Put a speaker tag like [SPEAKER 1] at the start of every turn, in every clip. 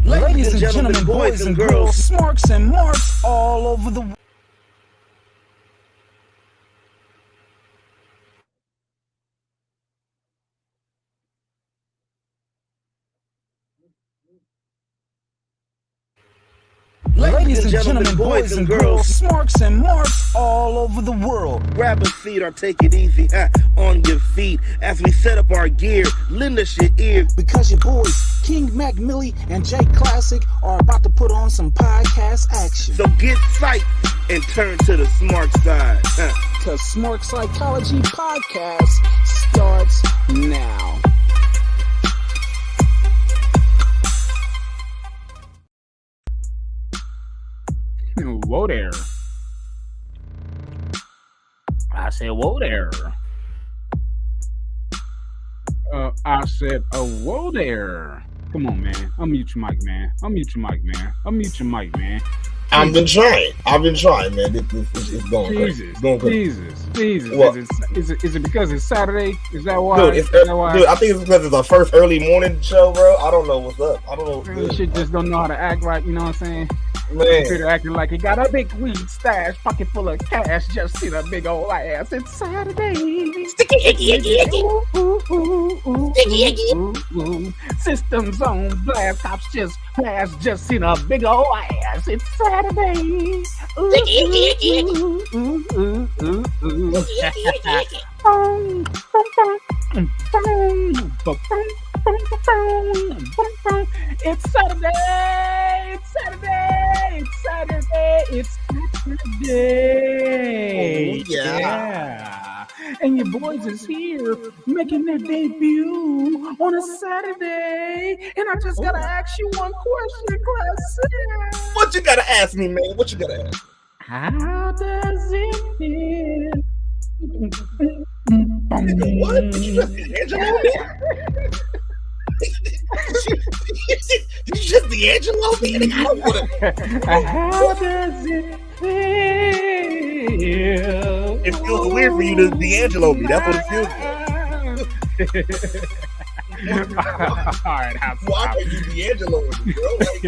[SPEAKER 1] Ladies and gentlemen, boys and girls, smarks and marks all over the world. Ladies and gentlemen, boys and girls, smarks and marks all over the world.
[SPEAKER 2] Grab a seat or take it easy on your feet as we set up our gear. Lend us your ear.
[SPEAKER 1] Because your boys, King Mac, MILLI, and Classic are about to put on some podcast action.
[SPEAKER 2] So get psyched and turn to the smart side.
[SPEAKER 1] Because Smark Psychology Podcast starts now.
[SPEAKER 3] Whoa there. I said, whoa there. I said, whoa there. Come on, man. Unmute your mic, man. Unmute your mic, man. Unmute your mic, man.
[SPEAKER 4] I've been trying, man. It's going crazy. It's going crazy.
[SPEAKER 3] Jesus. Is it because it's Saturday? Is that why?
[SPEAKER 4] Dude, dude, I think it's because it's our first early morning show, bro. I don't know what's up. I don't know what's
[SPEAKER 3] good.
[SPEAKER 4] You
[SPEAKER 3] shit just don't know how to act right, you know what I'm saying?
[SPEAKER 4] Man.
[SPEAKER 3] Computer acting like he got a big weed stash, pocket full of cash, just seen a big old ass. It's Saturday.
[SPEAKER 4] Sticky, icky, icky, icky. Sticky, icky.
[SPEAKER 3] Systems on blast, cops just flash, just seen a big old ass. It's Saturday.
[SPEAKER 4] Sticky, icky, icky, icky.
[SPEAKER 3] It's Saturday. It's Saturday. It's Saturday. It's Saturday.
[SPEAKER 4] Yeah.
[SPEAKER 3] And your boys is here making their debut on a Saturday. And I just gotta ask you one question, Classic.
[SPEAKER 4] What you gotta ask me, man? What you gotta ask me?
[SPEAKER 3] How does it feel?
[SPEAKER 4] What? Did you just D'Angelo me? Did you just D'Angelo me? I don't wanna...
[SPEAKER 3] How does it feel?
[SPEAKER 4] It feels weird for you to D'Angelo me. That's what it feels like.
[SPEAKER 3] All right,
[SPEAKER 4] why are you D'Angelo me, bro? Like,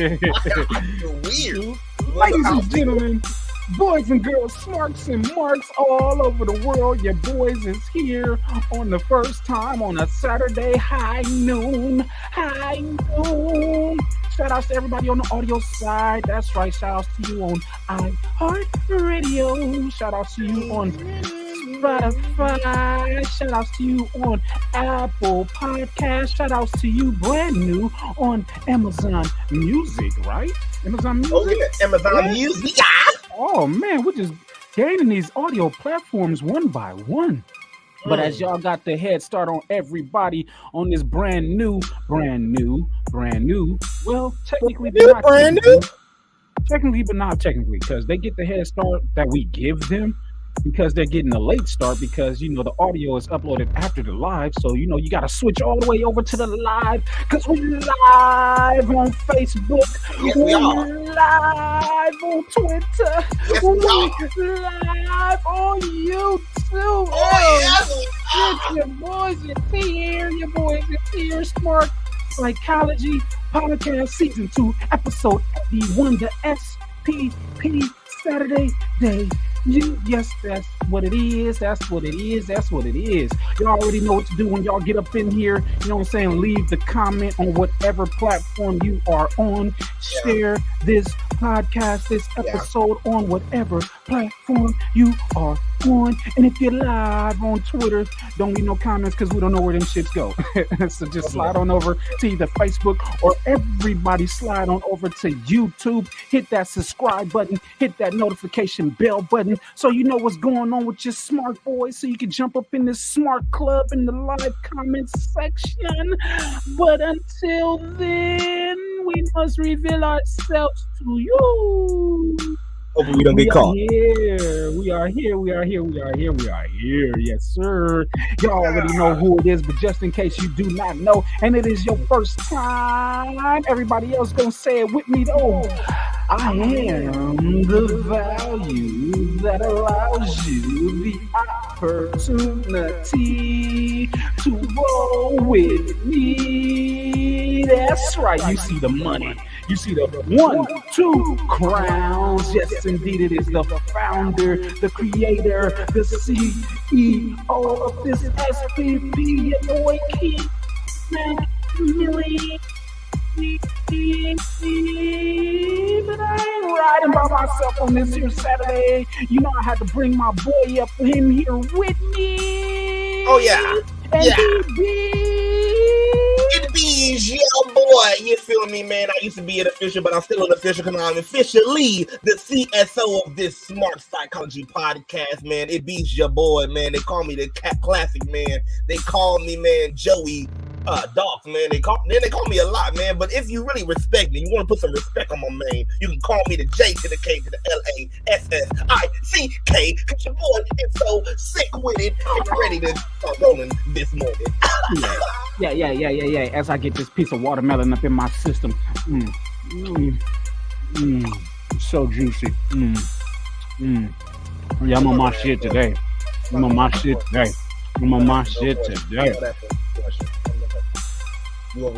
[SPEAKER 4] I feel weird.
[SPEAKER 3] Ladies and gentlemen, boys and girls, smarks and marks all over the world. Your boys is here on the first time on a Saturday high noon. Shout outs to everybody on the audio side. That's right. Shout outs to you on iHeartRadio. Shout outs to you on Spotify. Shout outs to you on Apple Podcasts. Shout outs to you brand new on Amazon Music, right? Amazon Music?
[SPEAKER 4] Oh, yeah. Amazon Music. Yeah.
[SPEAKER 3] Oh, man, we're just gaining these audio platforms one by one. But as y'all got the head start on everybody on this brand new, well, technically, but not technically, but not technically, because they get the head start that we give them because they're getting a late start because, you know, the audio is uploaded after the live. So, you know, you got to switch all the way over to the live because we're live on Facebook.
[SPEAKER 4] Yes, we are.
[SPEAKER 3] Live on Twitter.
[SPEAKER 4] Yes, we are.
[SPEAKER 3] Live on YouTube. Your boys is here. Your boys is here. Smark Psychology Podcast Season 2, Episode 81, the S.P.P. Saturday Day. Yes, that's what it is. That's what it is. Y'all already know what to do when y'all get up in here. You know what I'm saying? Leave the comment on whatever platform you are on. Share this podcast, this episode on whatever platform you are on. And if you're live on Twitter, don't leave no comments because we don't know where them shits go. So just slide on over to either Facebook or everybody slide on over to YouTube. Hit that subscribe button. Hit that notification bell button so you know what's going on with your smart boys, so you can jump up in this smart club in the live comments section. But until then, we must reveal ourselves to you.
[SPEAKER 4] Hopefully we don't get caught.
[SPEAKER 3] We are here. Yes, sir. Y'all already know who it is, but just in case you do not know, and it is your first time, everybody else gonna say it with me though. I am the value that allows you the opportunity to roll with me. That's right. You see the money. You see the 1, 2 crowns. Yes, indeed, it is the founder, the creator, the CEO of this S.P.P. Your boy King Mac MILLI. But I ain't riding by myself on this here Saturday. You know I had to bring my boy up in here with me.
[SPEAKER 4] Oh yeah,
[SPEAKER 3] and
[SPEAKER 4] yeah.
[SPEAKER 3] It
[SPEAKER 4] be your boy. You feel me, man? I used to be an official, but I'm still an official because I'm officially the CSO of this Smart Psychology podcast, man. It be your boy, man. They call me the Classic, man. They call me, man, Joey. Dolph, man. They call me a lot, man. But if you really respect me, you want to put some respect on my name, you can call me the J to the K to the LASSICK. Cause your boy is so sick with it and ready to start rolling this morning.
[SPEAKER 3] Yeah. As I get this piece of watermelon up in my system, so juicy. Yeah, I'm on my shit today.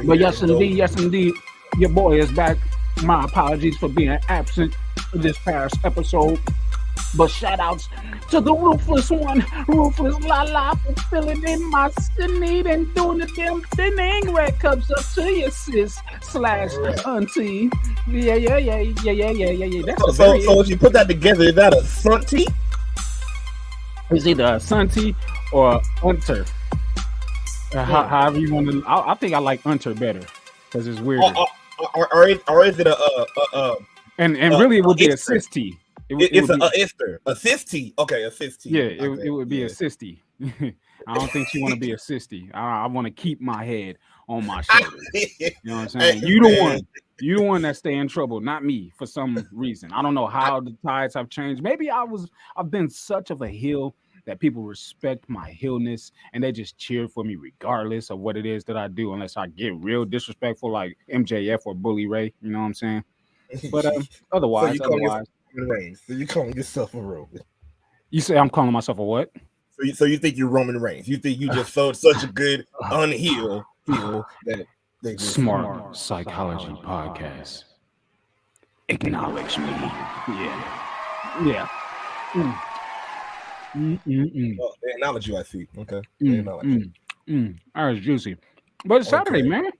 [SPEAKER 3] But yes, indeed, your boy is back. My apologies for being absent this past episode. But shout outs to the ruthless one, Ruthless Lala, for filling in my need and doing the damn thing. Red cups up to your sis / auntie. Yeah. That's
[SPEAKER 4] so if you put that together, is that a sunty?
[SPEAKER 3] It's either a sunty or unter. However you want to. I think I like unter better because it's weird.
[SPEAKER 4] Or is it a
[SPEAKER 3] and really it would be a sisty.
[SPEAKER 4] It's a Esther, a sisty. Okay, a sisty.
[SPEAKER 3] Yeah, it would be a sisty. I don't think she want to be a sisty. I want to keep my head on my shoulders. You know what I'm saying?
[SPEAKER 4] Hey,
[SPEAKER 3] you the one that stay in trouble, not me, for some reason. I don't know how the tides have changed. Maybe I've been such of a heel that people respect my heelness and they just cheer for me regardless of what it is that I do, unless I get real disrespectful like MJF or Bully Ray. You know what I'm saying? But otherwise.
[SPEAKER 4] So you calling yourself a Roman?
[SPEAKER 3] You say I'm calling myself a what?
[SPEAKER 4] So you think you're Roman Reigns? You think you just felt such a good unhealed people that they just
[SPEAKER 3] Smart Psychology Podcast. Acknowledge me. Yeah.
[SPEAKER 4] Well, they acknowledge you, I see. Okay.
[SPEAKER 3] That was juicy. But it's Saturday, man.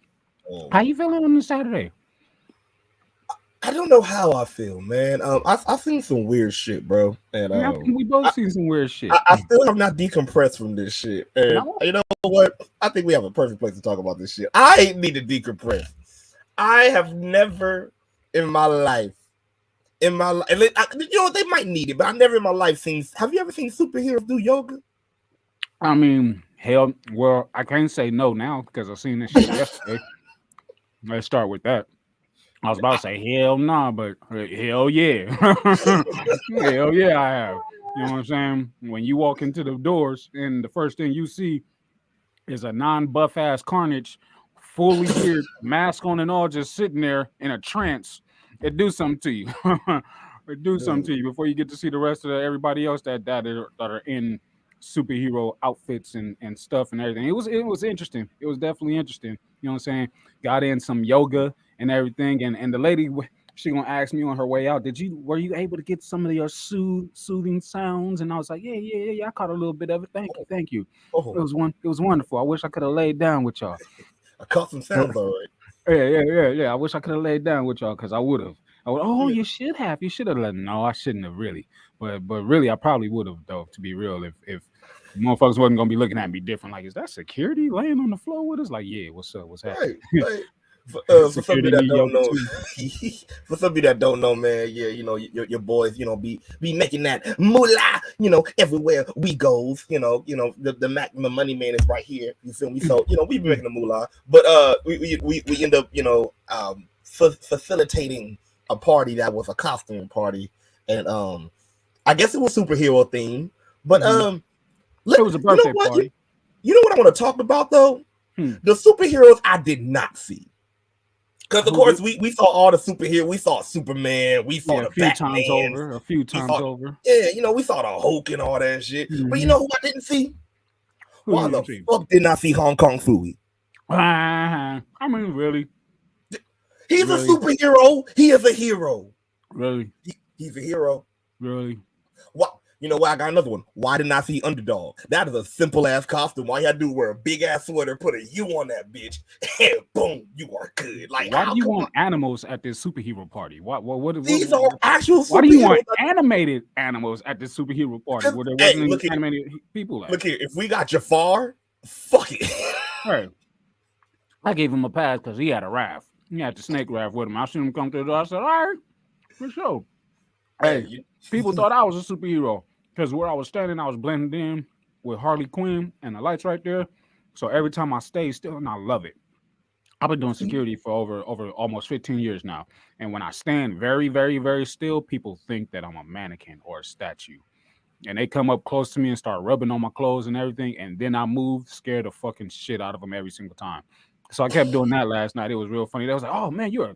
[SPEAKER 3] How you feeling on this Saturday?
[SPEAKER 4] I don't know how I feel, man. I've seen some weird shit, bro. And
[SPEAKER 3] we both seen some weird shit.
[SPEAKER 4] I still have not decompressed from this shit. And you know what? I think we have a perfect place to talk about this shit. I need to decompress. I have never in my life, you know what? They might need it, but I never in my life seen. Have you ever seen superheroes do yoga?
[SPEAKER 3] I mean, hell, well, I can't say no now because I seen this shit yesterday. Let's start with that. I was about to say hell nah, but hell yeah. Hell yeah, I have. You know what I'm saying? When you walk into the doors and the first thing you see is a non-buff ass Carnage, fully geared, mask on and all, just sitting there in a trance, it do something to you. It do something to you before you get to see the rest of everybody else that are in superhero outfits and stuff and everything. It was interesting. It was definitely interesting. You know what I'm saying? Got in some yoga and everything, and the lady, she gonna ask me on her way out, were you able to get some of your soothing sounds? And I was like, yeah, I caught a little bit of it. Thank you. Oh. It was wonderful. I wish I could have laid down with y'all.
[SPEAKER 4] I caught some sounds, all right.
[SPEAKER 3] Yeah. I wish I could have laid down with y'all because I would have. Oh, you should have. You should have. No, I shouldn't have really. But really, I probably would have, though, to be real, if motherfuckers wasn't gonna be looking at me different. Like, is that security laying on the floor with us? Like, yeah, what's up? What's happening?
[SPEAKER 4] Right. For some of you that don't know, for some of you that don't know, man, yeah, you know, your boys, you know, be making that moolah, you know, everywhere we goes, you know, the maximum money man is right here. You feel me? So, you know, we be making the moolah, but we end up, you know, facilitating a party that was a costume party, and I guess it was superhero themed, but
[SPEAKER 3] it was a birthday party.
[SPEAKER 4] You know what I want to talk about though? The superheroes I did not see. Because of course we saw all the superheroes. We saw Superman. We saw the Batman.
[SPEAKER 3] A few times over.
[SPEAKER 4] Yeah, you know, we saw the Hulk and all that shit. But you know who I didn't see? Why the fuck did not see Hong Kong Phooey?
[SPEAKER 3] I mean, really?
[SPEAKER 4] He's a superhero. He is a hero.
[SPEAKER 3] Really?
[SPEAKER 4] He's a hero.
[SPEAKER 3] Really?
[SPEAKER 4] What? You know why? I got another one. Why didn't I see Underdog? That is a simple ass costume. All you had to do was wear a big ass sweater, put a U on that bitch, and boom, you are good. Like,
[SPEAKER 3] why do you want animals at this superhero party? What
[SPEAKER 4] these are actual superheroes.
[SPEAKER 3] Why do you want animated animals at this superhero party where there wasn't any animated people at?
[SPEAKER 4] Look here, if we got Jafar, fuck it.
[SPEAKER 3] Hey, I gave him a pass because he had a raft. He had the snake raft with him. I seen him come through the door. I said, all right, for sure. Hey, people thought I was a superhero. Because where I was standing, I was blending in with Harley Quinn and the lights right there. So every time I stay still, and I love it. I've been doing security for over almost 15 years now. And when I stand very, very, very still, people think that I'm a mannequin or a statue. And they come up close to me and start rubbing on my clothes and everything. And then I move, scare the fucking shit out of them every single time. So I kept doing that last night. It was real funny. They was like, oh man, you're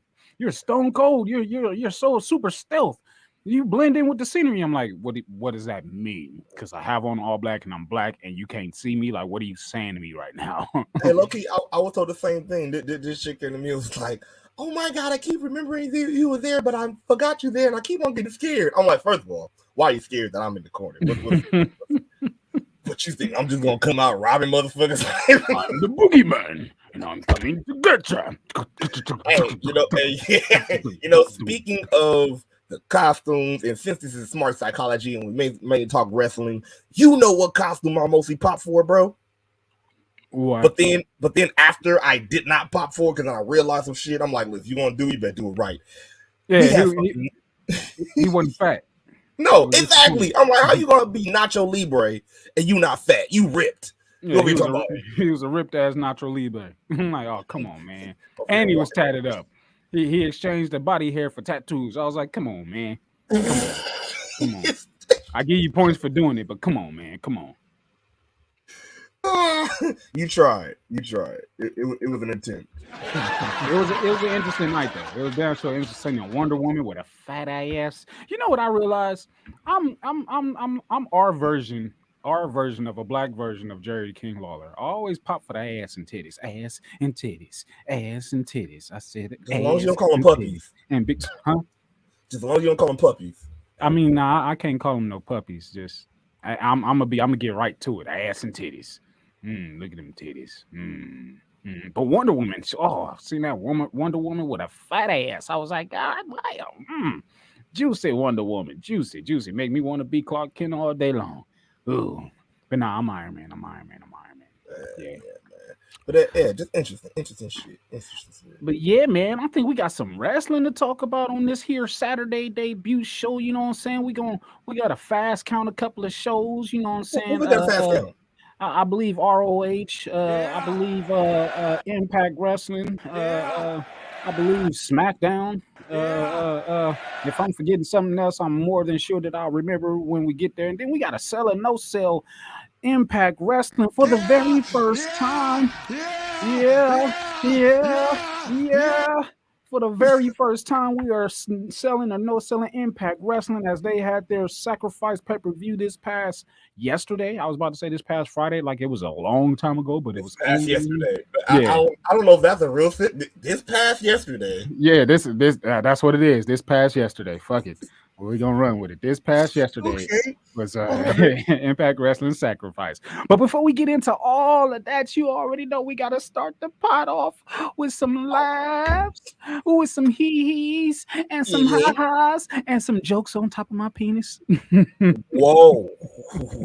[SPEAKER 3] stone cold. You're so super stealth. You blend in with the scenery. I'm like, what does that mean? Because I have on all black and I'm black and you can't see me. Like, what are you saying to me right now?
[SPEAKER 4] Hey, Loki, I was told the same thing. This chick in the meal was like, oh my God, I keep remembering you were there, but I forgot you there and I keep on getting scared. I'm like, first of all, why are you scared that I'm in the corner? What you think? I'm just going to come out robbing motherfuckers?
[SPEAKER 3] I'm the boogeyman and I'm coming to get you.
[SPEAKER 4] Hey, speaking of the costumes, and since this is smart psychology and we may talk wrestling, you know what costume I mostly pop for, bro?
[SPEAKER 3] What?
[SPEAKER 4] But then after I did not pop for because I realized some shit, I'm like, look, if you're gonna do it, you better do it right.
[SPEAKER 3] Yeah, he wasn't fat.
[SPEAKER 4] No, exactly. I'm like, how you gonna be Nacho Libre and you not fat? You ripped.
[SPEAKER 3] Yeah, he was a ripped ass Nacho Libre. I'm like, oh, come on, man.
[SPEAKER 4] Okay,
[SPEAKER 3] and he was tatted up. He exchanged the body hair for tattoos. I was like, come on, man. Come on. I give you points for doing it, but come on, man. Come on.
[SPEAKER 4] You tried. It was an attempt.
[SPEAKER 3] It was an interesting night though. It was damn sure interesting. A Wonder Woman with a fat ass. You know what I realized? I'm our version of a black version of Jerry King Lawler. I always pop for the ass and titties. Ass and titties. Ass and titties. I said it.
[SPEAKER 4] As long as you don't call them puppies.
[SPEAKER 3] And big, huh?
[SPEAKER 4] Just as long as you don't call them puppies.
[SPEAKER 3] I mean, nah, I can't call them no puppies. Just I'm gonna get right to it. Ass and titties. Look at them titties. But Wonder Woman, I've seen that Wonder Woman with a fat ass. I was like, God, juicy Wonder Woman, juicy. Make me want to be Clark Kent all day long. Ooh, but nah, I'm Iron Man. Yeah.
[SPEAKER 4] Man. But just interesting shit.
[SPEAKER 3] But yeah, man, I think we got some wrestling to talk about on this here Saturday debut show. You know what I'm saying? We got to fast count a couple of shows. You know what I'm saying?
[SPEAKER 4] We got to fast count.
[SPEAKER 3] I believe ROH. I believe Impact Wrestling. I believe SmackDown. If I'm forgetting something else, I'm more than sure that I'll remember when we get there. And then we got a sell and no sell Impact Wrestling for the very first time. Yeah. For the very first time, we are selling or no selling Impact Wrestling as they had their Sacrifice pay-per-view this past yesterday. I was about to say this past Friday, like it was a long time ago, but it was
[SPEAKER 4] past yesterday. Yeah. I don't know if that's a real fit. This past yesterday.
[SPEAKER 3] Yeah, that's what it is. This past yesterday. Fuck it. We're gonna run with it. This past yesterday was Impact Wrestling Sacrifice. But before we get into all of that, you already know we gotta start the pot off with some laughs, with some hee-hees, and some ha-has, and some jokes on top of my penis.
[SPEAKER 4] Whoa.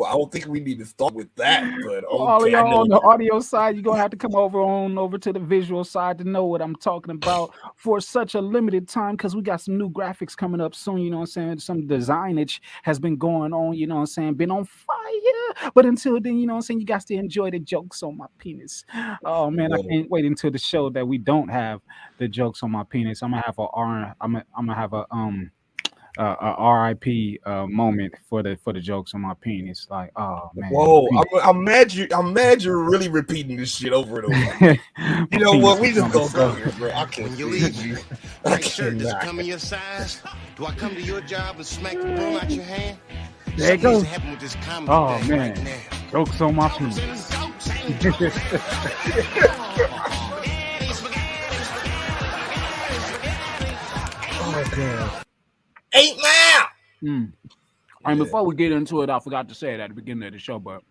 [SPEAKER 4] I don't think we need to start with that, but
[SPEAKER 3] all of y'all on the audio side, you're gonna have to come over to the visual side to know what I'm talking about for such a limited time, because we got some new graphics coming up soon, you know what I'm saying? Some designage has been going on, you know what I'm saying, been on fire. But until then, you know what I'm saying, you guys to enjoy the jokes on my penis. Oh man, I can't wait until the show that we don't have the jokes on my penis. I'm gonna have a RIP moment for the jokes on my penis. Like, oh man.
[SPEAKER 4] Whoa, I'm mad you're really repeating this shit over and over. You know what? We just go here, bro. I can't.
[SPEAKER 5] When you leave, make sure does it come in your size? Do I come to your job and smack the broom out your hand?
[SPEAKER 3] There it goes.
[SPEAKER 5] With this
[SPEAKER 3] oh man, right jokes on my penis. God.
[SPEAKER 2] 8 Mile.
[SPEAKER 3] And before we get into it, I forgot to say it at the beginning of the show, but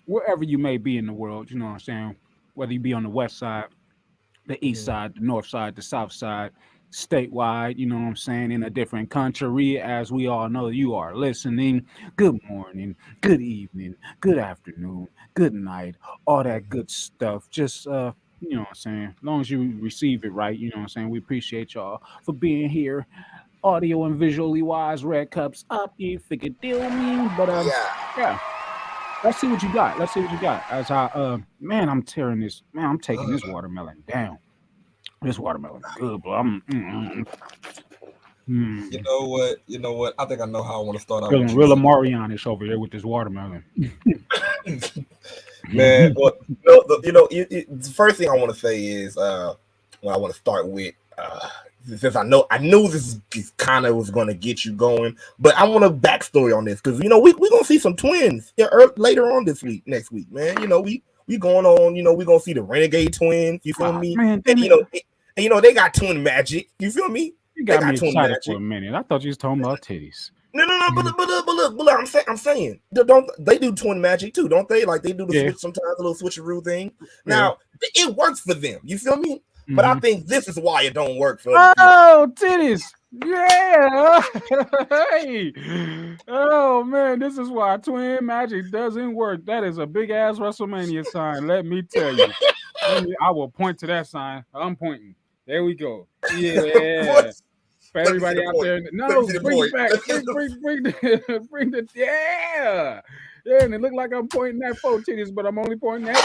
[SPEAKER 3] wherever you may be in the world, you know what I'm saying? Whether you be on the west side, the east side, the north side, the south side, statewide, you know what I'm saying, in a different country, as we all know you are listening. Good morning, good evening, good afternoon, good night, all that good stuff. Just you know what I'm saying, as long as you receive it right, you know what I'm saying. We appreciate y'all for being here. Audio and visually wise, red cups up, you figure deal me. But yeah. Let's see what you got. Let's see what you got. As I man, I'm tearing this. Man, I'm taking this watermelon down. This watermelon good, bro.
[SPEAKER 6] You know what? I think I know how I want to start out.
[SPEAKER 3] Feeling real Marianish over here with this watermelon.
[SPEAKER 4] Man, well, the first thing I want to say is what I want to start with. Since I knew this kind of was going to get you going, but I want a backstory on this because we're gonna see some twins later on next week, man. We going on. We're gonna see the Renegade twins. You feel me?
[SPEAKER 3] Man,
[SPEAKER 4] and they got twin magic. You feel me?
[SPEAKER 3] You got me excited for a minute. I thought you was talking about titties.
[SPEAKER 4] No, but look, I'm saying, don't they do twin magic too? Don't they? Like they do the switch sometimes, a little switcheroo thing. Now it works for them. You feel me? But I think this is why it don't work for other people.
[SPEAKER 3] Titties. Yeah. Hey. Oh man, this is why twin magic doesn't work. That is a big ass WrestleMania sign. Let me tell you. I will point to that sign. I'm pointing. There we go. Yeah. For everybody out there. No, bring it back. Bring the yeah. Yeah, and it looked like I'm pointing at 4 titties, but I'm only pointing at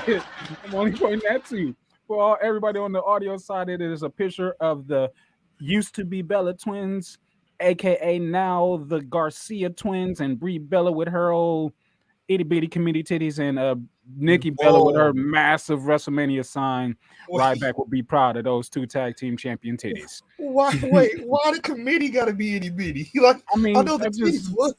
[SPEAKER 3] 2. I'm only pointing at 2. For everybody on the audio side, it is a picture of the used to be Bella twins, aka now the Garcia twins, and Brie Bella with her old itty bitty committee titties, and Nikki Bella with her massive WrestleMania sign. Ryback will be proud of those 2 tag team champion titties.
[SPEAKER 6] Why the committee gotta be itty bitty? I know the titties was.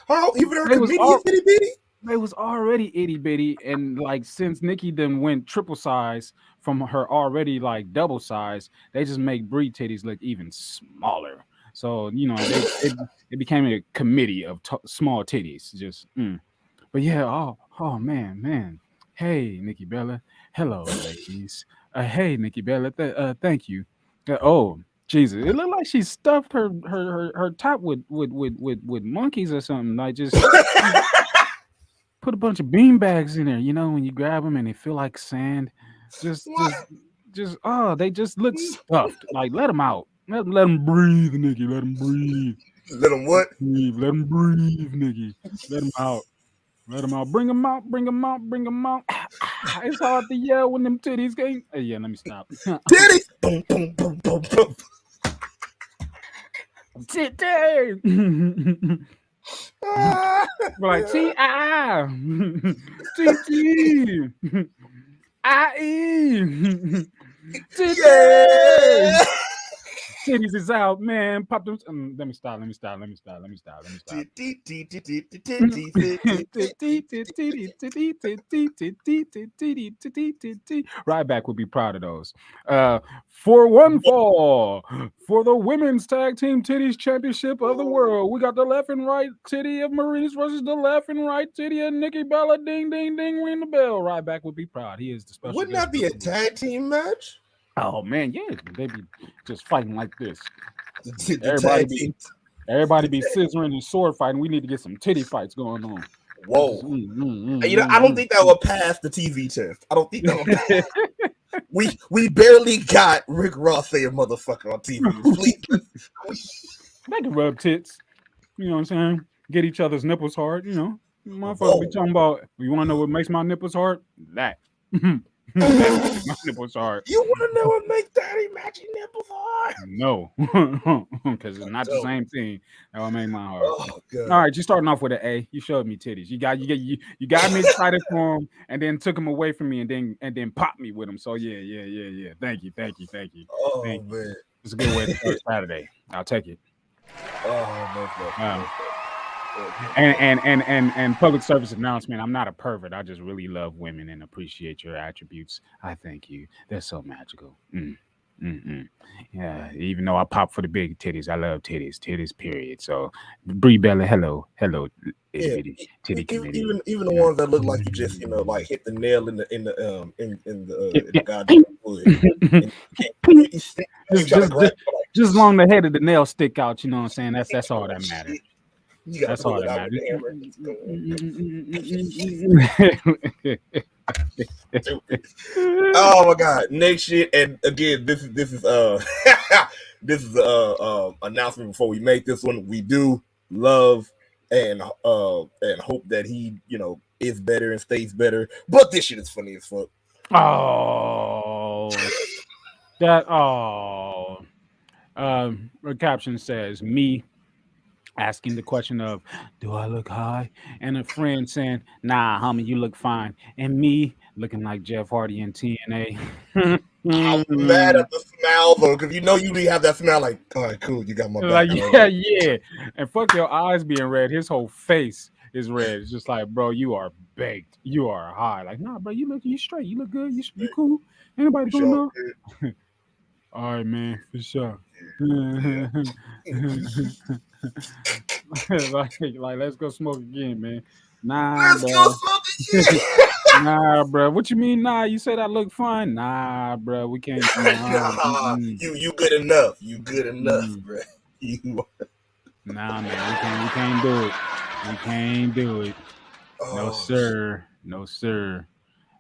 [SPEAKER 6] How even her committee is itty bitty?
[SPEAKER 3] They was already itty bitty, and like since Nikki then went triple size from her already like double size, they just make Brie titties look even smaller. So it became a committee of small titties. Just. But yeah, oh man. Hey, Nikki Bella. Hello, ladies. Hey, Nikki Bella. Thank you. Oh, Jesus! It looked like she stuffed her top with monkeys or something. Like just put a bunch of bean bags in there. When you grab them and they feel like sand. They just look stuffed. Like let them out. Let them breathe, Nikki. Let them breathe.
[SPEAKER 4] Let them what?
[SPEAKER 3] Let them breathe, Nikki. Let them out. Let them out. Bring them out. It's hard to yell when them titties came. Hey, yeah, let me stop.
[SPEAKER 4] Titties. Boom, boom, boom, boom, boom.
[SPEAKER 3] Titties. Like T-I. T-T. I-E. Titties. Titties is out, man. Pop them. Let me stop. Ryback would be proud of those. For one fall for the women's tag team titties championship of the world, we got the left and right titty of Maurice versus the left and right titty of Nikki Bella. Ding, ding, ding, ring the bell. Ryback would be proud. He is the special.
[SPEAKER 6] Wouldn't that be a tag team match?
[SPEAKER 3] Oh man, yeah, they be just fighting like this. Everybody be scissoring and sword fighting. We need to get some titty fights going on.
[SPEAKER 4] Whoa! I don't think that will pass the TV test. I don't think that will pass. we barely got Rick Ross saying "motherfucker" on TV.
[SPEAKER 3] They can rub tits. You know what I'm saying? Get each other's nipples hard. Motherfuckers be talking about. You want to know what makes my nipples hard? That. My nipples hard.
[SPEAKER 4] You want to know what makes Daddy Magic nipples hard?
[SPEAKER 3] No, because it's not the same thing. That will make mine hard.
[SPEAKER 4] Oh, God.
[SPEAKER 3] All right, you starting off with an A. You showed me titties. You got me excited for them, and then took them away from me, and then popped me with them. So yeah. Thank you.
[SPEAKER 4] Oh
[SPEAKER 3] man, it's a good way to start Saturday. I'll take it.
[SPEAKER 4] Oh
[SPEAKER 3] And public service announcement. I'm not a pervert. I just really love women and appreciate your attributes. I thank you. They're so magical.
[SPEAKER 7] Yeah, even though I pop for the big titties, I love titties. Titties, period. So, Brie Bella, hello, itty
[SPEAKER 4] Yeah,
[SPEAKER 7] bitty titty committee.
[SPEAKER 4] even the
[SPEAKER 7] Yeah.
[SPEAKER 4] ones that look like you just like hit the nail in the goddamn
[SPEAKER 7] Ping.
[SPEAKER 4] wood. And you try to grab it like
[SPEAKER 7] Just long the head of the nail stick out. You know what I'm saying? That's all that matters.
[SPEAKER 4] shit. You gotta
[SPEAKER 7] That's
[SPEAKER 4] pull
[SPEAKER 7] all
[SPEAKER 4] it
[SPEAKER 7] that
[SPEAKER 4] out with
[SPEAKER 7] matters.
[SPEAKER 4] the hammer. Oh my god, next shit. And again, this is this is announcement before we make this one. We do love and hope that he is better and stays better. But this shit is funny as fuck.
[SPEAKER 7] Oh, the caption says me asking the question of, do I look high? And a friend saying, nah, homie, you look fine. And me looking like Jeff Hardy in TNA.
[SPEAKER 4] I'm mad at the smile though, because you have that smile like, all right, cool, you got my back.
[SPEAKER 7] Like, yeah. And fuck your eyes being red. His whole face is red. It's just like, bro, you are baked. You are high. Like, nah, bro, you straight. You look good. You cool. Anybody gonna know? All right, man, for sure. like, let's go smoke again, man. Nah,
[SPEAKER 4] Let's
[SPEAKER 7] bro.
[SPEAKER 4] go smoke again.
[SPEAKER 7] Nah, bro. What you mean? Nah, you said I look fine. Nah, bro. We can't.
[SPEAKER 4] Nah, you good enough. You good enough, bro.
[SPEAKER 7] Nah, man. We can't do it. We can't do it. No, sir. No, sir.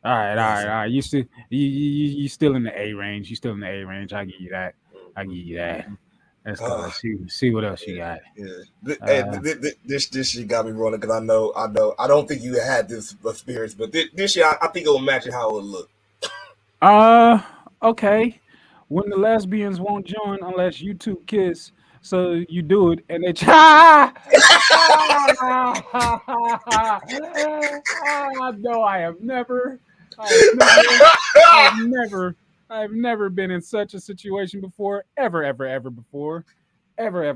[SPEAKER 7] All right. You still in the A range. You still in the A range. I give you that. Let's go. Let's see what else you got.
[SPEAKER 4] Yeah. This shit got me rolling because I know. I don't think you had this experience, but this shit, I think it will match how it would look.
[SPEAKER 7] Okay. When the lesbians won't join unless you two kiss, so you do it, and they no, I have never. I've never been in such a situation before, ever before, ever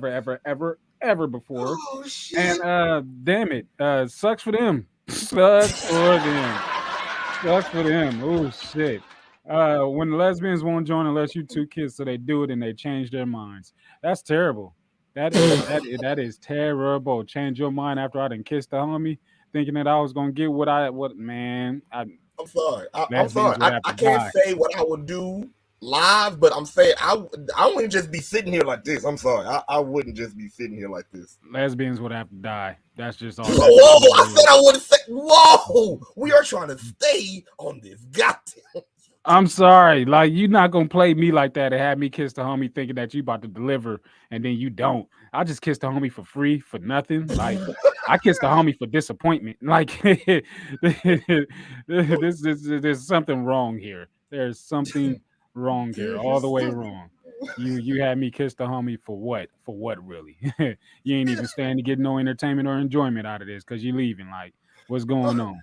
[SPEAKER 7] before.
[SPEAKER 4] Oh shit!
[SPEAKER 7] And damn it, sucks for them. Sucks for them. Oh shit. When the lesbians won't join unless you two kiss, so they do it and they change their minds. That's terrible. That is terrible. Change your mind after I done kissed the homie, thinking that I was gonna get man.
[SPEAKER 4] I'm sorry. I'm sorry. I can't say what I would do live, but I'm saying I wouldn't just be sitting here like this. I'm sorry. I wouldn't just be sitting here like this.
[SPEAKER 7] Lesbians would have to die. That's just all.
[SPEAKER 4] Whoa! I said I wouldn't say. Whoa! We are trying to stay on this goddamn.
[SPEAKER 7] I'm sorry. Like, you're not gonna play me like that and have me kiss the homie thinking that you about to deliver and then you don't. I just kissed the homie for free, for nothing. Like, I kissed the homie for disappointment. Like, there's something wrong here. There's something wrong here, all the way wrong. You had me kiss the homie for what? For what, really? You ain't even staying to get no entertainment or enjoyment out of this because you leaving. Like, what's going on?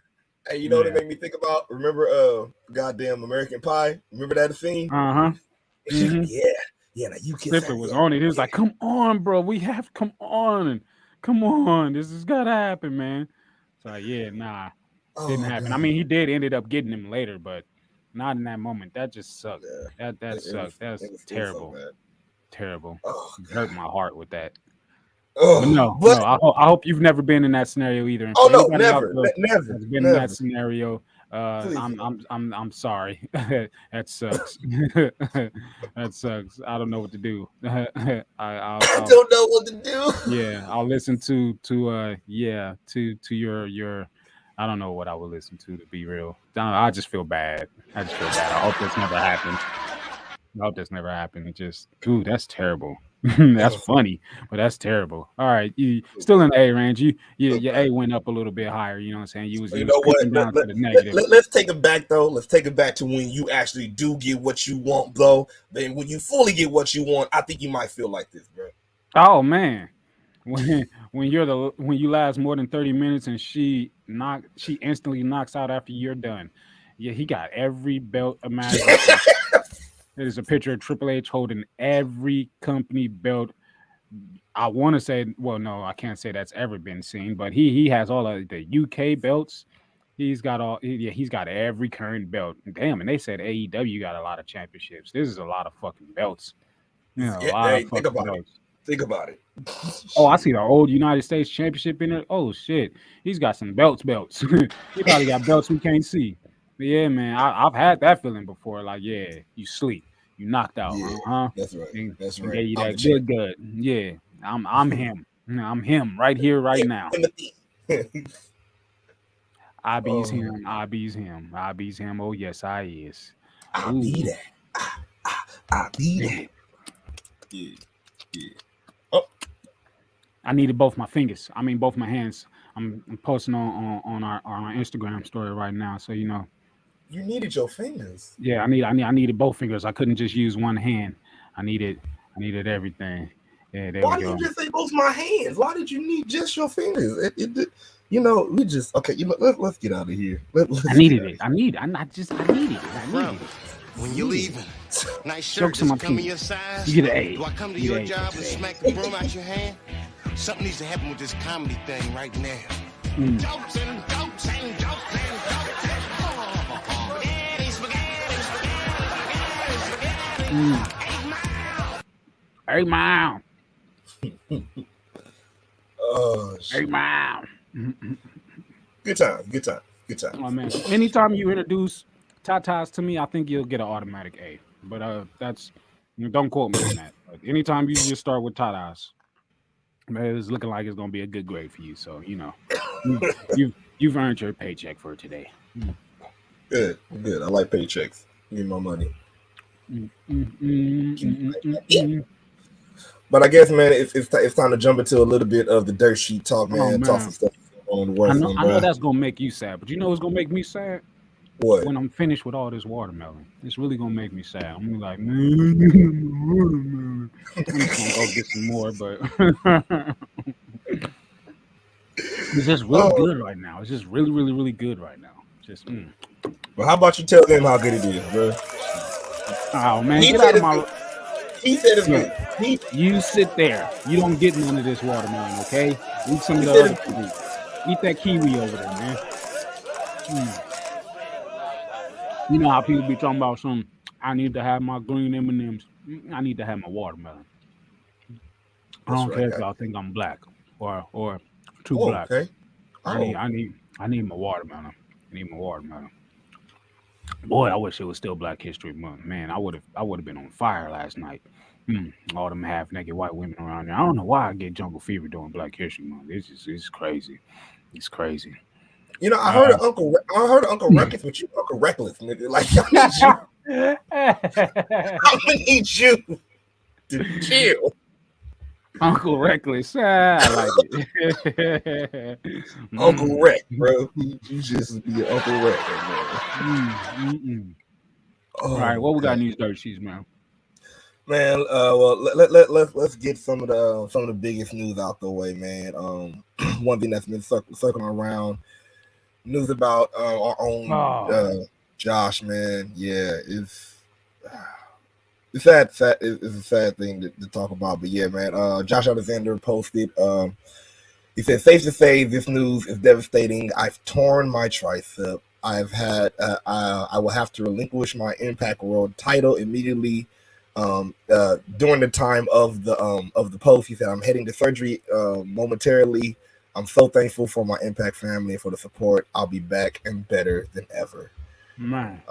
[SPEAKER 4] Hey, you know what it made me think about? Remember goddamn American Pie? Remember that scene?
[SPEAKER 7] Uh-huh.
[SPEAKER 4] Mm-hmm. Yeah, now you kiss
[SPEAKER 7] Stifler was on it. He was like, come on, bro. Come on. This has gotta happen, man. So yeah, nah. Didn't happen. God. I mean, he ended up getting him later, but not in that moment. That just sucked. Yeah. That sucked. That's terrible. So terrible. Oh, hurt my heart with that. Oh, but I hope you've never been in that scenario either. And
[SPEAKER 4] no, never.
[SPEAKER 7] Been in that scenario. I'm sorry. That sucks. That sucks. I don't know what to do. I
[SPEAKER 4] don't know what to do.
[SPEAKER 7] Yeah, I'll listen to your. I don't know what I would listen to be real. I just feel bad. I hope this never happened. Just, ooh, that's terrible. That's funny, but that's terrible. All right, you still in the A range. Your A went up a little bit higher. You know what I'm saying? You was creeping down to the negative.
[SPEAKER 4] Let's take it back though. Let's take it back to when you actually do get what you want, though. Then when you fully get what you want, I think you might feel like this, bro.
[SPEAKER 7] Oh man, when you last more than 30 minutes and she instantly knocks out after you're done. Yeah, he got every belt imaginable. There's a picture of Triple H holding every company belt. I want to say, well, no, I can't say that's ever been seen, but he has all of the UK belts, He's got he's got every current belt. Damn, and they said AEW got a lot of championships. This is a lot of fucking belts. A lot of fucking belts.
[SPEAKER 4] Think about it.
[SPEAKER 7] Oh, I see the old United States Championship in there. Oh shit, he's got some belts. He probably got belts we can't see. But yeah, man, I've had that feeling before. Like, yeah, you sleep, you knocked out.
[SPEAKER 4] That's right. That's right.
[SPEAKER 7] Gave you that good. Yeah, I'm him. I'm him right here, right now. I bees him. I bees him. I bees him. Oh yes, I is.
[SPEAKER 4] I be that. I be that. Yeah. Oh,
[SPEAKER 7] I needed both my fingers. I mean, both my hands. I'm posting on our Instagram story right now, so you know.
[SPEAKER 4] You needed your fingers.
[SPEAKER 7] Yeah, I needed both fingers. I couldn't just use one hand. I needed everything. Yeah, there
[SPEAKER 4] Why
[SPEAKER 7] we go.
[SPEAKER 4] did you just say both my hands? Why did you need just your fingers? You know, we just okay. You know, let's get out of here.
[SPEAKER 7] I needed it. I needed it.
[SPEAKER 5] When you're leaving, nice shirt
[SPEAKER 7] Jokes on my
[SPEAKER 5] just come in
[SPEAKER 7] feet.
[SPEAKER 5] your size.
[SPEAKER 7] You get an A.
[SPEAKER 5] Do I come to
[SPEAKER 7] You
[SPEAKER 5] your
[SPEAKER 7] get an A.
[SPEAKER 5] job and smack the broom out your hand? Something needs to happen with this comedy thing right now. Jokes and jokes and jokes and jokes and spaghetti.
[SPEAKER 7] 8 Mile.
[SPEAKER 4] Oh,
[SPEAKER 7] 8 Mile.
[SPEAKER 4] Good time.
[SPEAKER 7] Oh man, anytime you introduce tatas to me, I think you'll get an automatic A. But that's don't quote me on that. But anytime you just start with tatas, man, it's looking like it's gonna be a good grade for you. So you know, you've earned your paycheck for today.
[SPEAKER 4] Good. I like paychecks. Give me my money. But I guess, man, it's time to jump into a little bit of the dirt sheet talk, man. Talk some stuff on the
[SPEAKER 7] I know that's gonna make you sad, but you know what's gonna make me sad?
[SPEAKER 4] What?
[SPEAKER 7] When I'm finished with all this watermelon, it's really gonna make me sad. I'm gonna be like, man, I'm just gonna go get some more, but it's just really good right now. It's just really, really, really good right now. Just.
[SPEAKER 4] Well, how about you tell them how good it is, bro?
[SPEAKER 7] Oh man, get out of my.
[SPEAKER 4] He said it's good.
[SPEAKER 7] You sit there. You don't get none of this watermelon, okay? Eat some of the other kiwi. Eat that kiwi over there, man. You know how people be talking about I need to have my green M&Ms. I need to have my watermelon. I don't care if y'all think I'm black or too black.
[SPEAKER 4] Okay.
[SPEAKER 7] I need my watermelon. Boy, I wish it was still Black History Month. Man, I would have been on fire last night. All them half-naked white women around there. I don't know why I get jungle fever during Black History Month. It's crazy. It's crazy.
[SPEAKER 4] You know, I heard of Uncle Reckless, but you Uncle Reckless, nigga. Like, I need you to chill.
[SPEAKER 7] Uncle Reckless. I like it.
[SPEAKER 4] Uncle Reck, bro. You just be Uncle Reck, man.
[SPEAKER 7] All right, what we got in these dirt sheets, man?
[SPEAKER 4] Man, well, let's get some of the biggest news out the way, man. One thing that's been circling around, news about our own Josh, man. Yeah, it's sad. It's a sad thing to talk about, but yeah, man. Josh Alexander posted. He said, "Safe to say, this news is devastating. I've torn my tricep. I've had. I will have to relinquish my Impact World title immediately." During the time of the post, he said, "I'm heading to surgery momentarily. I'm so thankful for my Impact family and for the support. I'll be back and better than ever."
[SPEAKER 7] Man,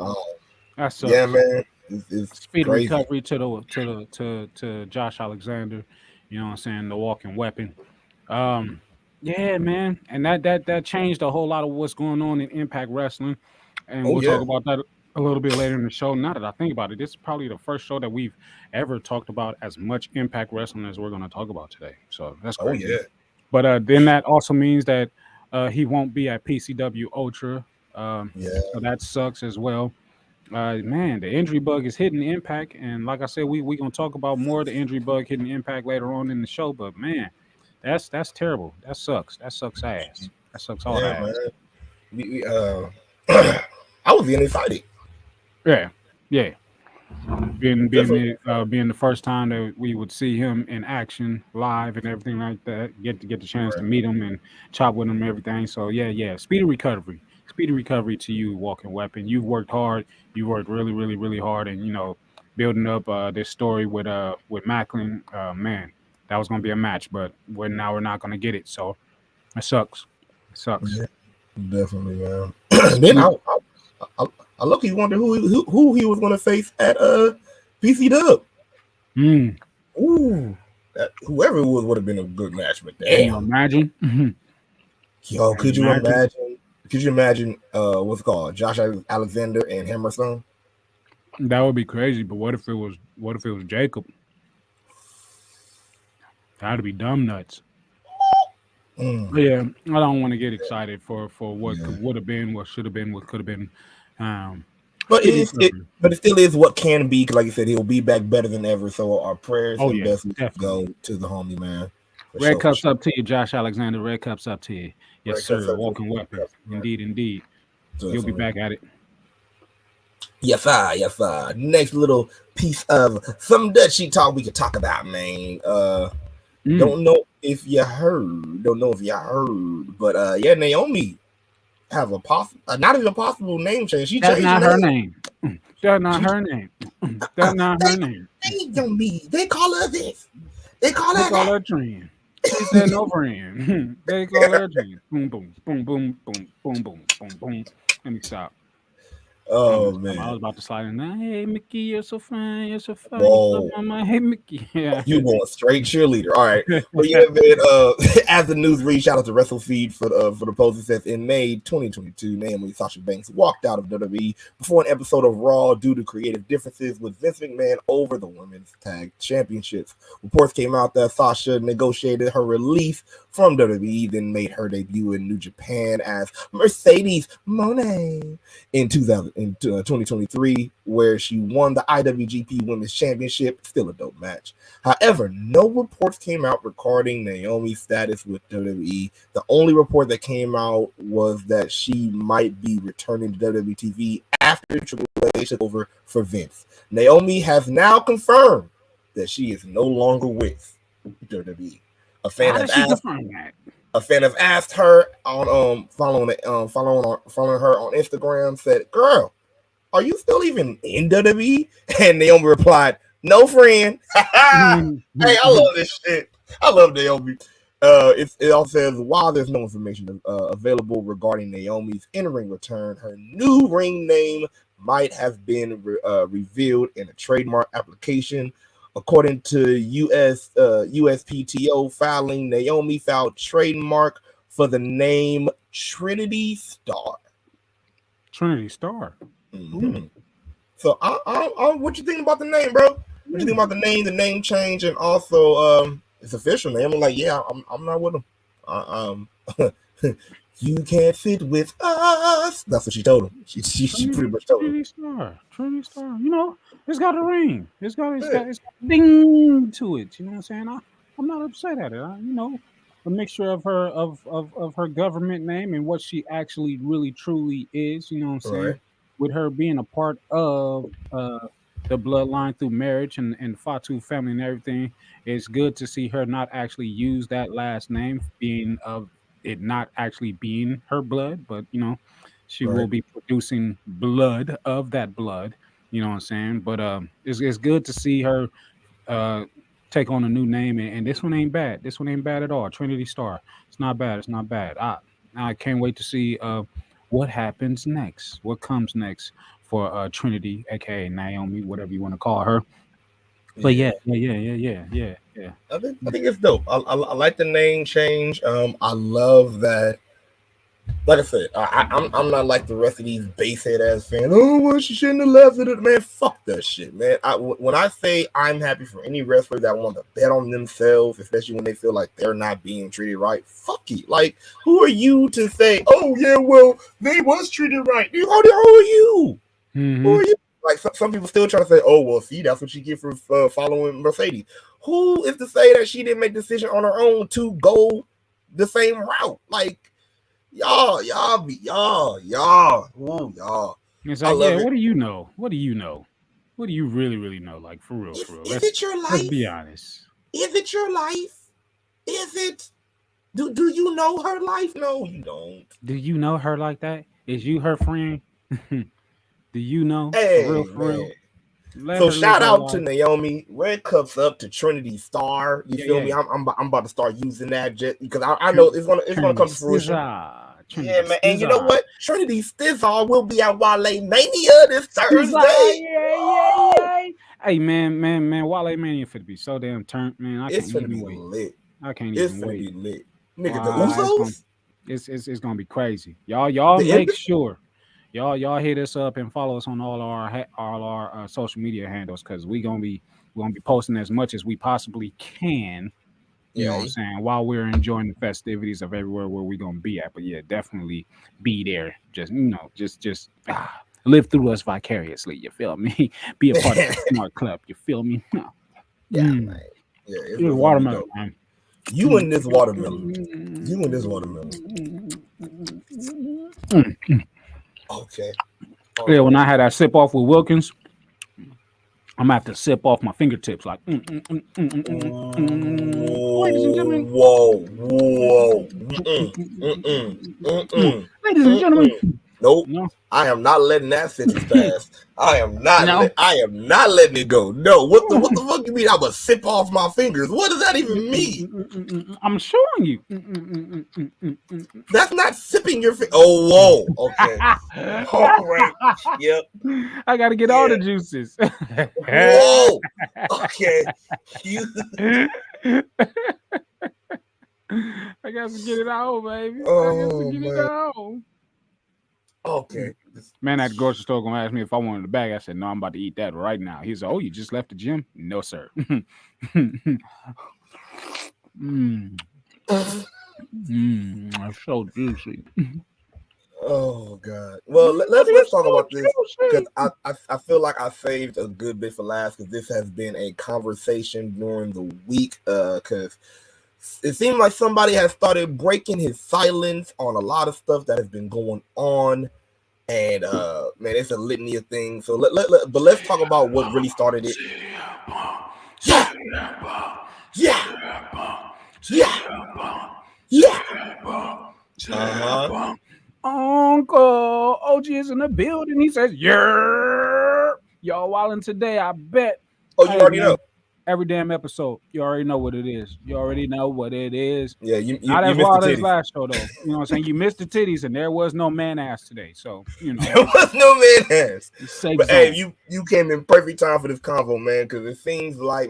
[SPEAKER 7] that's
[SPEAKER 4] yeah, man. It's
[SPEAKER 7] speed
[SPEAKER 4] crazy.
[SPEAKER 7] Recovery to Josh Alexander. You know what I'm saying? The walking weapon. Yeah, man, and that changed a whole lot of what's going on in Impact Wrestling, and we'll talk about that a little bit later in the show. Now that I think about it, this is probably the first show that we've ever talked about as much Impact Wrestling as we're going to talk about today. So that's crazy.
[SPEAKER 4] Oh, yeah.
[SPEAKER 7] But then that also means that he won't be at PCW Ultra. So that sucks as well. Man, the injury bug is hitting Impact, and like I said, we're going to talk about more of the injury bug hitting Impact later on in the show. But man, that's terrible. That sucks. That sucks ass. That sucks all ass.
[SPEAKER 4] I was getting excited.
[SPEAKER 7] Yeah. Being the first time that we would see him in action live and everything like that, get the chance to meet him and chop with him and everything. So yeah, speedy recovery speedy recovery to you, Walking Weapon. You've worked hard. You worked really, really, really hard, and building up this story with Macklin. Man, that was gonna be a match, but we're not gonna get it. So it sucks. It sucks.
[SPEAKER 4] Yeah, definitely, man. Then I luckily wonder who he was gonna face at PC Dub. Ooh, whoever it was would have been a good match, but damn.
[SPEAKER 7] Can you imagine?
[SPEAKER 4] Yo, could you imagine? Could you imagine what's it called? Josh Alexander and Hammerstone?
[SPEAKER 7] That would be crazy. But what if it was Jacob? That'd be dumb nuts. But yeah, I don't want to get excited for what would have been, what should have been, what could have been.
[SPEAKER 4] But it still is what can be. Because like you said, he'll be back better than ever. So our prayers and best go to the homie, man.
[SPEAKER 7] Red cups up to you, Josh Alexander. Red cups up to you. Yes, sir. Walking Weapon. Indeed. You'll be back at it.
[SPEAKER 4] Yes, sir. Yes, sir. Next little piece of some DIRTSHEET talk we could talk about, man. Don't know if you heard. But yeah, Naomi have a not even a possible name change.
[SPEAKER 7] That's not her name. That's not her name. That's not her name.
[SPEAKER 4] They call her this. They call her
[SPEAKER 7] Trend. She said no friend. They call her Trend. Boom, boom, boom, boom, boom, boom, boom, boom, boom. Let me stop.
[SPEAKER 4] Oh man,
[SPEAKER 7] I was about to slide in there. Hey Mickey, you're so fine. You're so fine.
[SPEAKER 4] Whoa.
[SPEAKER 7] Hey Mickey. Yeah.
[SPEAKER 4] You going straight cheerleader. All right. But yeah, man, as the news reads, shout out to WrestleFeed for the post. It says in May 2022, Naomi Sasha Banks walked out of WWE before an episode of Raw due to creative differences with Vince McMahon over the women's tag championships. Reports came out that Sasha negotiated her release from WWE, then made her debut in New Japan as Mercedes Moné in 2023, where she won the IWGP Women's Championship. Still a dope match. However, no reports came out regarding Naomi's status with WWE. The only report that came out was that she might be returning to WWE TV after Triple H took over for Vince. Naomi has now confirmed that she is no longer with WWE. A fan has asked her on following her on Instagram, said, "Girl, are you still even in WWE?" And Naomi replied, "No, friend." Hey, I love this shit. I love Naomi. It also says, while there's no information available regarding Naomi's in-ring return, her new ring name might have been revealed in a trademark application. According to USPTO filing, Naomi filed trademark for the name Trinity Star.
[SPEAKER 7] Trinity Star.
[SPEAKER 4] Mm-hmm. So, what you think about the name, bro? What you think about the name change, and also it's official name? I'm like, yeah, I'm not with him. You can't fit with us. That's what she told him. She pretty much told him.
[SPEAKER 7] Trinity Star. You know, it's got a ring. It's got ding to it. You know what I'm saying? I'm not upset at it. A mixture of her government name and what she actually really truly is. You know what I'm saying?
[SPEAKER 4] Right.
[SPEAKER 7] With her being a part of the bloodline through marriage and Fatu family and everything, it's good to see her not actually use that last name, being of it not actually being her blood, but she will be producing blood of that blood. You know what I'm saying? But it's good to see her take on a new name, and this one ain't bad. This one ain't bad at all. Trinity Star. It's not bad. It's not bad. I can't wait to see what happens next. What comes next for Trinity, aka Naomi, whatever you want to call her. But yeah.
[SPEAKER 4] I think it's dope. I like the name change. I love that. Like I said, I'm not like the rest of these basehead ass fans. Oh, well, she shouldn't have left it. Man, fuck that shit, man. When I say I'm happy for any wrestler that want to bet on themselves, especially when they feel like they're not being treated right, fuck it. Like, who are you to say, oh yeah, well, they was treated right? Who are you?
[SPEAKER 7] Mm-hmm.
[SPEAKER 4] Who are you? Like some people still trying to say, oh well, see, that's what she get for following Mercedes. Who is to say that she didn't make the decision on her own to go the same route? Like, y'all.
[SPEAKER 7] It's like, yeah, what do you know? What do you know? What do you really know? Like, for real.
[SPEAKER 4] Is it your life?
[SPEAKER 7] Let's be honest.
[SPEAKER 4] Is it your life? Is it? Do you know her life? No, you don't.
[SPEAKER 7] Do you know her like that? Is you her friend? Do you know?
[SPEAKER 4] Hey,
[SPEAKER 7] for
[SPEAKER 4] man.
[SPEAKER 7] real.
[SPEAKER 4] So shout out to Naomi. Red cups up to Trinity Star. You feel me? I'm about to start using that just because I know it's gonna come to fruition. Yeah, man. And you know what? Trinity Stizzar will be at Wale Mania this Thursday.
[SPEAKER 7] Yeah. Hey, man. Wale Mania finna be so damn turned, man. I
[SPEAKER 4] It's
[SPEAKER 7] can't
[SPEAKER 4] finna
[SPEAKER 7] even
[SPEAKER 4] be
[SPEAKER 7] wait.
[SPEAKER 4] lit.
[SPEAKER 7] I can't
[SPEAKER 4] It's
[SPEAKER 7] even
[SPEAKER 4] finna
[SPEAKER 7] wait.
[SPEAKER 4] be lit. Nigga, the Usos?
[SPEAKER 7] It's gonna be crazy. Y'all make sure y'all hit us up and follow us on all our social media handles because we're gonna be posting as much as we possibly can. You know what I'm saying? While we're enjoying the festivities of everywhere where we're gonna be at. But yeah, definitely be there. Just live through us vicariously. You feel me? Be a part of the Smart Club. You feel me?
[SPEAKER 4] Yeah, man. Yeah, it's
[SPEAKER 7] watermelon, man.
[SPEAKER 4] You and this watermelon. Okay.
[SPEAKER 7] Yeah, when I had that sip off with Wilkins, I'm gonna have to sip off my fingertips like. Ladies and gentlemen.
[SPEAKER 4] Whoa.
[SPEAKER 7] Ladies and gentlemen.
[SPEAKER 4] Nope. No. I am not letting that sentence pass. I am not letting it go. No. What the fuck you mean I'm gonna sip off my fingers? What does that even mean?
[SPEAKER 7] I'm showing you.
[SPEAKER 4] That's not sipping your finger. Oh, whoa. Okay. All right. Yep.
[SPEAKER 7] I gotta get all the juices.
[SPEAKER 4] Whoa. Okay.
[SPEAKER 7] I got to get it out, baby.
[SPEAKER 4] Oh,
[SPEAKER 7] get it out.
[SPEAKER 4] Okay.
[SPEAKER 7] Man at the grocery store gonna ask me if I wanted the bag. I said, no, I'm about to eat that right now. He said, oh, you just left the gym? No, sir. That's so juicy.
[SPEAKER 4] Oh God. Well, let's talk about this because I feel like I saved a good bit for last because this has been a conversation during the week because it seemed like somebody has started breaking his silence on a lot of stuff that has been going on. And man, it's a litany of things. So but let's talk about what really started it. Yeah.
[SPEAKER 7] Uncle OG is in the building. He says, yeah. Y'all wildin' today, I bet.
[SPEAKER 4] Oh, you already know.
[SPEAKER 7] Every damn episode, you already know what it is.
[SPEAKER 4] Yeah, you
[SPEAKER 7] not as
[SPEAKER 4] wild
[SPEAKER 7] as last show though. You know what I'm saying? You missed the titties, and there was no man ass today. So you know
[SPEAKER 4] there was no man ass. But hey, you came in perfect time for this convo, man, because it seems like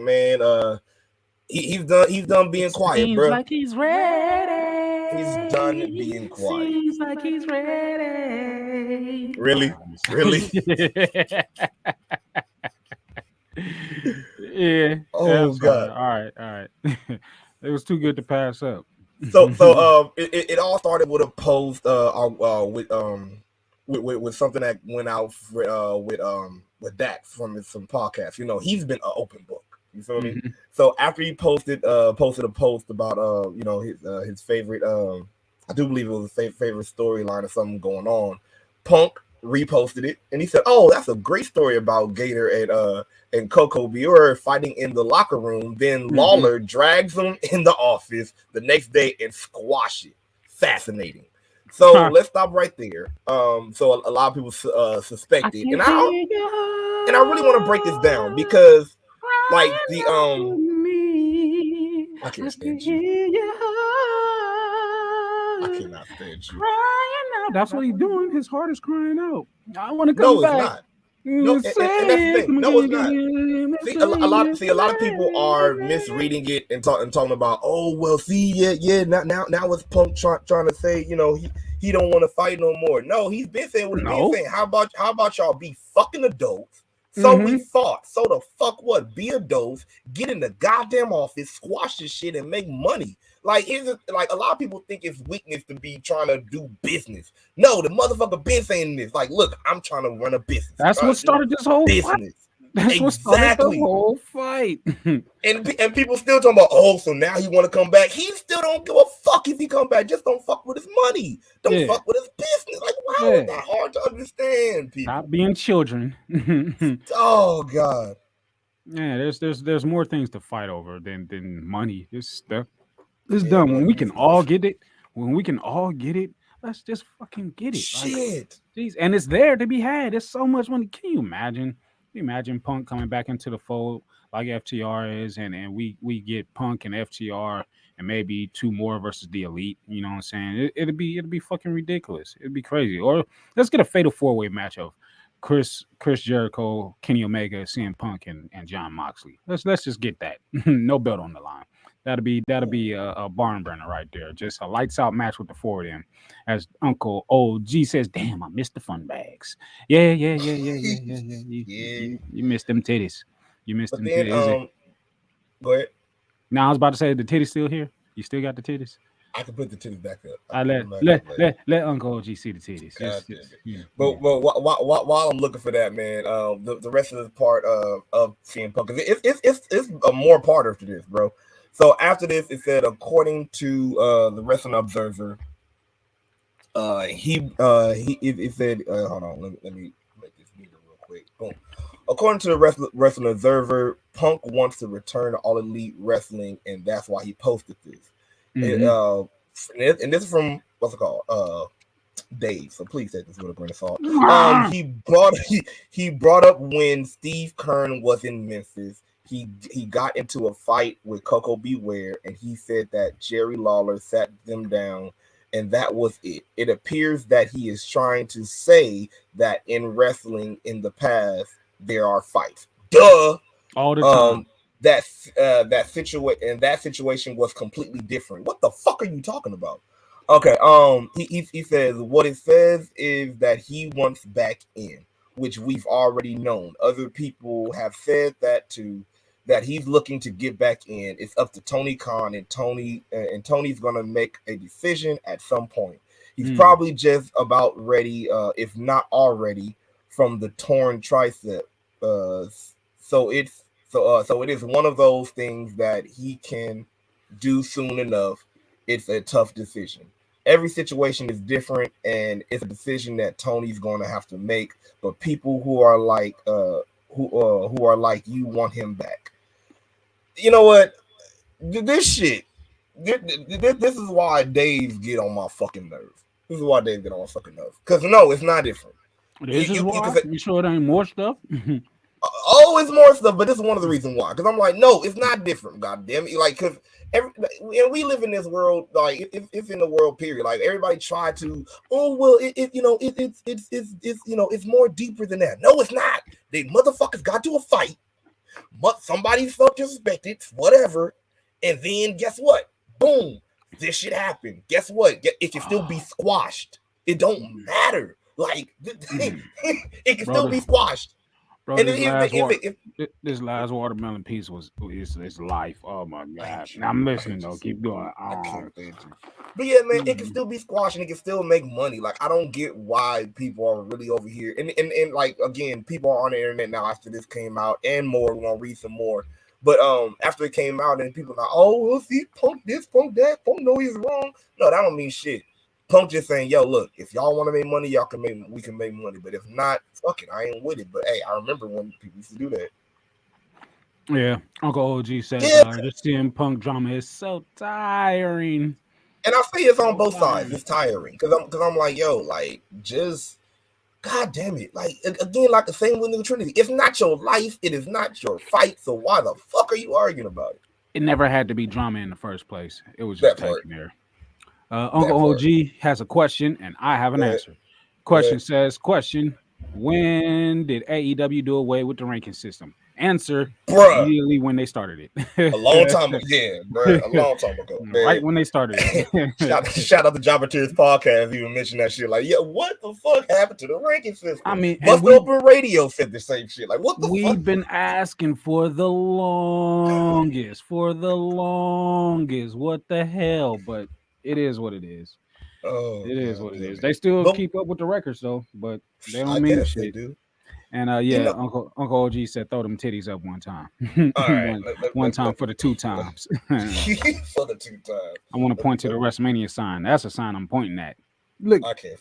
[SPEAKER 4] he's done being quiet, bro.
[SPEAKER 7] Seems like he's ready.
[SPEAKER 4] He's done being quiet.
[SPEAKER 7] Seems like he's ready.
[SPEAKER 4] Really?
[SPEAKER 7] Yeah.
[SPEAKER 4] Oh God.
[SPEAKER 7] All right. It was too good to pass up.
[SPEAKER 4] So it all started with a post with something that went out with Dak from some podcast. You know, he's been an open book. You feel me? So after he posted a post about his favorite I do believe it was a favorite storyline or something going on. Punk reposted it and he said, "Oh, that's a great story about Gator and Coco Buer fighting in the locker room. Then Lawler drags them in the office the next day and squash it. Fascinating." So let's stop right there. So a lot of people suspected, and I really want to break this down because like the I can't stand you. I cannot stand you.
[SPEAKER 7] Crying out. That's what he's doing. His heart is crying out. I want to come back.
[SPEAKER 4] No, it's not. No, and that's the thing. No, it's not. A lot of people are misreading it and talking about, oh well, see, yeah. Now it's Punk trying to say, you know, he don't want to fight no more. No, he's been saying what he's been saying. How about y'all be fucking adults? So we fought. So the fuck what? Be adults, get in the goddamn office, squash this shit, and make money. Like, a lot of people think it's weakness to be trying to do business. No, the motherfucker been saying this. Like, look, I'm trying to run a business.
[SPEAKER 7] That's what started this whole business. Fight. That's what started the whole fight.
[SPEAKER 4] and people still talking about, oh, so now he want to come back. He still don't give a fuck if he come back. Just don't fuck with his money. Don't fuck with his business. Like, wow, is that hard to understand, people?
[SPEAKER 7] Stop being children.
[SPEAKER 4] Oh God.
[SPEAKER 7] Yeah, there's more things to fight over than money. This stuff. It's dumb. When we can all get it, Let's just fucking get it.
[SPEAKER 4] Shit.
[SPEAKER 7] Jeez, and it's there to be had. There's so much money. Can you imagine? Imagine Punk coming back into the fold like FTR is, and we get Punk and FTR and maybe 2 more versus the Elite. You know what I'm saying? It'd be fucking ridiculous. It'd be crazy. Or let's get a fatal 4-way match of Chris Jericho, Kenny Omega, CM Punk, and John Moxley. Let's just get that. No belt on the line. That'll be a barn burner right there. Just a lights out match with the 4 of them. As Uncle OG says, "Damn, I missed the fun bags." Yeah. You missed them titties. You missed them titties.
[SPEAKER 4] Go ahead.
[SPEAKER 7] Now I was about to say, the titties still here. You still got the titties?
[SPEAKER 4] I can put the titties back up.
[SPEAKER 7] Let Uncle OG see the titties.
[SPEAKER 4] But while I'm looking for that, man, the rest of the part of CM Punk, it's a more parter to this, bro. So after this, it said, according to the Wrestling Observer, it said, hold on, let me make this video real quick. Boom. According to the Wrestling Observer, Punk wants to return to All Elite Wrestling, and that's why he posted this. Mm-hmm. And this is from what's it called? Dave. So please take this with a grain of salt. He brought up when Steve Keirn was in Memphis. He got into a fight with Coco Beware, and he said that Jerry Lawler sat them down, and that was it. It appears that he is trying to say that in wrestling in the past there are fights. Duh.
[SPEAKER 7] All the time.
[SPEAKER 4] That situation was completely different. What the fuck are you talking about? Okay. He says what it says is that he wants back in, which we've already known. Other people have said that too. That he's looking to get back in. It's up to Tony Khan, and Tony's gonna make a decision at some point. He's probably just about ready, if not already, from the torn tricep. So it is one of those things that he can do soon enough. It's a tough decision. Every situation is different, and it's a decision that Tony's going to have to make. But people who are like you want him back. You know what? This shit. This is why Dave get on my fucking nerves. This is why Dave get on my fucking nerves. Because no, it's not different.
[SPEAKER 7] This is why. You sure there ain't more stuff?
[SPEAKER 4] It's more stuff, but this is one of the reasons why. Because I'm like, no, it's not different. God damn it! Like, because we live in this world, like it's in the world. Period. Like everybody try to, it's more deeper than that. No, it's not. They motherfuckers got to a fight. But somebody felt disrespected, whatever, and then guess what? Boom, this shit happened. Guess what? It can still be squashed. It don't matter. Like it can still be squashed.
[SPEAKER 7] Bro, this last watermelon piece was life. Oh my god! Now I'm listening though. Keep going.
[SPEAKER 4] But yeah, man, it can still be squashed and it can still make money. Like I don't get why people are really over here. And like again, people are on the internet now after this came out and more. We're gonna read some more. But after it came out and people are like, oh, well, see, Punk this, Punk that, Punk know he's wrong. No, that don't mean shit. Punk just saying, yo, look, if y'all want to make money, we can make money. But if not, fuck it, I ain't with it. But hey, I remember when people used to do that.
[SPEAKER 7] Yeah, Uncle OG said just seeing Punk drama is so tiring.
[SPEAKER 4] And I say it's on both sides. It's tiring because I'm like, yo, like just god damn it, like again, like the same with the Trinity. It's not your life. It is not your fight. So why the fuck are you arguing about it?
[SPEAKER 7] It never had to be drama in the first place. It was just taken there. Uncle OG has a question, and I have an answer. Question says, when did AEW do away with the ranking system? Answer, immediately when they started it.
[SPEAKER 4] A long time ago. Yeah, bro. A long time ago. Man.
[SPEAKER 7] Right when they started it.
[SPEAKER 4] shout out to Jobber Tears podcast. Even mentioned that shit. Like, yeah, what the fuck happened to the ranking system?
[SPEAKER 7] I mean,
[SPEAKER 4] Busted Open Radio said the same shit. Like, what the fuck?
[SPEAKER 7] We've been asking for the longest. What the hell? But it is what it is. It is what it is. They still keep up with the records though, but they don't mean shit. They do. And Uncle OG said throw them titties up one time. All right. one time for the 2 times.
[SPEAKER 4] For the 2 times.
[SPEAKER 7] I want to point to the WrestleMania sign. That's a sign I'm pointing at. Look.
[SPEAKER 4] I can't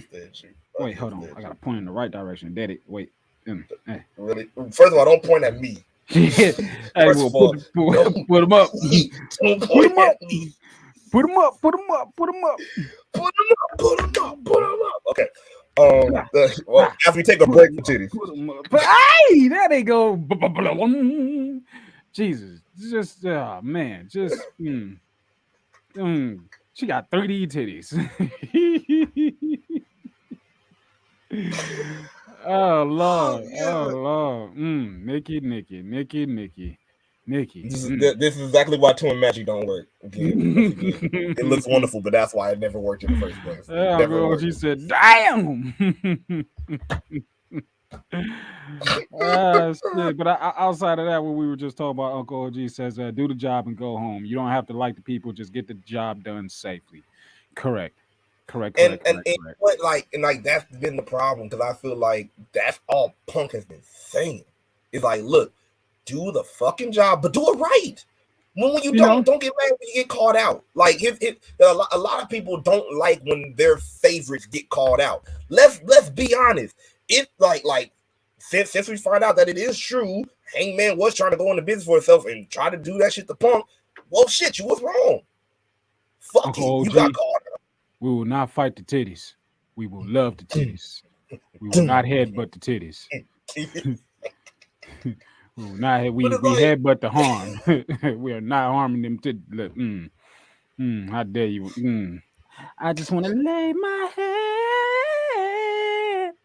[SPEAKER 4] stand you.
[SPEAKER 7] Wait, hold on. I gotta point in the right direction. Did it? Wait.
[SPEAKER 4] Hey. Really? First of all, don't point at me.
[SPEAKER 7] Hey, put them up.
[SPEAKER 4] Don't point at me.
[SPEAKER 7] Put them up. Put them up. Put them up.
[SPEAKER 4] Put them up. Put them up. Put them up. Okay. Well, after we take a break for titties.
[SPEAKER 7] Hey, there they go. Jesus, just man, just she got 3D titties. Oh Lord, oh Lord, Nikki.
[SPEAKER 4] This is exactly why Twin Magic don't work. Again. It looks wonderful, but that's why it never worked in the first place.
[SPEAKER 7] Girl, she said, "Damn." Shit. But outside of that, what we were just talking about, Uncle OG says, "Do the job and go home. You don't have to like the people; just get the job done safely." Correct.
[SPEAKER 4] And that's been the problem, because I feel like that's all Punk has been saying. It's like, look, do the fucking job, but do it right. When you don't get mad when you get called out. Like a lot of people don't like when their favorites get called out. Let's be honest. It's like since we find out that it is true, Hangman was trying to go into business for himself and try to do that shit to Punk. Well, shit, you was wrong. Fuck you got called out.
[SPEAKER 7] We will not fight the titties. We will love the titties. We will not headbutt the titties. We will not. We headbutt the harm. We are not harming them titties. How dare you? I just want to lay my head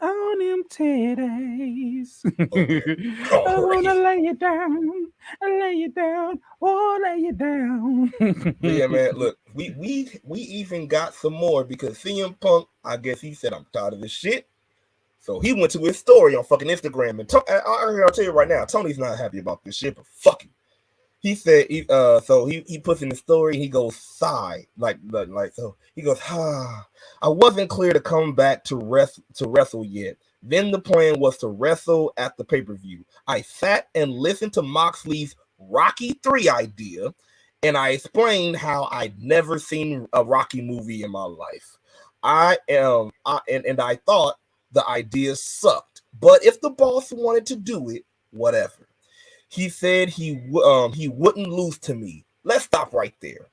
[SPEAKER 7] on them titties. I want to lay you down, oh, lay you down.
[SPEAKER 4] Yeah, man. Look, we even got some more, because CM Punk, I guess he said, I'm tired of this shit. So he went to his story on fucking Instagram, and I'll tell you right now, Tony's not happy about this shit, but fuck him. He said, so he puts in the story, he goes, sigh, like so he goes, I wasn't clear to come back to wrestle yet. Then the plan was to wrestle at the pay-per-view. I sat and listened to Moxley's Rocky 3 idea, and I explained how I'd never seen a Rocky movie in my life. I thought the idea sucked, but if the boss wanted to do it, whatever. He said he wouldn't lose to me. Let's stop right there.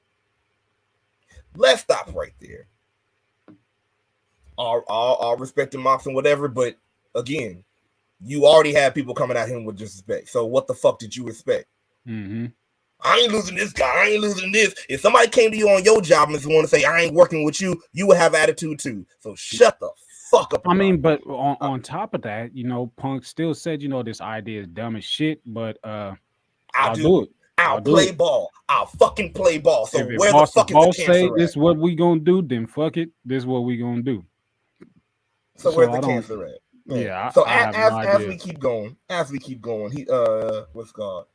[SPEAKER 4] All respect to Mox and whatever, but again, you already had people coming at him with disrespect. So what the fuck did you expect?
[SPEAKER 7] Mm-hmm.
[SPEAKER 4] I ain't losing this guy. I ain't losing this. If somebody came to you on your job and want to say I ain't working with you, you would have attitude too. So shut the fuck up.
[SPEAKER 7] I mean, but on top of that, Punk still said, this idea is dumb as shit, but I'll do it.
[SPEAKER 4] I'll play ball. I'll fucking play ball. So
[SPEAKER 7] if
[SPEAKER 4] where the fuck is the cancer
[SPEAKER 7] say
[SPEAKER 4] at?
[SPEAKER 7] this is what we gonna do, then fuck it. This is what we gonna do.
[SPEAKER 4] So where's the cancer at?
[SPEAKER 7] Yeah.
[SPEAKER 4] So as we keep going, he what's called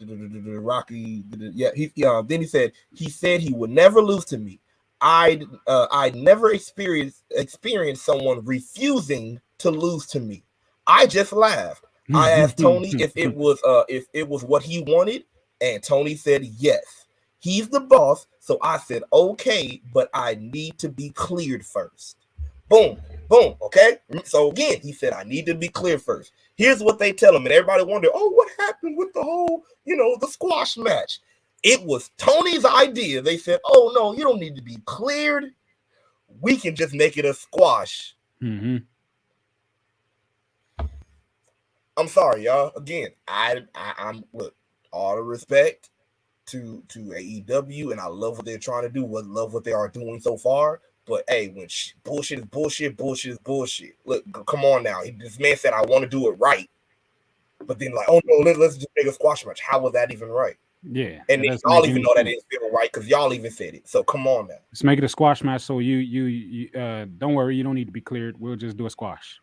[SPEAKER 4] Rocky. Yeah. Then he said he would never lose to me. I'd never experienced someone refusing to lose to me. I just laughed. I asked Tony if it was what he wanted, and Tony said yes. He's the boss, so I said okay, but I need to be cleared first. Boom, boom. Okay. So again, he said I need to be cleared first. Here's what they tell him, and everybody wondered, oh, what happened with the whole, the squash match? It was Tony's idea. They said, oh, no, you don't need to be cleared. We can just make it a squash.
[SPEAKER 7] Mm-hmm.
[SPEAKER 4] I'm sorry, y'all. Again, I'm look, all the respect to AEW, and I love what they're trying to do. Love what they are doing so far. But hey, when bullshit is bullshit, bullshit is bullshit. Look, come on now. This man said I want to do it right, but then like, oh no, let's just make a squash match. How was that even right?
[SPEAKER 7] Yeah,
[SPEAKER 4] and y'all even know that didn't feel right because y'all even said it. So come on now.
[SPEAKER 7] Let's make it a squash match. So you don't worry, you don't need to be cleared. We'll just do a squash.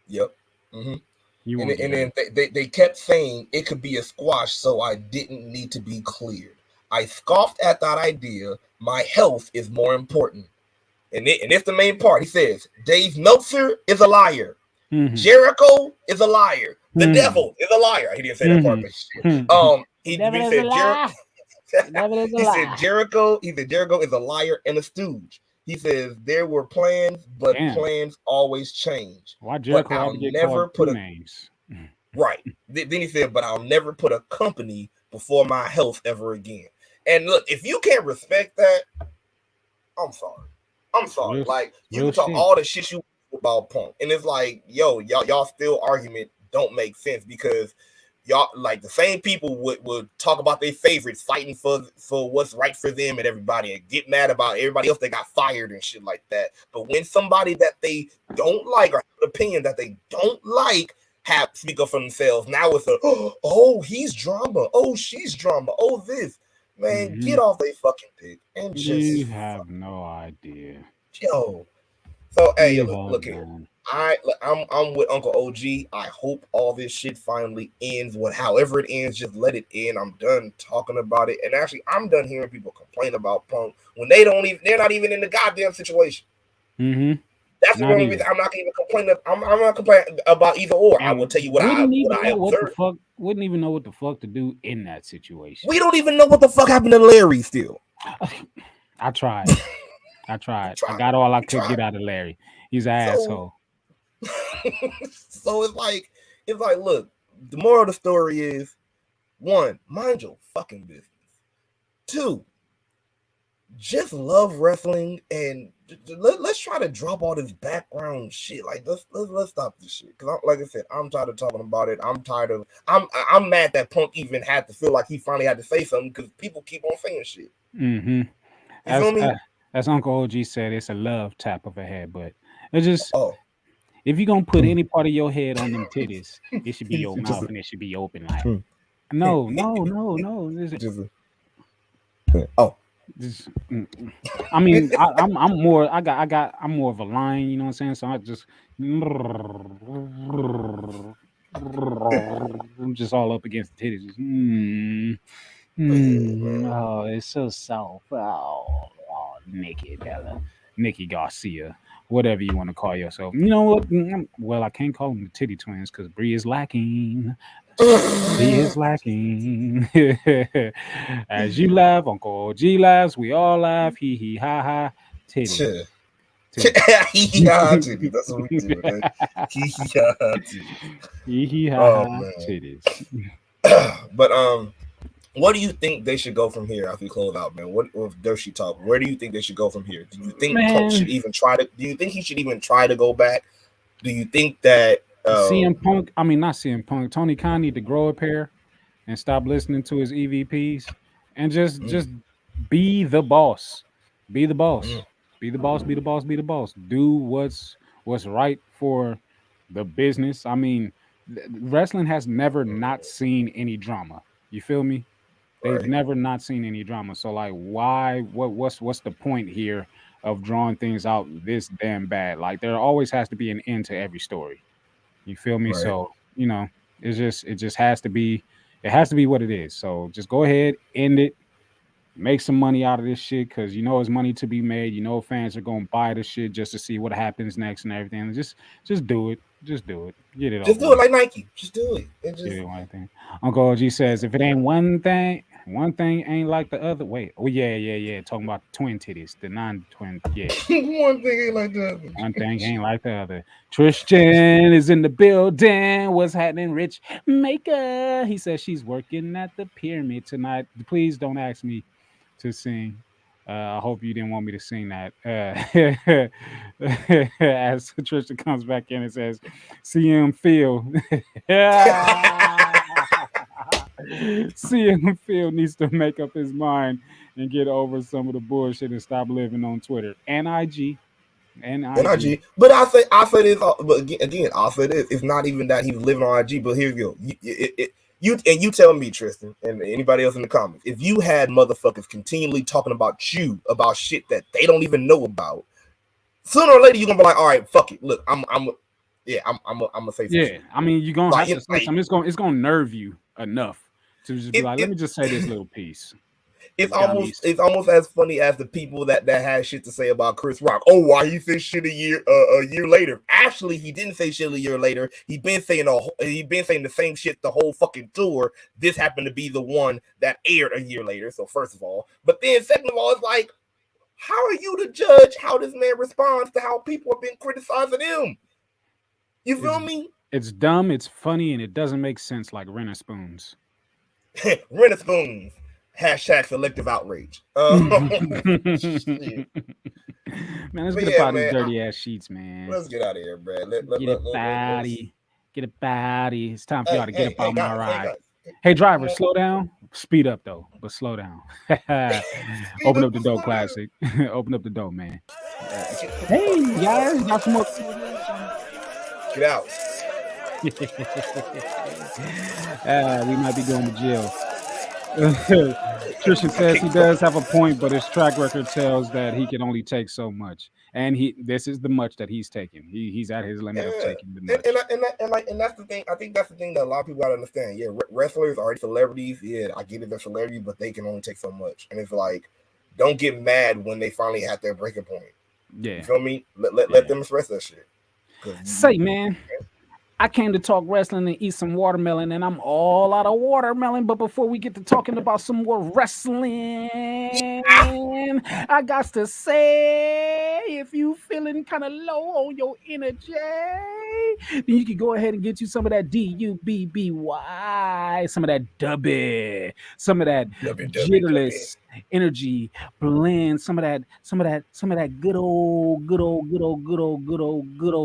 [SPEAKER 4] Yep. Mm-hmm. And then they kept saying it could be a squash, so I didn't need to be cleared. I scoffed at that idea. My health is more important. And it's the main part. He says, Dave Meltzer is a liar. Mm-hmm. Jericho is a liar. The devil is a liar. He didn't say that part, but shit. He said Jericho is a liar and a stooge. He says there were plans, but plans always change.
[SPEAKER 7] Why Jericho
[SPEAKER 4] I'll never put names? Right. Then he said, but I'll never put a company before my health ever again. And look, if you can't respect that, I'm sorry. Like you can talk
[SPEAKER 7] shit.
[SPEAKER 4] all the shit you about Punk, and it's like, yo, y'all still argument don't make sense because y'all like the same people would talk about their favorites fighting for what's right for them and everybody, and get mad about everybody else that got fired and shit like that. But when somebody that they don't like or have an opinion that they don't like have speak up for themselves, now it's a oh, he's drama, oh, she's drama, oh, this man, get off their fucking dick and just
[SPEAKER 7] you have no idea.
[SPEAKER 4] Yo. So hey, look here. I'm with Uncle OG. I hope all this shit finally ends. However it ends, just let it end. I'm done talking about it. And actually, I'm done hearing people complain about Punk when they're not even in the goddamn situation. That's the only reason I'm not even complaining. I'm not complaining about either or. I will tell you what I observed.
[SPEAKER 7] Wouldn't even know what the fuck to do in that situation.
[SPEAKER 4] We don't even know what the fuck happened to Larry still.
[SPEAKER 7] I tried. I got all I could get out of Larry. He's an asshole.
[SPEAKER 4] So it's like, look, the moral of the story is, 1, mind your fucking business. 2, just love wrestling, and let's try to drop all this background shit. Like let's stop this shit. Cause like I said, I'm tired of talking about it. I'm mad that Punk even had to feel like he finally had to say something because people keep on saying shit.
[SPEAKER 7] You feel me? As Uncle OG said, it's a love tap of a head, but it's just if you're gonna put any part of your head on them titties, it should be your mouth and it should be open. Like no. I mean, I'm more of a lion, you know what I'm saying? So I just I'm just all up against the titties. Oh, it's so soft. Oh, Nikki Garcia, whatever you want to call yourself. You know what? Well, I can't call them the Titty Twins because Bree is lacking. Bree is lacking. As you laugh, Uncle G laughs, we all laugh. Hee hee ha ha. Titty.
[SPEAKER 4] Hee hee ha titty. That's what we do, man. Hee hee ha titty.
[SPEAKER 7] Hee hee ha ha titties.
[SPEAKER 4] But what do you think they should go from here after we close out, man? What with DIRTSHEET talk? Where do you think they should go from here? Do you think Punk should even try to? Do you think he should even try to go back? Do you think that
[SPEAKER 7] CM Punk? I mean, not CM Punk. Tony Khan need to grow a pair and stop listening to his EVPs and just be the boss. Be the boss. Be the boss. Be the boss. Be the boss. Do what's right for the business. I mean, wrestling has never not seen any drama. You feel me? They've never not seen any drama. So like, why? What's the point here of drawing things out this damn bad? Like, there always has to be an end to every story. You feel me? So you know, it just has to be. It has to be what it is. So just go ahead, end it, make some money out of this shit because you know there's money to be made. You know fans are gonna buy the shit just to see what happens next and everything. Just do it. Just do it. Get it.
[SPEAKER 4] Just do it like Nike. Just do it.
[SPEAKER 7] Get it one thing. Uncle OG says if it ain't one thing ain't like the other. Wait. Oh yeah. Talking about the twin titties, the non-twin. Yeah.
[SPEAKER 6] One thing ain't like the other.
[SPEAKER 7] One thing ain't like the other. Tristan is in the building. What's happening, Rich Maker? He says she's working at the pyramid tonight. Please don't ask me to sing. I hope you didn't want me to sing that. As Tristan comes back in and says, CM Phil. CM Phil needs to make up his mind and get over some of the bullshit and stop living on Twitter and IG.
[SPEAKER 4] But I say this. But again, I'll say this. It's not even that he's living on IG. But here you go. You tell me, Tristan, and anybody else in the comments, if you had motherfuckers continually talking about you about shit that they don't even know about, sooner or later you're gonna be like, all right, fuck it. Look, I'm gonna say something.
[SPEAKER 7] Yeah, I mean, you're gonna have to say something. It's gonna nerve you enough to just be like, let me just say this little piece.
[SPEAKER 4] It's almost as funny as the people that had shit to say about Chris Rock. Oh, why he said shit a year later? Actually, he didn't say shit a year later. He's been saying the same shit the whole fucking tour. This happened to be the one that aired a year later. So first of all, but then second of all, it's like, how are you to judge how this man responds to how people have been criticizing him? You feel me?
[SPEAKER 7] It's dumb, it's funny, and it doesn't make sense like Renner Spoons.
[SPEAKER 4] Renner Spoons. Hashtag selective outrage.
[SPEAKER 7] Man, let's get up out of these dirty ass sheets, man.
[SPEAKER 4] Let's get out of here, Brad.
[SPEAKER 7] Get up out of here. Get up out of here. It's time for y'all to get up out my ride. Hey, driver, slow down. Speed up, though, but slow down. Open up the door, Classic. Open up the door, man. Hey, guys, got some more.
[SPEAKER 4] Get out.
[SPEAKER 7] We might be going to jail. Trishan says he does have a point, but his track record tells that he can only take so much, and this is the much that he's taking. He's at his limit of taking the much.
[SPEAKER 4] And that's the thing. I think that's the thing that a lot of people gotta understand. Yeah, wrestlers are celebrities. Yeah, I get it, they're celebrities, but they can only take so much. And it's like, don't get mad when they finally have their breaking point.
[SPEAKER 7] Yeah,
[SPEAKER 4] you feel me? Let them express that shit.
[SPEAKER 7] Say, man. I came to talk wrestling and eat some watermelon, and I'm all out of watermelon. But before we get to talking about some more wrestling, I got to say, if you feeling kind of low on your energy, then you can go ahead and get you some of that DUBBY, some of that dubby, some of that jitterless energy blend, some of that good old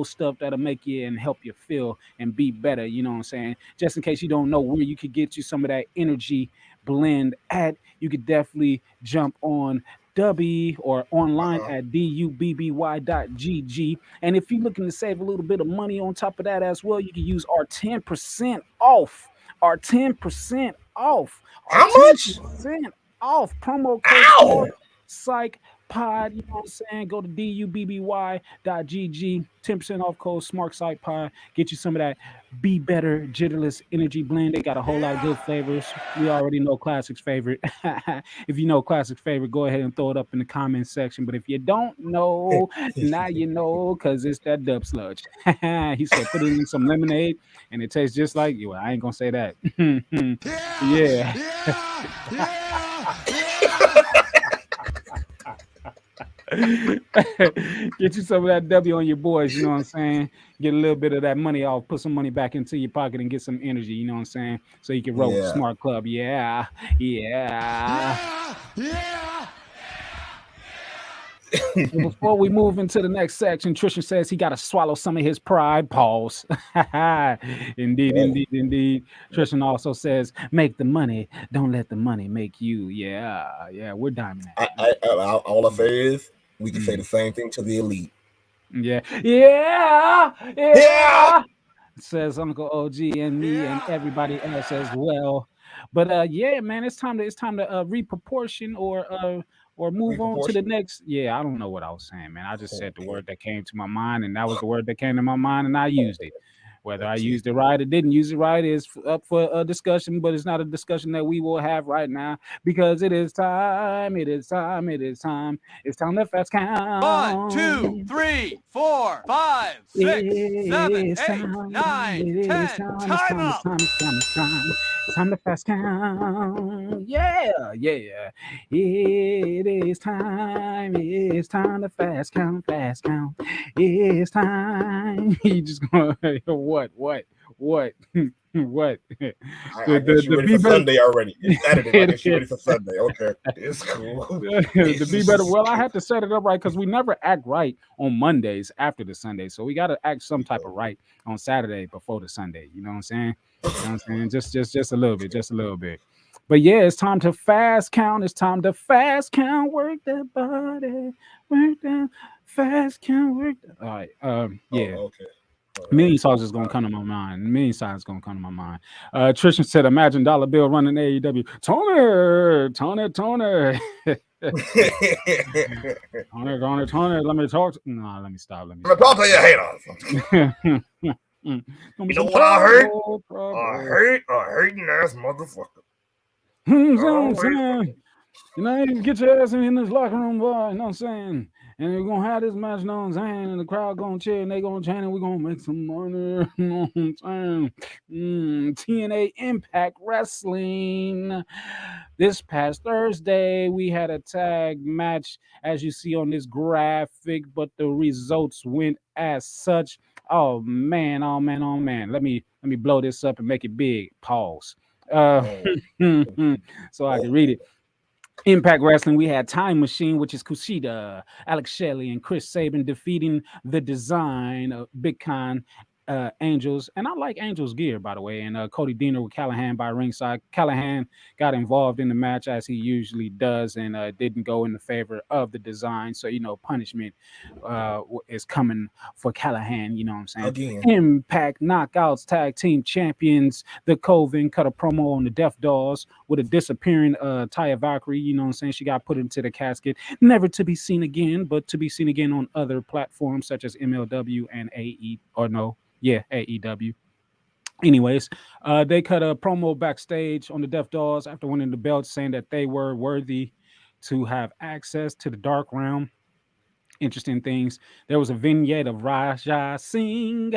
[SPEAKER 7] stuff that'll make you and help you feel and be better. You know what I'm saying? Just in case you don't know where you could get you some of that energy blend at, you could definitely jump on Dubby or online at dubby.gg. And if you're looking to save a little bit of money on top of that as well, you can use our 10% off. Our 10% off.
[SPEAKER 4] How much?
[SPEAKER 7] 10% off. Promo code Psych Pod. You know what I'm saying? Go to dubby.gg. 10% off code Smark Psych Pod. Get you some of that Be Better Jitterless Energy Blend. They got a whole lot of good flavors. We already know Classic's favorite. If you know Classic's favorite, go ahead and throw it up in the comment section. But if you don't know, now you know, because it's that dub sludge. He said put it in some lemonade and it tastes just like you. Well, I ain't gonna say that. Yeah. Get you some of that W on your boys, you know what I'm saying? Get a little bit of that money off, put some money back into your pocket and get some energy, you know what I'm saying? So you can roll with Smart Club. Yeah. Before we move into the next section, Trishan says he got to swallow some of his pride. Pause. Indeed. Trishan also says, make the money. Don't let the money make you. Yeah. We're diamond.
[SPEAKER 4] All I say is, we can say the same thing to the elite.
[SPEAKER 7] Yeah. Says Uncle OG and me and everybody else as well. But yeah, man, it's time to reproportion or move on to the next. Yeah, I don't know what I was saying, man. I just said the word that came to my mind, and that was the word that came to my mind, and I used it. Whether I used it right or didn't use it right is up for a discussion, but it's not a discussion that we will have right now because it is time. It's time to fast count.
[SPEAKER 8] 1, 2, 3, 4, 5, 6, 7, 8, 9, 10. Time up.
[SPEAKER 7] It's time to fast count. Yeah. It is time. It's time to fast count. It's time. You just gonna what?
[SPEAKER 4] I guess you're ready for Sunday already. It's Saturday. I guess you're ready for Sunday. Okay, it's cool.
[SPEAKER 7] To be better. Well, I had to set it up right because we never act right on Mondays after the Sunday, so we got to act some type of right on Saturday before the Sunday. You know what I'm saying? Just a little bit. But yeah, it's time to fast count. Work that body. Work that fast count. All right. Yeah.
[SPEAKER 4] Oh, okay.
[SPEAKER 7] Million songs is gonna come to my mind. Trishan said, "Imagine Dollar Bill running AEW." Tony. Tony. Let me talk. No, let me stop.
[SPEAKER 4] Let me talk to your haters. You know what I heard? I hate ass motherfucker.
[SPEAKER 7] You know, you get your ass in this locker room, boy. You know what I'm saying? And we're gonna have this match, you know what I'm saying? And the crowd gonna cheer and they gonna chant and we're gonna make some money. You know what I'm saying? TNA Impact Wrestling. This past Thursday, we had a tag match, as you see on this graphic, but the results went as such. Oh man. Let me blow this up and make it big. Pause. So I can read it. Impact Wrestling, we had Time Machine, which is Kushida, Alex Shelley, and Chris Sabin defeating the Design of Big Con Angels. And I like Angels gear, by the way. And Cody Deaner with Callahan by ringside. Callahan got involved in the match as he usually does and didn't go in the favor of the Design. So, punishment is coming for Callahan. You know what I'm saying?
[SPEAKER 4] Again.
[SPEAKER 7] Impact Knockouts Tag Team Champions. The Coven cut a promo on the Death Dolls with a disappearing Taya Valkyrie. You know what I'm saying? She got put into the casket, never to be seen again, but to be seen again on other platforms such as MLW and AEW. Anyways, they cut a promo backstage on the Death Dolls after winning the belt, saying that they were worthy to have access to the Dark Realm. Interesting things. There was a vignette of Raja Singh,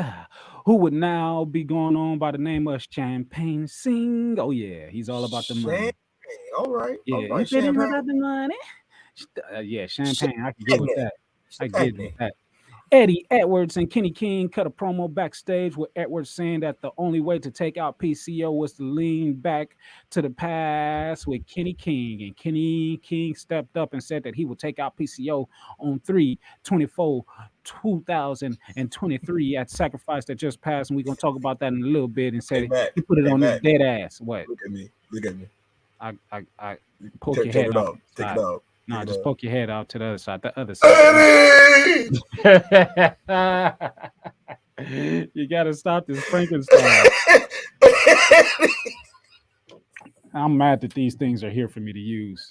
[SPEAKER 7] who would now be going on by the name of Champagne Singh. Oh yeah, he's all about the money.
[SPEAKER 4] All right.
[SPEAKER 7] Yeah,
[SPEAKER 4] all right.
[SPEAKER 7] if it ain't about the money. Yeah, champagne. I can get with that. I get with that. Eddie Edwards and Kenny King cut a promo backstage with Edwards saying that the only way to take out PCO was to lean back to the past with Kenny King. And Kenny King stepped up and said that he would take out PCO on 3/24/2023 at Sacrifice that just passed. And we're going to talk about that in a little bit and said he put it on his dead ass. What?
[SPEAKER 4] Look at me.
[SPEAKER 7] I poke your head out.
[SPEAKER 4] Take it out.
[SPEAKER 7] No, just poke your head out to the other side. The other side. You gotta stop this Frankenstein. I'm mad that these things are here for me to use.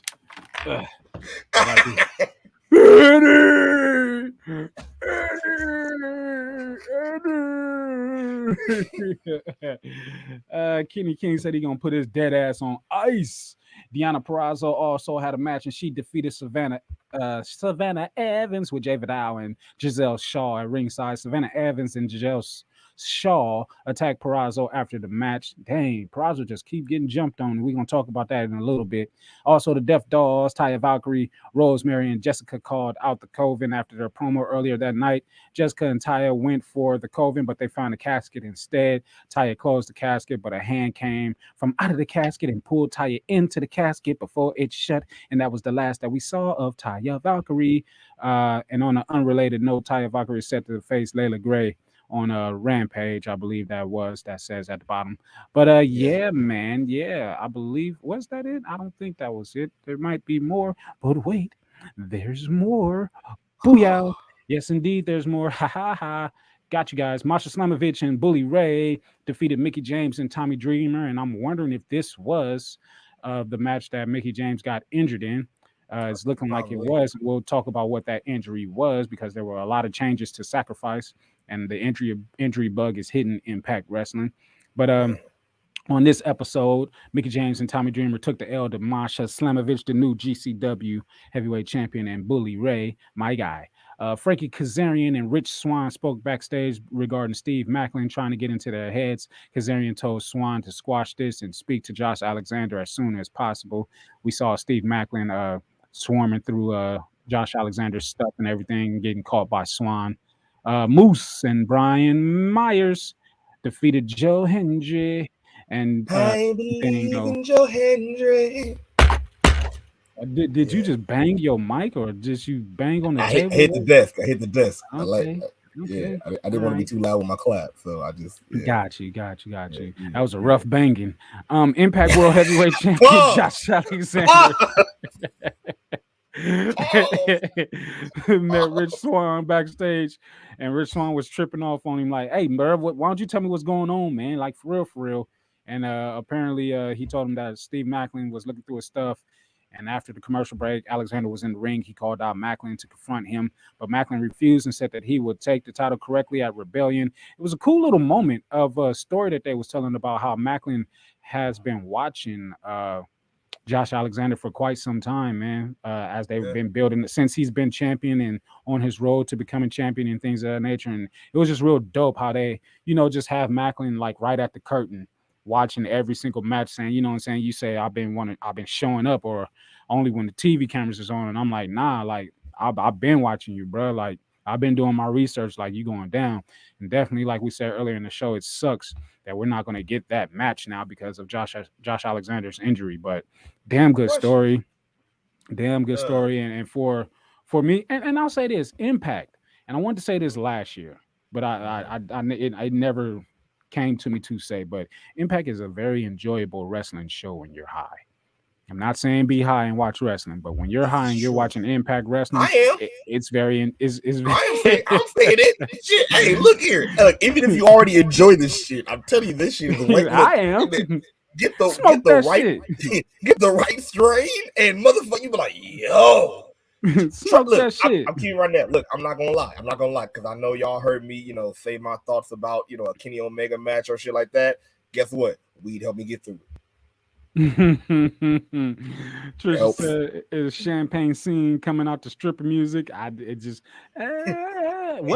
[SPEAKER 7] Kenny King said he's gonna put his dead ass on ice. Deonna Purrazzo also had a match and she defeated Savannah Evans with Jay Vidal and Giselle Shaw at ringside. Savannah Evans and Giselle Shaw attacked Purrazzo after the match. Dang, Purrazzo just keep getting jumped on. We're going to talk about that in a little bit. Also, the Death Dolls, Taya Valkyrie, Rosemary, and Jessica called out the Coven after their promo earlier that night. Jessica and Taya went for the Coven, but they found a casket instead. Taya closed the casket, but a hand came from out of the casket and pulled Taya into the casket before it shut, and that was the last that we saw of Taya Valkyrie. And on an unrelated note, Taya Valkyrie set to face Layla Gray on a Rampage, I believe that says at the bottom. But yeah, man, yeah, I believe, was that it? I don't think that was it. There might be more, but wait, there's more. Booyah. Yes, indeed, there's more. Ha ha ha. Got you guys. Masha Slamovich and Bully Ray defeated Mickie James and Tommy Dreamer, and I'm wondering if this was the match that Mickie James got injured in. It's looking like it was. We'll talk about what that injury was because there were a lot of changes to Sacrifice, and the injury bug is hitting Impact Wrestling. But on this episode, Mickie James and Tommy Dreamer took the L to Masha Slamovich, the new GCW heavyweight champion, and Bully Ray, my guy. Frankie Kazarian and Rich Swann spoke backstage regarding Steve Macklin trying to get into their heads. Kazarian told Swann to squash this and speak to Josh Alexander as soon as possible. We saw Steve Macklin swarming through Josh Alexander's stuff and everything, getting caught by Swann. Moose and Brian Myers defeated Joe Hendry and
[SPEAKER 4] I believe in Joe Hendry.
[SPEAKER 7] Did you just bang your mic or did you bang on the table?
[SPEAKER 4] I hit the desk. Okay. I
[SPEAKER 7] Okay.
[SPEAKER 4] Yeah, I didn't want to be too loud with my clap, so I just
[SPEAKER 7] got you. That was a rough banging. Impact World Heavyweight Champion Josh Alexander met Rich Swann backstage, and Rich Swann was tripping off on him like, "Hey, Merv, why don't you tell me what's going on, man? Like for real." And apparently, he told him that Steve Macklin was looking through his stuff. And after the commercial break, Alexander was in the ring. He called out Macklin to confront him, but Macklin refused and said that he would take the title correctly at Rebellion. It was a cool little moment of a story that they was telling about how Macklin has been watching Josh Alexander for quite some time, man, as they've been building since he's been champion and on his road to becoming champion and things of that nature. And it was just real dope how they, just have Macklin like right at the curtain, watching every single match, saying, you know what I'm saying? You say, I've been showing up, or only when the TV cameras is on. And I'm like, nah, like I've been watching you, bro. Like I've been doing my research, like you going down. And definitely, like we said earlier in the show, it sucks that we're not going to get that match now because of Josh Alexander's injury, but damn good story. Damn good story. And for me, and I'll say this, Impact. And I wanted to say this last year, but it never came to me to say. But Impact is a very enjoyable wrestling show when you're high. I'm not saying be high and watch wrestling, but when you're high and you're watching Impact Wrestling, it's very.
[SPEAKER 4] I'm saying it. Shit, hey, look here. Even if you already enjoy this shit, I'm telling you, this shit is the way.
[SPEAKER 7] I am.
[SPEAKER 4] Get the right strain, and motherfucker, you be like, yo.
[SPEAKER 7] Smoke that shit.
[SPEAKER 4] I'm keeping right now. Look, I'm not gonna lie, because I know y'all heard me, say my thoughts about, a Kenny Omega match or shit like that. Guess what? Weed helped me get through it.
[SPEAKER 7] Trisha said, "Is champagne scene coming out the stripper music?" What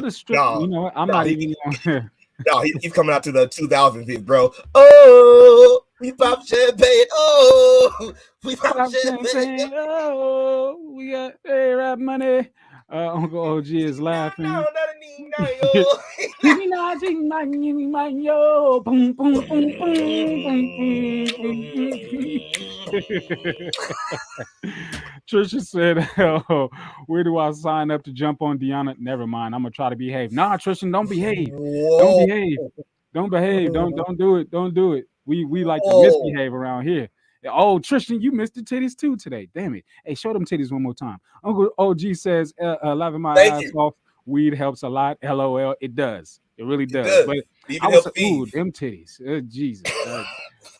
[SPEAKER 7] a strip. You know what? I'm not even on here.
[SPEAKER 4] No, he's coming out to the 2000s hit, bro. Oh, we pop champagne. Oh, we pop champagne.
[SPEAKER 7] Oh, we got rap money. Uncle OG is laughing. Trisha said, "Oh, where do I sign up to jump on Deanna?" Never mind. I'm gonna try to behave. Nah, Trisha, don't behave. Don't behave. Don't behave. Don't do it. Don't do it. We like to misbehave around here. Oh, Tristan, you missed the titties too today. Damn it. Hey, show them titties one more time. Uncle OG says, laughing my ass off. Weed helps a lot. LOL. It does. It really does. But I was ooh, them titties. Jesus.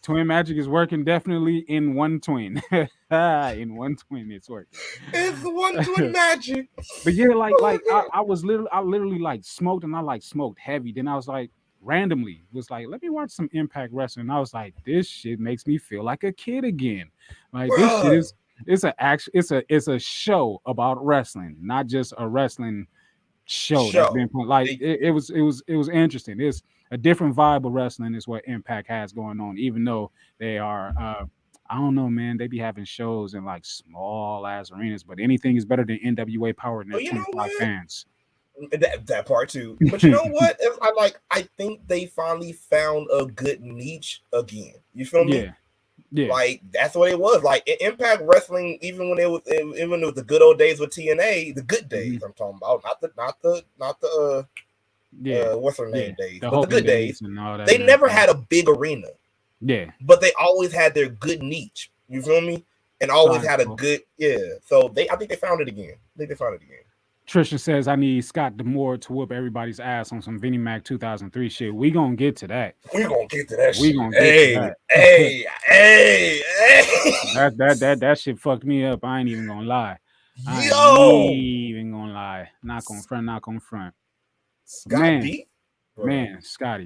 [SPEAKER 7] Twin magic is working definitely in one twin. In one twin, it's working.
[SPEAKER 4] It's one twin magic.
[SPEAKER 7] But yeah, I literally like smoked, and I like smoked heavy. Then I was like, randomly was like, let me watch some Impact Wrestling. And I was like, this shit makes me feel like a kid again. Like this shit is it's a show about wrestling, not just a wrestling show. That's been like it was interesting. It's a different vibe of wrestling is what Impact has going on, even though they are I don't know, man. They be having shows in like small ass arenas, but anything is better than NWA Power and their 25 fans.
[SPEAKER 4] That part too. But you know what? I think they finally found a good niche again. You feel me?
[SPEAKER 7] Yeah.
[SPEAKER 4] Like that's what it was. Like Impact Wrestling, even when it was the good old days with TNA, the good days I'm talking about, not the what's her name days, but the good days.
[SPEAKER 7] And all that,
[SPEAKER 4] they never had a big arena.
[SPEAKER 7] Yeah.
[SPEAKER 4] But they always had their good niche. You feel me? And always had a good So I think they found it again.
[SPEAKER 7] Trisha says, I need Scott D'Amore to whoop everybody's ass on some Vinnie Mac 2003 shit. We gonna get to that.
[SPEAKER 4] We gonna get to that
[SPEAKER 7] shit.
[SPEAKER 4] Hey.
[SPEAKER 7] That shit fucked me up. I ain't even gonna lie. I ain't even gonna lie. Not gonna front.
[SPEAKER 4] Scott
[SPEAKER 7] Scott.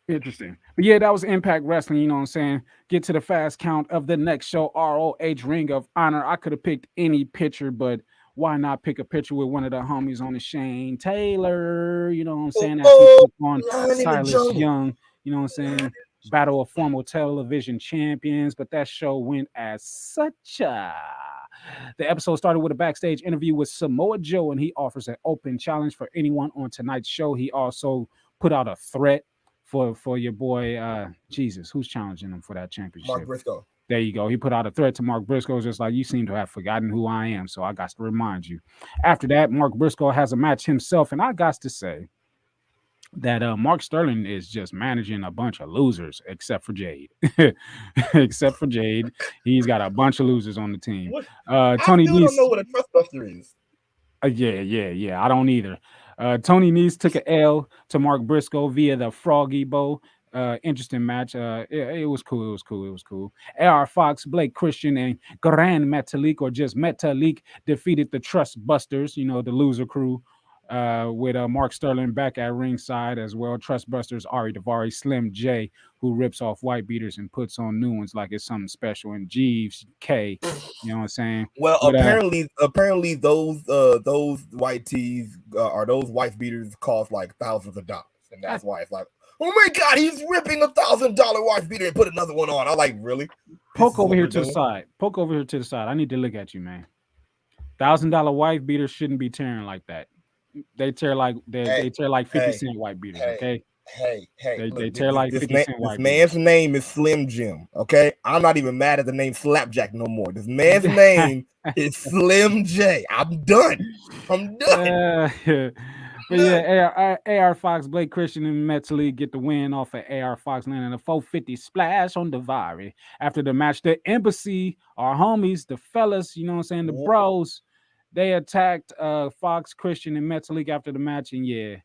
[SPEAKER 7] Interesting. But yeah, that was Impact Wrestling, you know what I'm saying? Get to the fast count of the next show, ROH Ring of Honor. I could have picked any picture, but why not pick a picture with one of the homies on the Shane Taylor, you know what I'm saying? As he took on Silas Young, you know what I'm saying? Battle of former television champions, but that show went as such. The episode started with a backstage interview with Samoa Joe, and he offers an open challenge for anyone on tonight's show. He also put out a threat for your boy, Jesus, who's challenging him for that championship?
[SPEAKER 4] Mark Briscoe.
[SPEAKER 7] There you go. He put out a threat to Mark Briscoe, just like, you seem to have forgotten who I am, so I got to remind you. After that, Mark Briscoe has a match himself, and I got to say that Mark Sterling is just managing a bunch of losers, except for Jade. Except for Jade, he's got a bunch of losers on the team. Tony
[SPEAKER 4] Nese don't know what a trustbuster is.
[SPEAKER 7] Yeah. I don't either. Tony Nese took an L to Mark Briscoe via the Froggy Bow. Interesting match. It was cool. AR Fox, Blake Christian, and Grand Metalik, or just Metalik, defeated the Trust Busters, you know, the loser crew, with Mark Sterling back at ringside as well. Trust Busters, Ari Daivari, Slim J, who rips off white beaters and puts on new ones like it's something special, and Jeeves K, you know what I'm saying?
[SPEAKER 4] Well, but, apparently those white tees or those white beaters cost like thousands of dollars, and that's why it's like, oh my God, he's ripping $1,000 wife beater and put another one on. I like, really?
[SPEAKER 7] Poke over here to the side. I need to look at you, man. $1,000 wife beaters shouldn't be tearing like that. They tear like they tear like 50 cent white beaters. Okay.
[SPEAKER 4] Hey,
[SPEAKER 7] they tear like 50 Cent white
[SPEAKER 4] this man's name is Slim Jim. Okay, I'm not even mad at the name Slapjack no more. This man's name is Slim J. I'm done.
[SPEAKER 7] But yeah, AR Fox, Blake Christian, and Metalik get the win off of AR Fox landing a 450 splash on Davari. After the match, the Embassy, our homies, the fellas, you know what I'm saying, the bros, they attacked Fox, Christian, and Metalik after the match, and yeah,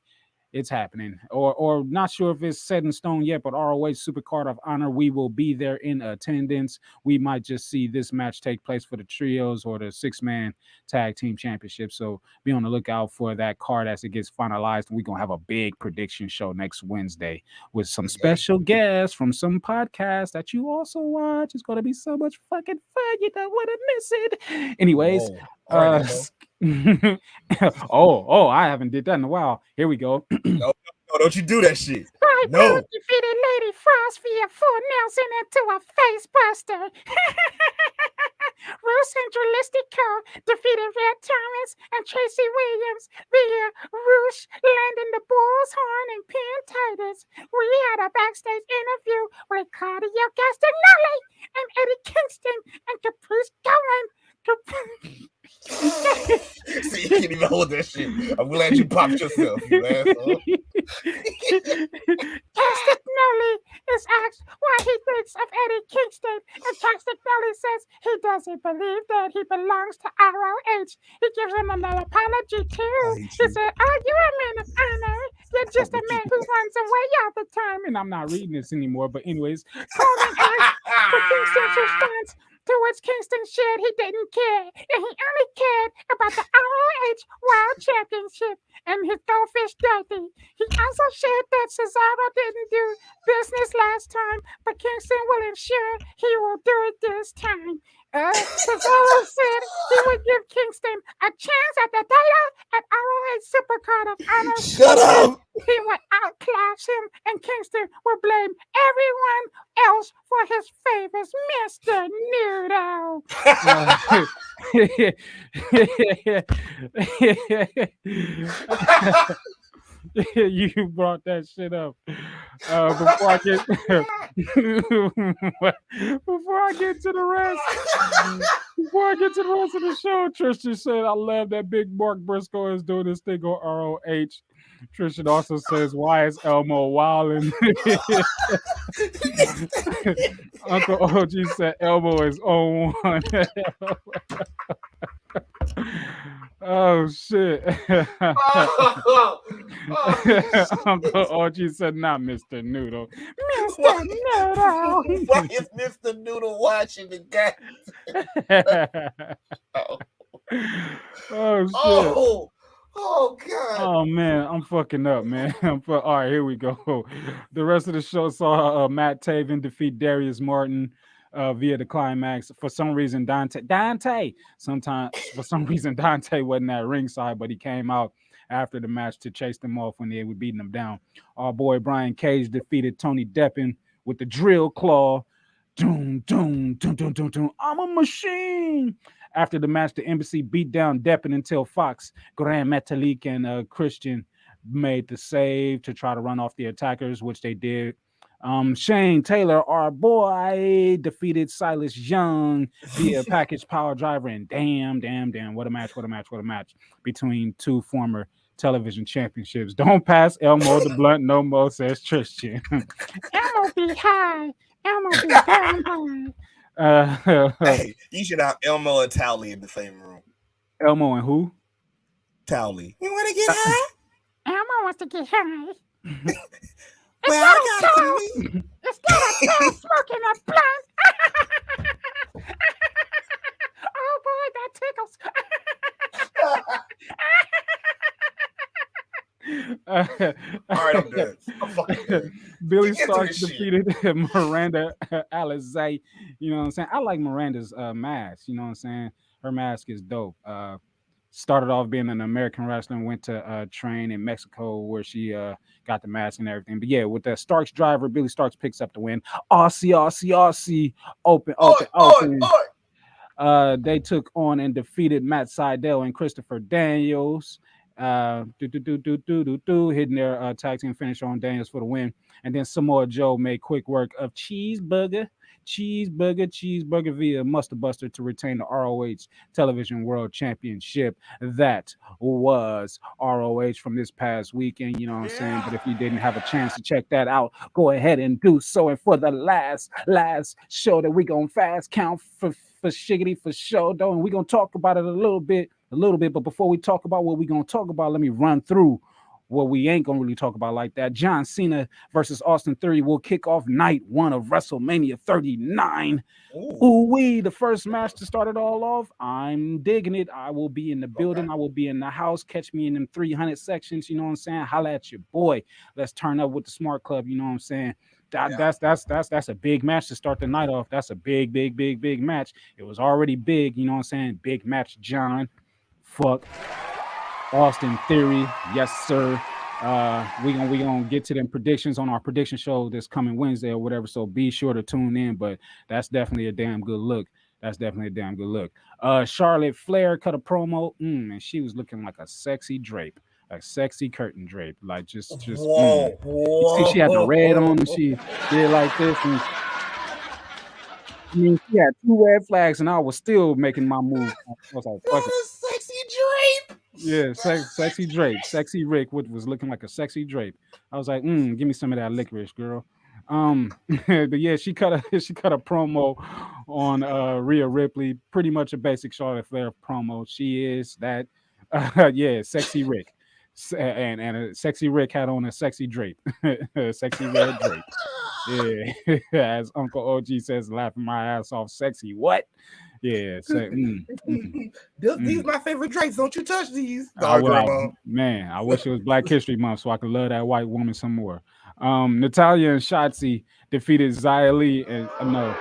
[SPEAKER 7] it's happening. Or not sure if it's set in stone yet, but ROH Supercard of Honor, we will be there in attendance. We might just see this match take place for the trios or the 6-man tag team championship. So be on the lookout for that card as it gets finalized. We're going to have a big prediction show next Wednesday with some special guests from some podcasts that you also watch. It's going to be so much fucking fun. You don't want to miss it. Anyways, I haven't did that in a while. Here we go.
[SPEAKER 4] No, don't you do that shit.
[SPEAKER 9] No. Defeated Lady Frost via full Nelson into a face buster. Ruth Centralistico defeated Red Thomas and Tracy Williams via Roosh landing the bull's horn and pin Titus. We had a backstage interview with Claudio Castagnoli and Eddie Kingston and Caprice Gowan.
[SPEAKER 4] See, you can't even hold that shit. I'm glad you popped yourself, you asshole.
[SPEAKER 9] Castagnoli is asked why he thinks of Eddie Kingston, and Castagnoli says he doesn't believe that he belongs to ROH. He gives him an apology too. He said, "Oh, you're a man of honor. You're just a man who runs away all the time." And I'm not reading this anymore, but anyways, Coleman asked for Kingston's response, to which Kingston shared he didn't care, and he only cared about the ROH World Championship and his goldfish Dorothy. He also shared that Cesaro didn't do business last time, but Kingston will ensure he will do it this time. Cesaro said he would give Kingston a chance at the title at ROH Supercard of Honor.
[SPEAKER 4] Shut up!
[SPEAKER 9] He would outclass him, and Kingston would blame everyone else for his favors, Mr. Nudo.
[SPEAKER 7] You brought that shit up. Before I get to the rest of the show, Tristan said, "I love that Big Mark Briscoe is doing this thing on ROH." Tristan also says, "Why is Elmo wilding?" Uncle OG said Elmo is on one. Oh shit. Uncle OG said, "Not Mr. Noodle."
[SPEAKER 9] Mr. Noodle.
[SPEAKER 4] Why is Mr. Noodle watching the game?
[SPEAKER 7] Oh shit.
[SPEAKER 4] Oh God!
[SPEAKER 7] Oh man, I'm fucking up, man. All right, here we go. The rest of the show saw Matt Taven defeat Darius Martin via the climax. For some reason, Dante wasn't at ringside, but he came out after the match to chase them off when they were beating them down. Our boy Brian Cage defeated Tony Deppen with the drill claw. Doom, doom, doom, doom, doom, doom. I'm a machine. After the match, the Embassy beat down Deppen until Fox, Grand Metalik, and Christian made the save to try to run off the attackers, which they did. Shane Taylor, our boy, defeated Silas Young via package power driver, and damn, what a match between two former television championships. Don't pass Elmo the blunt no more, says Tristan.
[SPEAKER 9] Elmo be high. Elmo be down high.
[SPEAKER 4] Hey, you should have Elmo and Towley in the same room.
[SPEAKER 7] Elmo and who?
[SPEAKER 4] Towley. You want to get high?
[SPEAKER 9] Elmo wants to get high.
[SPEAKER 4] Well, I got it.
[SPEAKER 9] It's not a town smoking a blunt. Oh boy, that tickles.
[SPEAKER 4] All right, I'm done. I'm fucking done.
[SPEAKER 7] Billy Starks defeated Miranda Alizé. You know what I'm saying? I like Miranda's mask. You know what I'm saying? Her mask is dope. Started off being an American wrestler and went to train in Mexico where she got the mask and everything. But yeah, with the Starks driver, Billy Starks picks up the win. Aussie. Open. They took on and defeated Matt Sydal and Christopher Daniels. hitting their tag team finish on Daniels for the win. And then Samoa Joe made quick work of cheeseburger via Mustard Buster to retain the ROH Television World Championship. That was ROH from this past weekend, you know what I'm saying? But if you didn't have a chance to check that out, go ahead and do so. And for the last show that we gonna fast count for shiggity for show, though, and we're gonna talk about it a little bit. But before we talk about what we're gonna talk about, let me run through what we ain't gonna really talk about like that. John Cena versus Austin Theory will kick off night 1 of WrestleMania 39. Ooh-wee, the first match to start it all off. I'm digging it. I will be in the building. Okay. I will be in the house. Catch me in them 300 sections. You know what I'm saying? Holla at your boy. Let's turn up with the Smark Club. You know what I'm saying? That's a big match to start the night off. That's a big match. It was already big. You know what I'm saying? Big match, John. Fuck Austin Theory, yes sir. We gonna get to them predictions on our prediction show this coming Wednesday or whatever. So be sure to tune in. But that's definitely a damn good look. Charlotte Flair cut a promo, and she was looking like a sexy drape, a sexy curtain drape, like just. Whoa. You see, she had the red on, and she did like this, and I mean, she had 2 red flags, and I was still making my move. I was like, fuck it.
[SPEAKER 4] Sexy drape.
[SPEAKER 7] Yeah, sexy drape. Sexy Rick was looking like a sexy drape. I was like, give me some of that licorice, girl. But yeah, she cut a promo on Rhea Ripley, pretty much a basic Charlotte Flair promo. She is that sexy Rick. And a sexy Rick had on a sexy drape. Sexy red drape. Yeah, as Uncle OG says, laughing my ass off. Sexy what? Yeah,
[SPEAKER 4] these my favorite drapes. Don't you touch these.
[SPEAKER 7] Man, I wish it was Black History Month so I could love that white woman some more. Natalya and Shotzi defeated Xia Li and no.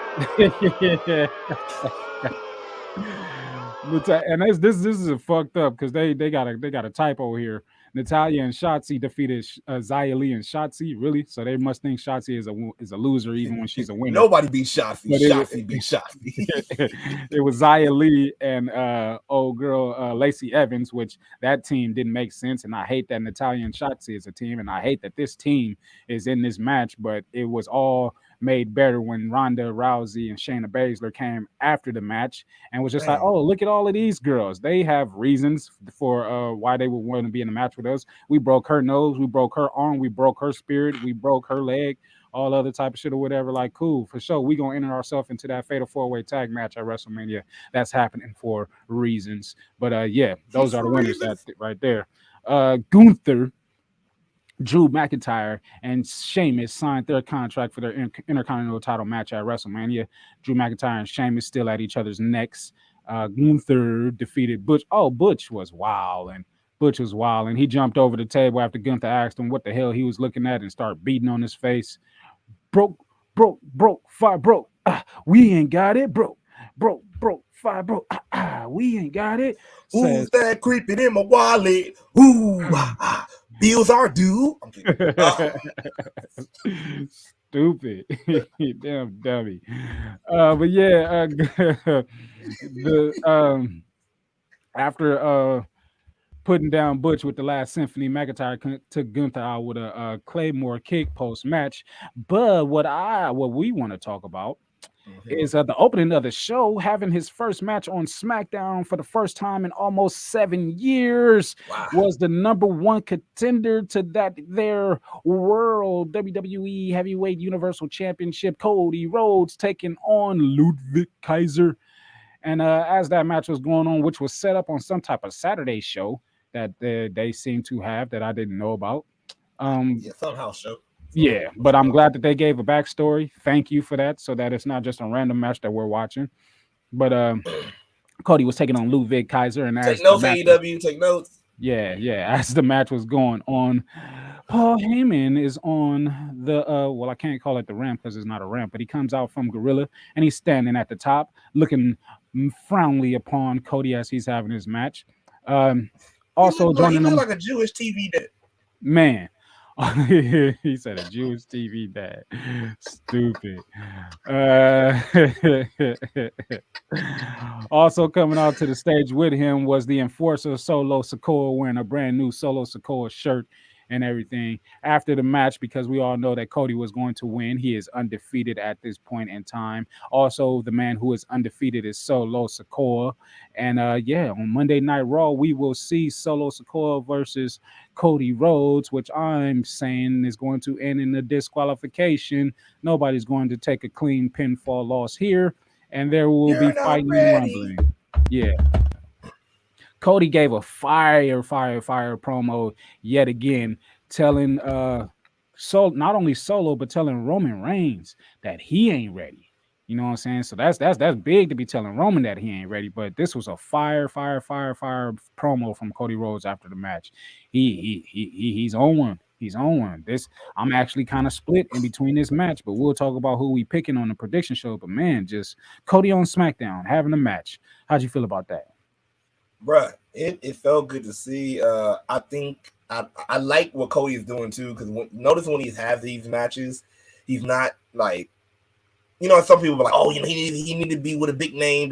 [SPEAKER 7] And this is a fucked up because they got a typo here. Natalya and Shotzi defeated Xia Li and Shotzi. Really? So they must think Shotzi is a loser even when she's a winner.
[SPEAKER 4] Nobody beats Shotzi. Shotzi beats Shotzi.
[SPEAKER 7] It was Xia Li and old girl Lacey Evans, which that team didn't make sense. And I hate that Natalya and Shotzi is a team, and I hate that this team is in this match. But it was all made better when Ronda Rousey and Shayna Baszler came after the match and was just like, oh, look at all of these girls. They have reasons for why they would want to be in the match with us. We broke her nose, we broke her arm, we broke her spirit, we broke her leg, all other type of shit or whatever. Like, cool, for sure. We gonna enter ourselves into that fatal 4-way tag match at WrestleMania. That's happening for reasons. But yeah, those are the winners right there. Gunther, Drew McIntyre, and Sheamus signed their contract for their Intercontinental title match at WrestleMania. Drew McIntyre and Sheamus still at each other's necks. Gunther defeated Butch. Oh, Butch was wild, and he jumped over the table after Gunther asked him what the hell he was looking at and started beating on his face. Broke, fire broke. We ain't got it. Broke, fire broke. We ain't got it.
[SPEAKER 4] Who's that creeping in my wallet? Ooh. Bills are due. I'm kidding.
[SPEAKER 7] Stupid. Damn dummy. But yeah, after putting down Butch with the last symphony, McIntyre took Gunther out with a Claymore kick post match. But what we want to talk about is the opening of the show, having his first match on SmackDown for the first time in almost 7 years. Wow. Was the number 1 contender to that their World WWE Heavyweight Universal Championship, Cody Rhodes, taking on Ludwig Kaiser. And as that match was going on, which was set up on some type of Saturday show that they seem to have that I didn't know about.
[SPEAKER 4] Some house show.
[SPEAKER 7] Yeah, but I'm glad that they gave a backstory. Thank you for that, so that it's not just a random match that we're watching. But Cody was taking on Ludwig Kaiser, and
[SPEAKER 4] take notes, AEW. Take notes.
[SPEAKER 7] Yeah. As the match was going on, Paul Heyman is on the I can't call it the ramp because it's not a ramp, but he comes out from Gorilla and he's standing at the top, looking frowningly upon Cody as he's having his match. Also joining him
[SPEAKER 4] like a Jewish TV did.
[SPEAKER 7] Man. He said a Jewish TV dad. Stupid. Also coming out to the stage with him was the Enforcer Solo Sikoa wearing a brand new Solo Sikoa shirt and everything after the match, because we all know that Cody was going to win. He is undefeated at this point in time. Also, the man who is undefeated is Solo Sikoa. And on Monday Night Raw, we will see Solo Sikoa versus Cody Rhodes, which I'm saying is going to end in a disqualification. Nobody's going to take a clean pinfall loss here, and there will be fighting and rumbling. Yeah. Cody gave a fire promo yet again, telling not only Solo, but telling Roman Reigns that he ain't ready. You know what I'm saying? So that's big to be telling Roman that he ain't ready. But this was a fire promo from Cody Rhodes after the match. He's on one. He's on one. I'm actually kind of split in between this match, but we'll talk about who we picking on the prediction show. But man, just Cody on SmackDown having a match. How'd you feel about that?
[SPEAKER 4] Bruh, it felt good to see. I think I like what Cody is doing too, because notice when he has these matches, he's not like, some people are like, oh, he need to be with a big name.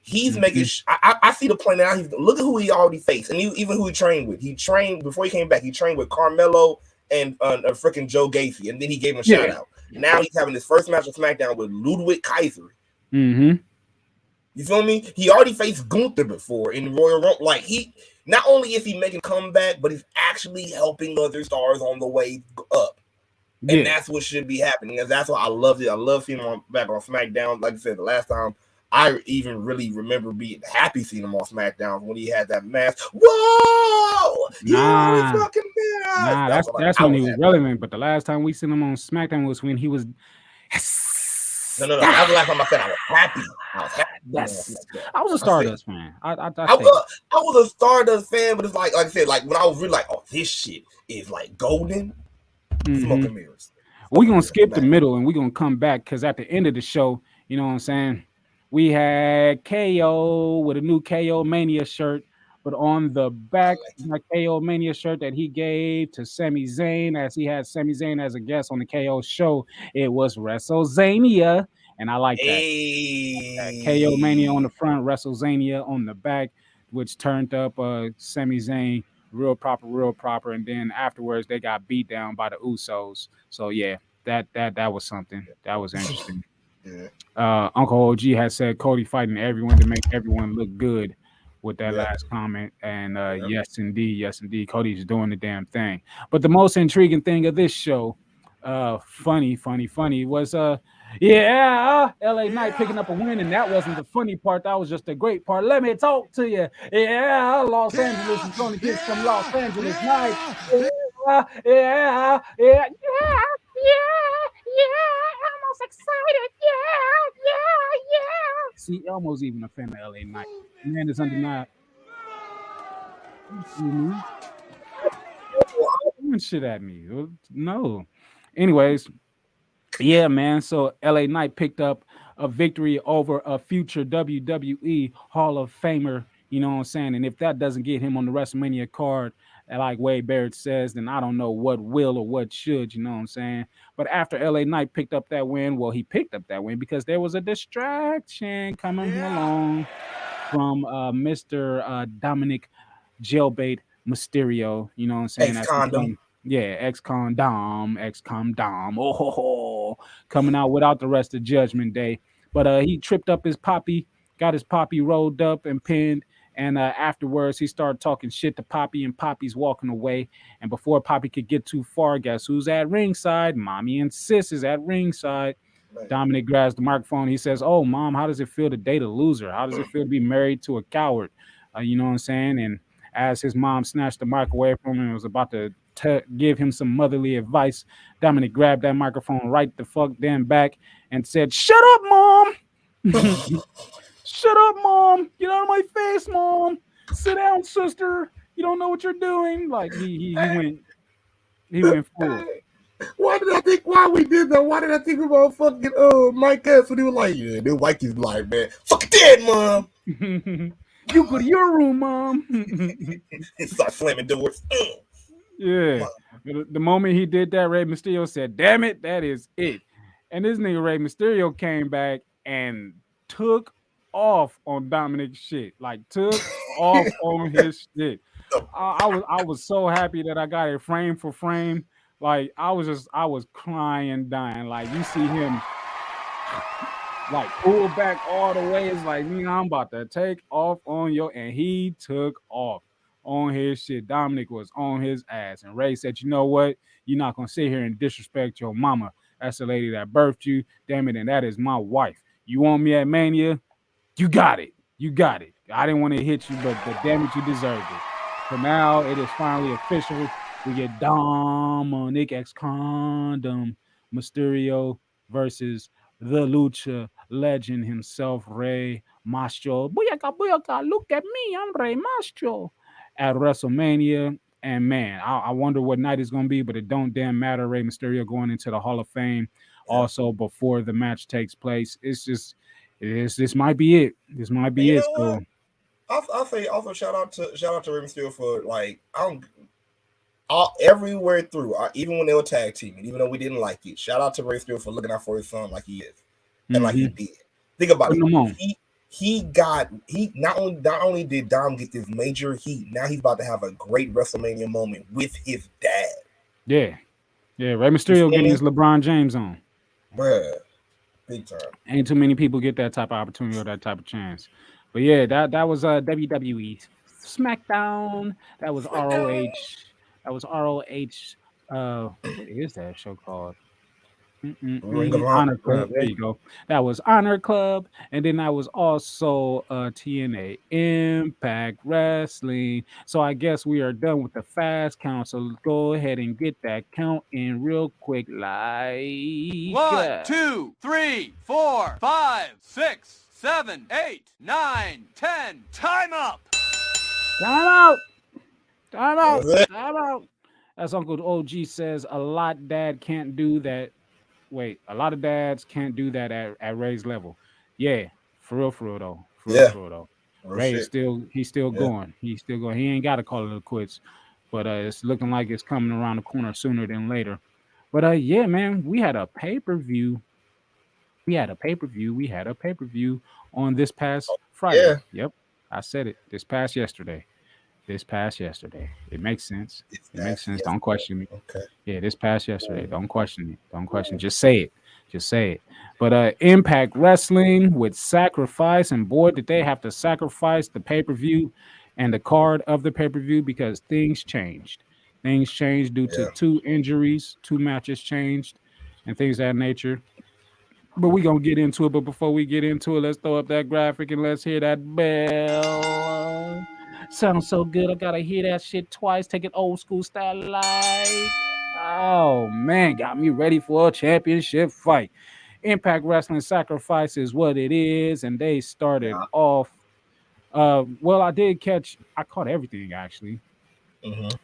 [SPEAKER 4] He's making. I see the plan now. Look at who he already faced, and even who he trained with. He trained before he came back. He trained with Carmelo and a freaking Joe Gacy, and then he gave him a shout out. Now he's having his first match on SmackDown with Ludwig Kaiser.
[SPEAKER 7] Mm-hmm.
[SPEAKER 4] You feel me? He already faced Gunther before in Royal Rumble. Like, he not only is he making a comeback, but he's actually helping other stars on the way up. And that's what should be happening. And that's why I loved it. I love seeing him back on SmackDown. Like I said, the last time I even really remember being happy seeing him on SmackDown when he had that mask. Whoa!
[SPEAKER 7] That's when he was relevant. But the last time we seen him on SmackDown was when he was.
[SPEAKER 4] No. That was the last time I said I was happy.
[SPEAKER 7] I was a Stardust fan. I
[SPEAKER 4] was a Stardust fan, but it's like I said, like when I was really like, oh, this shit is like golden. Smoke and mirrors.
[SPEAKER 7] We're gonna skip the middle and we're gonna come back because at the end of the show, you know what I'm saying? We had KO with a new KO Mania shirt, but on the back, my KO Mania shirt that he gave to Sami Zayn, as he had Sami Zayn as a guest on the KO show, it was WrestleZania, and I like that. KO Mania on the front, WrestleZania on the back, which turned up Sami Zayn real proper, and then afterwards they got beat down by the Usos. So yeah, that was something. That was interesting. Uncle OG has said Cody fighting everyone to make everyone look good with that last comment, and yes indeed, Cody's doing the damn thing. But the most intriguing thing of this show, funny was LA Knight picking up a win, and that wasn't the funny part. That was just the great part. Let me talk to you. Los Angeles is going to get some Los Angeles Knights. Yeah.
[SPEAKER 9] Elmo's excited. Yeah.
[SPEAKER 7] See, Elmo's even a fan of LA Knight. Man is undeniable. Doing shit at me. No. Anyways. Yeah, man. So LA Knight picked up a victory over a future WWE Hall of Famer. You know what I'm saying? And if that doesn't get him on the WrestleMania card, like Wade Barrett says, then I don't know what will or what should. You know what I'm saying? But after LA Knight picked up that win, well, he picked up that win because there was a distraction coming along from Mr. Dominic Jailbait Mysterio. You know what I'm saying?
[SPEAKER 4] Ex-condom.
[SPEAKER 7] Ex-condom. Oh, coming out without the rest of Judgment Day. But he tripped up his Poppy, got his Poppy rolled up and pinned. And afterwards, he started talking shit to Poppy, and Poppy's walking away. And before Poppy could get too far, guess who's at ringside? Mommy and Sis is at ringside. Right. Dominic grabs the microphone. He says, "Oh, Mom, how does it feel to date a loser? How does it feel to be married to a coward?" You know what I'm saying? And as his mom snatched the mic away from him and was about to give him some motherly advice, Dominic grabbed that microphone right the fuck then back and said, "Shut up, Mom! Shut up, Mom! Get out of my face, Mom! Sit down, sister! You don't know what you're doing." Like he went full.
[SPEAKER 4] Why did I think about fucking Mike S when he was like, "Yeah, the white is like, man, fuck dead, Mom."
[SPEAKER 7] You go to your room, Mom.
[SPEAKER 4] He started slamming doors.
[SPEAKER 7] Yeah. The moment he did that, Rey Mysterio said, "Damn it, that is it." And this nigga Rey Mysterio came back and took off on Dominic's shit. Like took off on his shit. I was so happy that I got it frame for frame. Like I was crying, dying. Like you see him like pull back all the way. It's like, nigga, I'm about to take off on your, and he took off on his shit. Dominic was on his ass, and Ray said, "You know what? You're not gonna sit here and disrespect your mama. That's the lady that birthed you, damn it, and that is my wife. You want me at Mania? You got it. You got it. I didn't want to hit you, but damn it, you deserved it." So now it is finally official. We get Dominic X Condom Mysterio versus the Lucha legend himself, Rey Mysterio. Booyaka, booyaka, look at me, I'm Rey Mysterio at WrestleMania. And man, I wonder what night it's going to be, but it don't damn matter. Rey Mysterio going into the Hall of Fame. Also, before the match takes place, this might be it. This might be it. So
[SPEAKER 4] I'll say also shout out to Rey Mysterio for like everywhere through, even when they were tag teaming, even though we didn't like it. Shout out to Rey Mysterio for looking out for his son like he is and like he did. Think about it. He not only did Dom get this major heat, now he's about to have a great WrestleMania moment with his dad.
[SPEAKER 7] Yeah. Rey Mysterio getting his LeBron James on.
[SPEAKER 4] Bruh. Big time.
[SPEAKER 7] Ain't too many people get that type of opportunity or that type of chance. But yeah, that was WWE SmackDown. That was ROH. That was ROH. What is that show called? Honor Club. There you go. That was Honor Club, and then that was also TNA Impact Wrestling. So I guess we are done with the fast count. So go ahead and get that count in real quick, like
[SPEAKER 8] 1, 2, 3, 4, 5, 6, 7, 8, 9, 10. Time up.
[SPEAKER 7] Time out. As Uncle OG says, a lot dad can't do that. Wait, a lot of dads can't do that at Ray's level. Yeah, for real though. For real though. Ray is still going. He's still going. He ain't got to call it quits, but it's looking like it's coming around the corner sooner than later. But yeah, man, we had a pay-per-view. We had a pay-per-view on this past Friday.
[SPEAKER 4] Yeah.
[SPEAKER 7] Yep, I said it. This past yesterday. It makes sense. Don't question me.
[SPEAKER 4] Okay.
[SPEAKER 7] Yeah, this past yesterday. Don't question it. Just say it. But Impact Wrestling with sacrifice, and boy, did they have to sacrifice the pay-per-view and the card of the pay-per-view because things changed. Things changed due to 2 injuries, 2 matches changed, and things of that nature. But we're going to get into it. But before we get into it, let's throw up that graphic and let's hear that bell. Sounds so good. I got to hear that shit twice. Take it old school style like. Oh, man. Got me ready for a championship fight. Impact Wrestling Sacrifice is what it is. And they started off. Well, I caught everything, actually.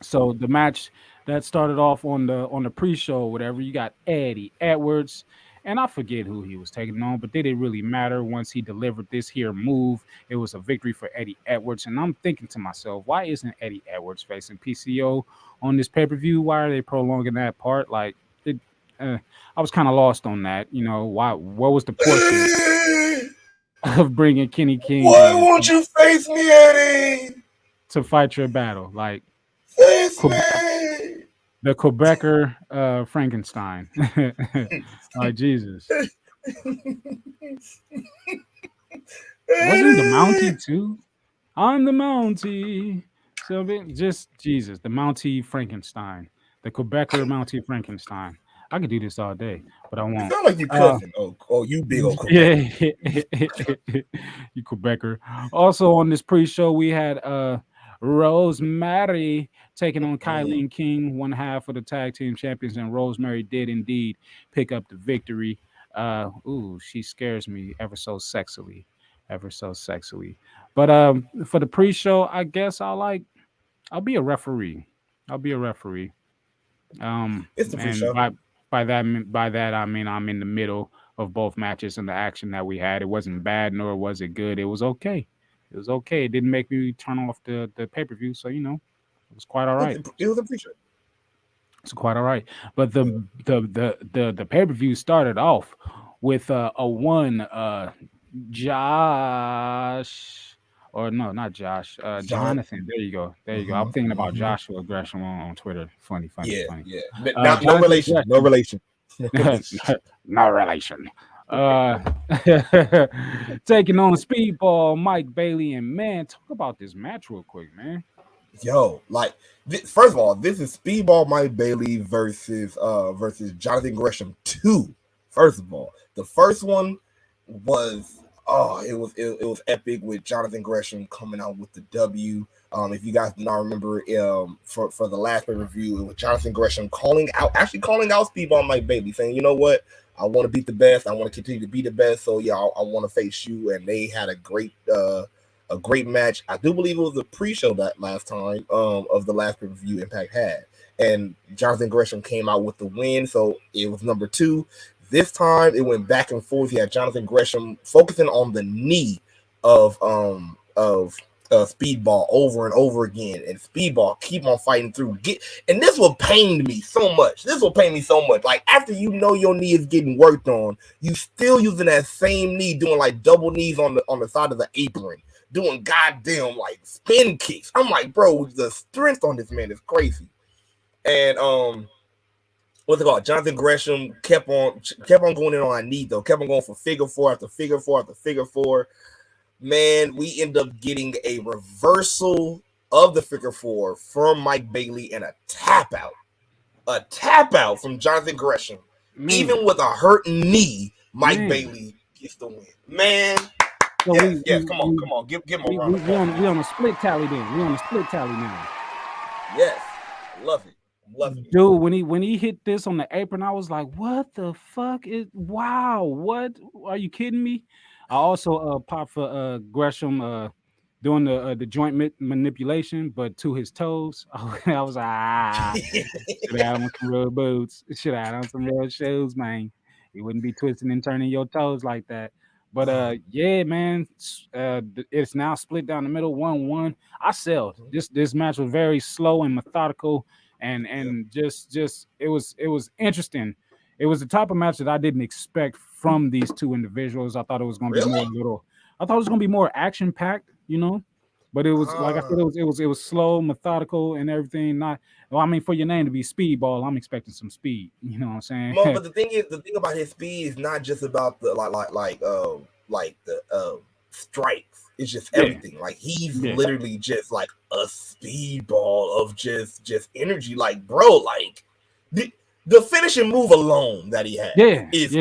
[SPEAKER 7] So the match that started off on the pre-show, whatever, you got Eddie Edwards. And I forget who he was taking on, but did it really matter once he delivered this here move? It was a victory for Eddie Edwards. And I'm thinking to myself, why isn't Eddie Edwards facing PCO on this pay-per-view? Why are they prolonging that part? Like, I was kind of lost on that. You know, what was the portion of bringing Kenny King?
[SPEAKER 4] Why won't you face me, Eddie?
[SPEAKER 7] To fight your battle. Like,
[SPEAKER 4] face me.
[SPEAKER 7] The Quebecer Frankenstein. Like, Jesus. Wasn't the Mountie too? I'm the Mountie. So just Jesus, the Mountie Frankenstein. The Quebecer Mountie Frankenstein. I could do this all day, but I won't.
[SPEAKER 4] You sound like you cousin. You big old Quebecer.
[SPEAKER 7] Yeah. You Quebecer. Also on this pre-show, we had Rosemary taking on Kylie King, one half of the tag team champions, and Rosemary did indeed pick up the victory. She scares me ever so sexily. But for the pre-show, I guess I'll be a referee. It's
[SPEAKER 4] the pre-show.
[SPEAKER 7] By that I mean I'm in the middle of both matches and the action that we had. It wasn't bad nor was it good. It was okay. It didn't make me turn off the pay-per-view, so it was quite all right.
[SPEAKER 4] It was a pre-show.
[SPEAKER 7] It's quite all right. But the pay-per-view started off with a one Josh, or no, not Josh, Jonathan. There you go. There you go. I'm thinking about Joshua Gresham on Twitter. Funny.
[SPEAKER 4] Yeah. No
[SPEAKER 7] Jonathan
[SPEAKER 4] relation. No
[SPEAKER 7] Gresham.
[SPEAKER 4] relation. No relation.
[SPEAKER 7] No relation. Taking on Speedball, Mike Bailey, and man, talk about this match real quick, man.
[SPEAKER 4] Yo, like first of all, this is Speedball Mike Bailey versus Jonathan Gresham 2. First of all, the first one was it was epic with Jonathan Gresham coming out with the W. If you guys do not remember, for the last review, it was Jonathan Gresham calling out Speedball Mike Bailey, saying, you know what, I want to beat the best, I want to continue to be the best, so yeah, I want to face you. And they had a great match. I do believe it was a pre-show that last time of the last review Impact had, and Jonathan Gresham came out with the win, so it was number 2. This time it went back and forth. You had Jonathan Gresham focusing on the knee of Speedball over and over again, and Speedball keep on fighting through. And this will pain me so much. Like, after you know your knee is getting worked on, you still using that same knee, doing like double knees on the side of the apron, doing goddamn like spin kicks. I'm like, bro, the strength on this man is crazy. And what's it called? Jonathan Gresham kept on going in on a knee though, kept on going for figure 4 after figure 4 after figure 4. Man, we end up getting a reversal of the figure 4 from Mike Bailey and a tap out from Jonathan Gresham. Man. Even with a hurt knee, Mike Bailey gets the win. Man, so yes, come on, give him a round.
[SPEAKER 7] We on a split tally then.
[SPEAKER 4] Yes, love it.
[SPEAKER 7] Dude, when he hit this on the apron, I was like, what the fuck is what? Are you kidding me? I also popped for Gresham doing the joint manipulation, but to his toes. I was like, should have on some real boots. Should have on some real shoes, man. You wouldn't be twisting and turning your toes like that. But yeah, man, it's now split down the middle, 1-1. I sell. This match was very slow and methodical, and just it was interesting. It was the type of match that I didn't expect from these two individuals. I thought it was going to be more action packed, you know. But it was like I said, it was slow, methodical, and everything. For your name to be Speedball, I'm expecting some speed. You know what I'm saying?
[SPEAKER 4] No, but the thing about his speed is not just about the the strikes. It's just everything. Like, he's literally just like a speedball of just energy. Like, bro, like the finishing move alone that he had is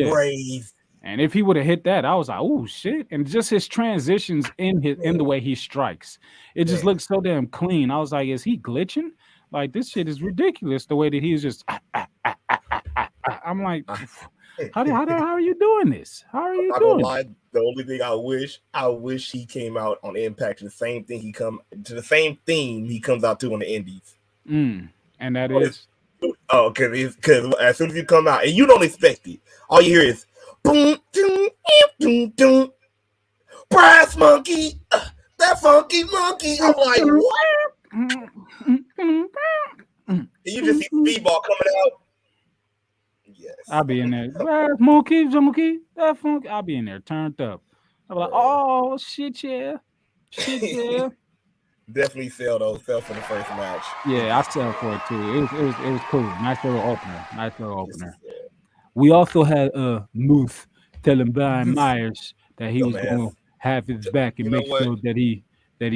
[SPEAKER 4] crazy.
[SPEAKER 7] And if he would have hit that, I was like, oh shit. And just his transitions in the way he strikes, it just looks so damn clean. I was like, is he glitching? Like, this shit is ridiculous. The way that he's just I'm like, how are you doing this? How are you doing?
[SPEAKER 4] Lie, the only thing I wish he came out on Impact to the same thing he comes out to on the Indies.
[SPEAKER 7] And that is
[SPEAKER 4] because as soon as you come out and you don't expect it, all you hear is boom, doom, doom, doom, brass monkey, that funky monkey. I'm like, what? And you just see Speedball coming out. Yes,
[SPEAKER 7] I'll be in there. Brass monkey, that funky. I'll be in there turned up. I'm like, oh shit, yeah.
[SPEAKER 4] Definitely sell for the first match.
[SPEAKER 7] Yeah, I sell for it too. It was cool. Nice little opener. We also had Moose telling Brian Myers that he was going to have his back and make sure that he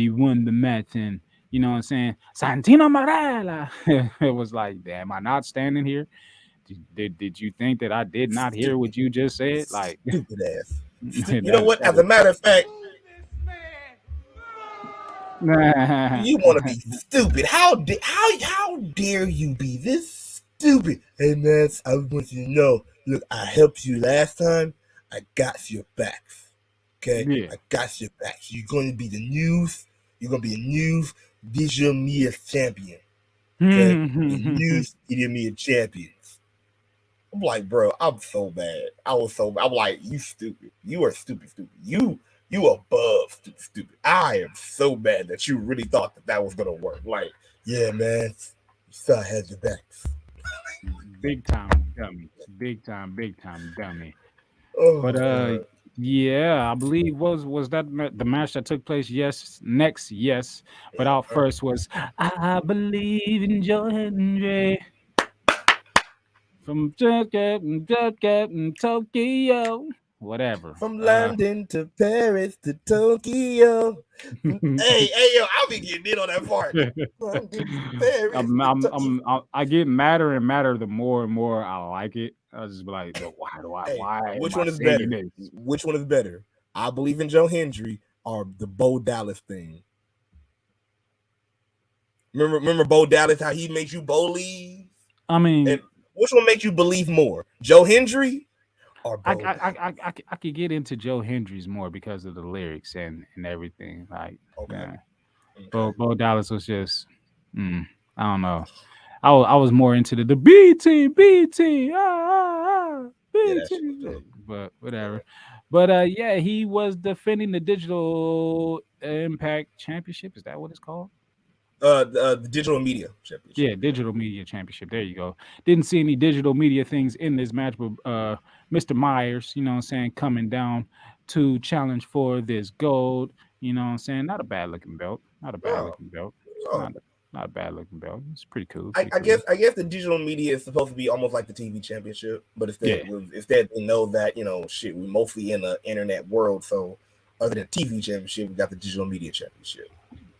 [SPEAKER 7] won the match. And you know what I'm saying? Santino Marella. It was like, damn, am I not standing here? Did you think that I did not hear what you just said? Like,
[SPEAKER 4] stupid ass. You know what? As a matter of fact, you want to be stupid. How dare you be this stupid? Hey man, I want you to know, look, I helped you last time. I got your backs. Okay? Yeah. I got your backs. You're going to be the news. You're going to be a news visual media champion. Okay? News visual media champions. I'm like, bro, I'm so bad. I'm like, you stupid. You are stupid. You above stupid. I am so bad that you really thought that was gonna work. Like, yeah, man, you still had your backs.
[SPEAKER 7] Big time dummy. Big time dummy.
[SPEAKER 4] Oh,
[SPEAKER 7] But
[SPEAKER 4] God.
[SPEAKER 7] yeah, I believe was that the match that took place? Yes, next, yes. But out first was I believe in Joe Hendry from Tokyo, whatever.
[SPEAKER 4] From London to Paris to Tokyo. Hey, yo, I'll be getting in on that part. London to Paris to Tokyo.
[SPEAKER 7] I get madder and madder the more and more I like it. I was just be like, why?
[SPEAKER 4] Which
[SPEAKER 7] am
[SPEAKER 4] one
[SPEAKER 7] I
[SPEAKER 4] is better?
[SPEAKER 7] singing this?
[SPEAKER 4] Which one is better? I believe in Joe Hendry or the Bo Dallas thing. Remember Bo Dallas, how he makes you believe?
[SPEAKER 7] I mean,
[SPEAKER 4] and which one makes you believe more? Joe Hendry or Bo
[SPEAKER 7] I could get into Joe Hendry's more because of the lyrics and everything. Like, Bo Dallas was just, I don't know. I was more into the B team, B team, B team. But whatever. But yeah, he was defending the Digital Impact Championship. Is that what it's called?
[SPEAKER 4] The Digital Media Championship.
[SPEAKER 7] Yeah, Digital Media Championship. There you go. Didn't see any digital media things in this match, but Mr. Myers, you know what I'm saying, coming down to challenge for this gold. You know what I'm saying? Not a bad looking belt. Not a bad looking belt. Not a bad looking belt. It's pretty cool.
[SPEAKER 4] I guess the digital media is supposed to be almost like the TV championship, but instead they know that, you know, shit, we're mostly in the internet world, so other than TV championship, we got the digital media championship.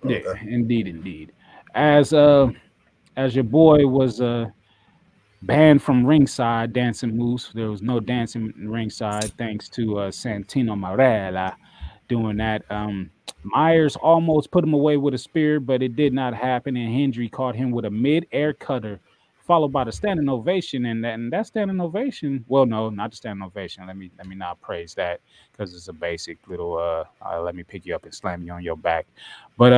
[SPEAKER 7] Okay. Yeah, indeed. As your boy was banned from ringside dancing moves, there was no dancing ringside thanks to Santino Marella doing that. Myers almost put him away with a spear, but it did not happen, and Hendry caught him with a mid-air cutter, followed by the standing ovation, and that standing ovation. Well, no, not the standing ovation. Let me not praise that because it's a basic little. Let me pick you up and slam you on your back, but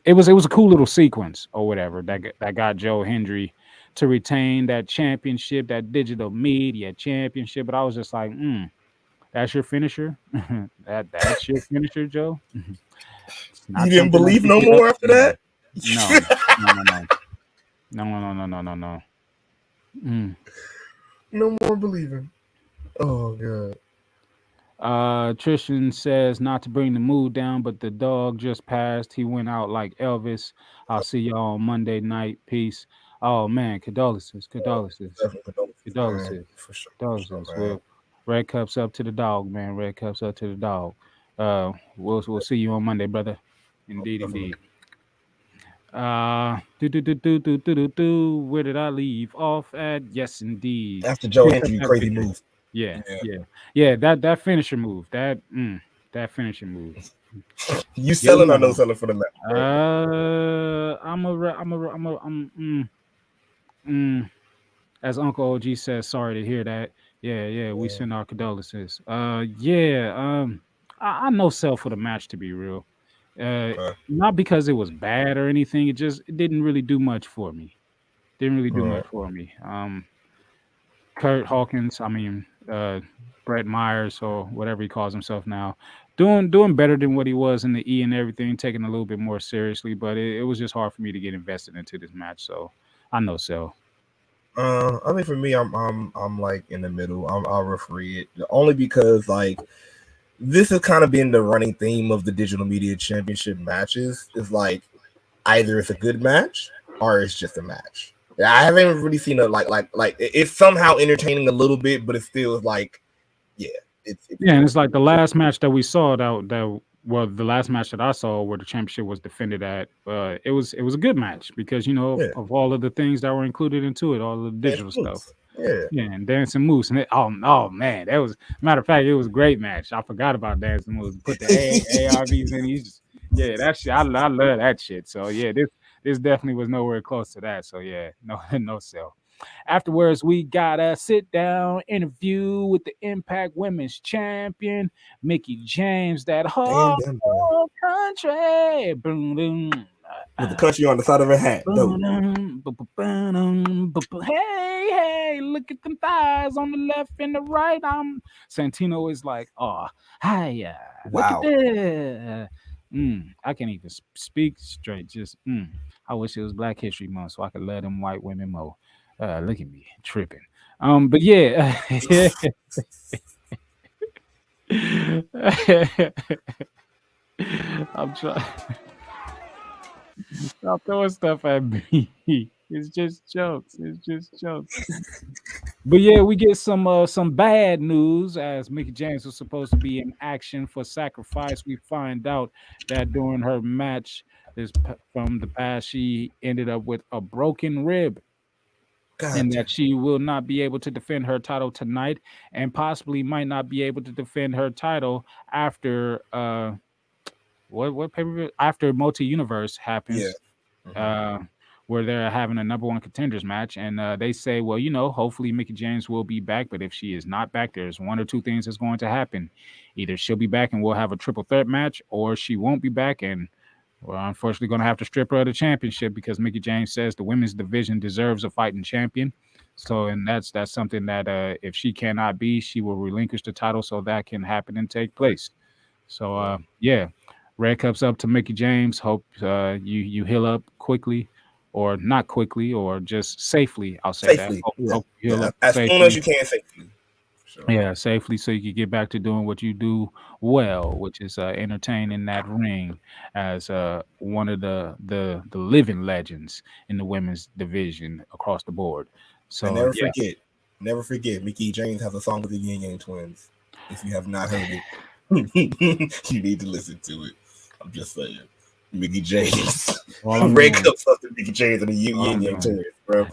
[SPEAKER 7] it was a cool little sequence or whatever that got Joe Hendry to retain that championship, that digital media championship. But I was just like, that's your finisher. That's your finisher, Joe.
[SPEAKER 4] You didn't believe no more after that?
[SPEAKER 7] No.
[SPEAKER 4] No more believing. Oh God.
[SPEAKER 7] Trishan says not to bring the mood down, but the dog just passed. He went out like Elvis. I'll see y'all on Monday night. Peace. Oh man, condolences.
[SPEAKER 4] For sure.
[SPEAKER 7] Well, red cups up to the dog, man. Red cups up to the dog. We'll see you on Monday, brother. Indeed. Where did I leave off at? Yes, indeed.
[SPEAKER 4] After Joe Hendry crazy move.
[SPEAKER 7] Yeah. That finisher move. That finisher move.
[SPEAKER 4] You selling or no selling for the match?
[SPEAKER 7] As Uncle OG says, sorry to hear that. Yeah, we send our condolences. I no sell for the match, to be real. Not because it was bad or anything. It didn't really do much for me. Kurt Hawkins, Brett Myers or whatever he calls himself now, doing better than what he was in the E and everything, taking a little bit more seriously. But it was just hard for me to get invested into this match, so I no sell.
[SPEAKER 4] For me, I'm like in the middle. I'll referee it only because like this has kind of been the running theme of the Digital Media Championship matches. Is like either it's a good match or it's just a match. I haven't really seen it like it's somehow entertaining a little bit, but it still is like, and
[SPEAKER 7] it's like the last match that we saw the last match that I saw where the championship was defended at. It was a good match because of all of the things that were included into it, all of the digital stuff. And Dancing Moose, and oh man, that was matter of fact, it was a great match. I forgot about Dancing Moose. Put the ARVs in. That shit. I love that shit. So this definitely was nowhere close to that. So no sell. Afterwards, we got a sit-down interview with the Impact Women's Champion, Mickie James, that whole country. Boom, boom.
[SPEAKER 4] With the country on the side of her hat.
[SPEAKER 7] Hey, look at them thighs on the left and the right. Santino is like, oh, hi.
[SPEAKER 4] Wow.
[SPEAKER 7] Look at that. I can't even speak straight. Just, I wish it was Black History Month so I could love them white women more. Look at me tripping. But yeah. I'm trying. Stop throwing stuff at me. It's just jokes. It's just jokes. But yeah, we get some bad news as Mickey James was supposed to be in action for Sacrifice. We find out that during her match from the past, she ended up with a broken rib. And that she will not be able to defend her title tonight, and possibly might not be able to defend her title after what pay-per-view after Multi Universe happens. Where they're having a number one contenders match, and they say, well, hopefully Mickey James will be back, but if she is not back, there's one or two things that's going to happen. Either she'll be back and we'll have a triple threat match, or she won't be back and we're unfortunately going to have to strip her of the championship because Mickey James says the women's division deserves a fighting champion. So, and that's something that if she cannot be, she will relinquish the title so that can happen and take place. So, yeah, Red Cup's up to Mickey James. Hope you heal up quickly, or not quickly, or just safely. I'll say
[SPEAKER 4] safely.
[SPEAKER 7] that. Hope you heal up
[SPEAKER 4] as
[SPEAKER 7] safely.
[SPEAKER 4] soon as you can safely.
[SPEAKER 7] Sure. Yeah, safely, so you can get back to doing what you do well, which is entertain in that ring as one of the living legends in the women's division across the board. So
[SPEAKER 4] and never forget, Mickey James has a song with the Yin Yang Twins. If you have not heard it, you need to listen to it. I'm just saying. Mickey James. Red Cup stuff to Mickey James and the Yin Yang Twins, bro.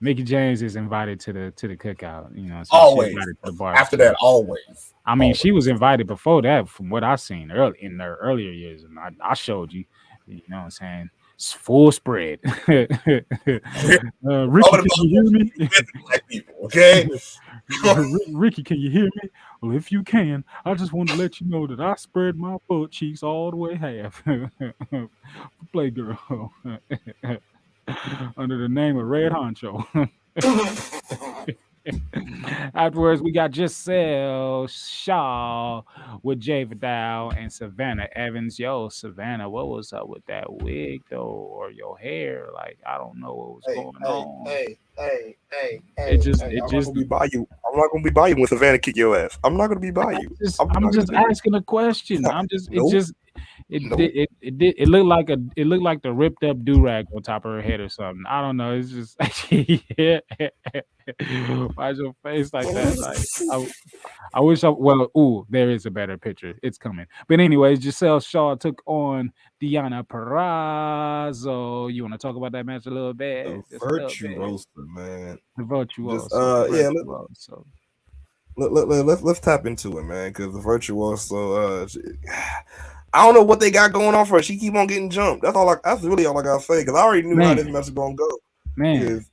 [SPEAKER 7] Mickey James is invited to the cookout, so
[SPEAKER 4] always.
[SPEAKER 7] To the bar.
[SPEAKER 4] After that, always.
[SPEAKER 7] I mean, she was invited before that, from what I've seen in their earlier years, and I showed you. You know what I'm saying? It's full spread. Ricky, can you hear me?
[SPEAKER 4] Black people, okay?
[SPEAKER 7] Ricky, can you hear me? Well, if you can, I just want to let you know that I spread my butt cheeks all the way half. Playgirl. Under the name of Red Honcho. Afterwards, we got Giselle Shaw with Jay Vidal and Savannah Evans. Yo, Savannah, what was up with that wig though, or your hair? Like, I don't know what was going on.
[SPEAKER 6] Hey.
[SPEAKER 7] I'm
[SPEAKER 6] not gonna be by you. I'm not gonna be by you when Savannah kick your ass. I'm not gonna be by you.
[SPEAKER 7] I'm just asking a question. It looked like the ripped up do-rag on top of her head or something. I don't know. It's just yeah. Why's your face like that? Like I wish there is a better picture. It's coming. But anyways, Giselle Shaw took on Deonna Purrazzo. You want to talk about that match a little bit?
[SPEAKER 4] The Virtuoso, man.
[SPEAKER 7] The Virtuoso.
[SPEAKER 4] Let's tap into it, man, because the Virtuoso, I don't know what they got going on for her. She keep on getting jumped. That's really all I gotta say, because I already knew how this match was gonna go.
[SPEAKER 7] Man,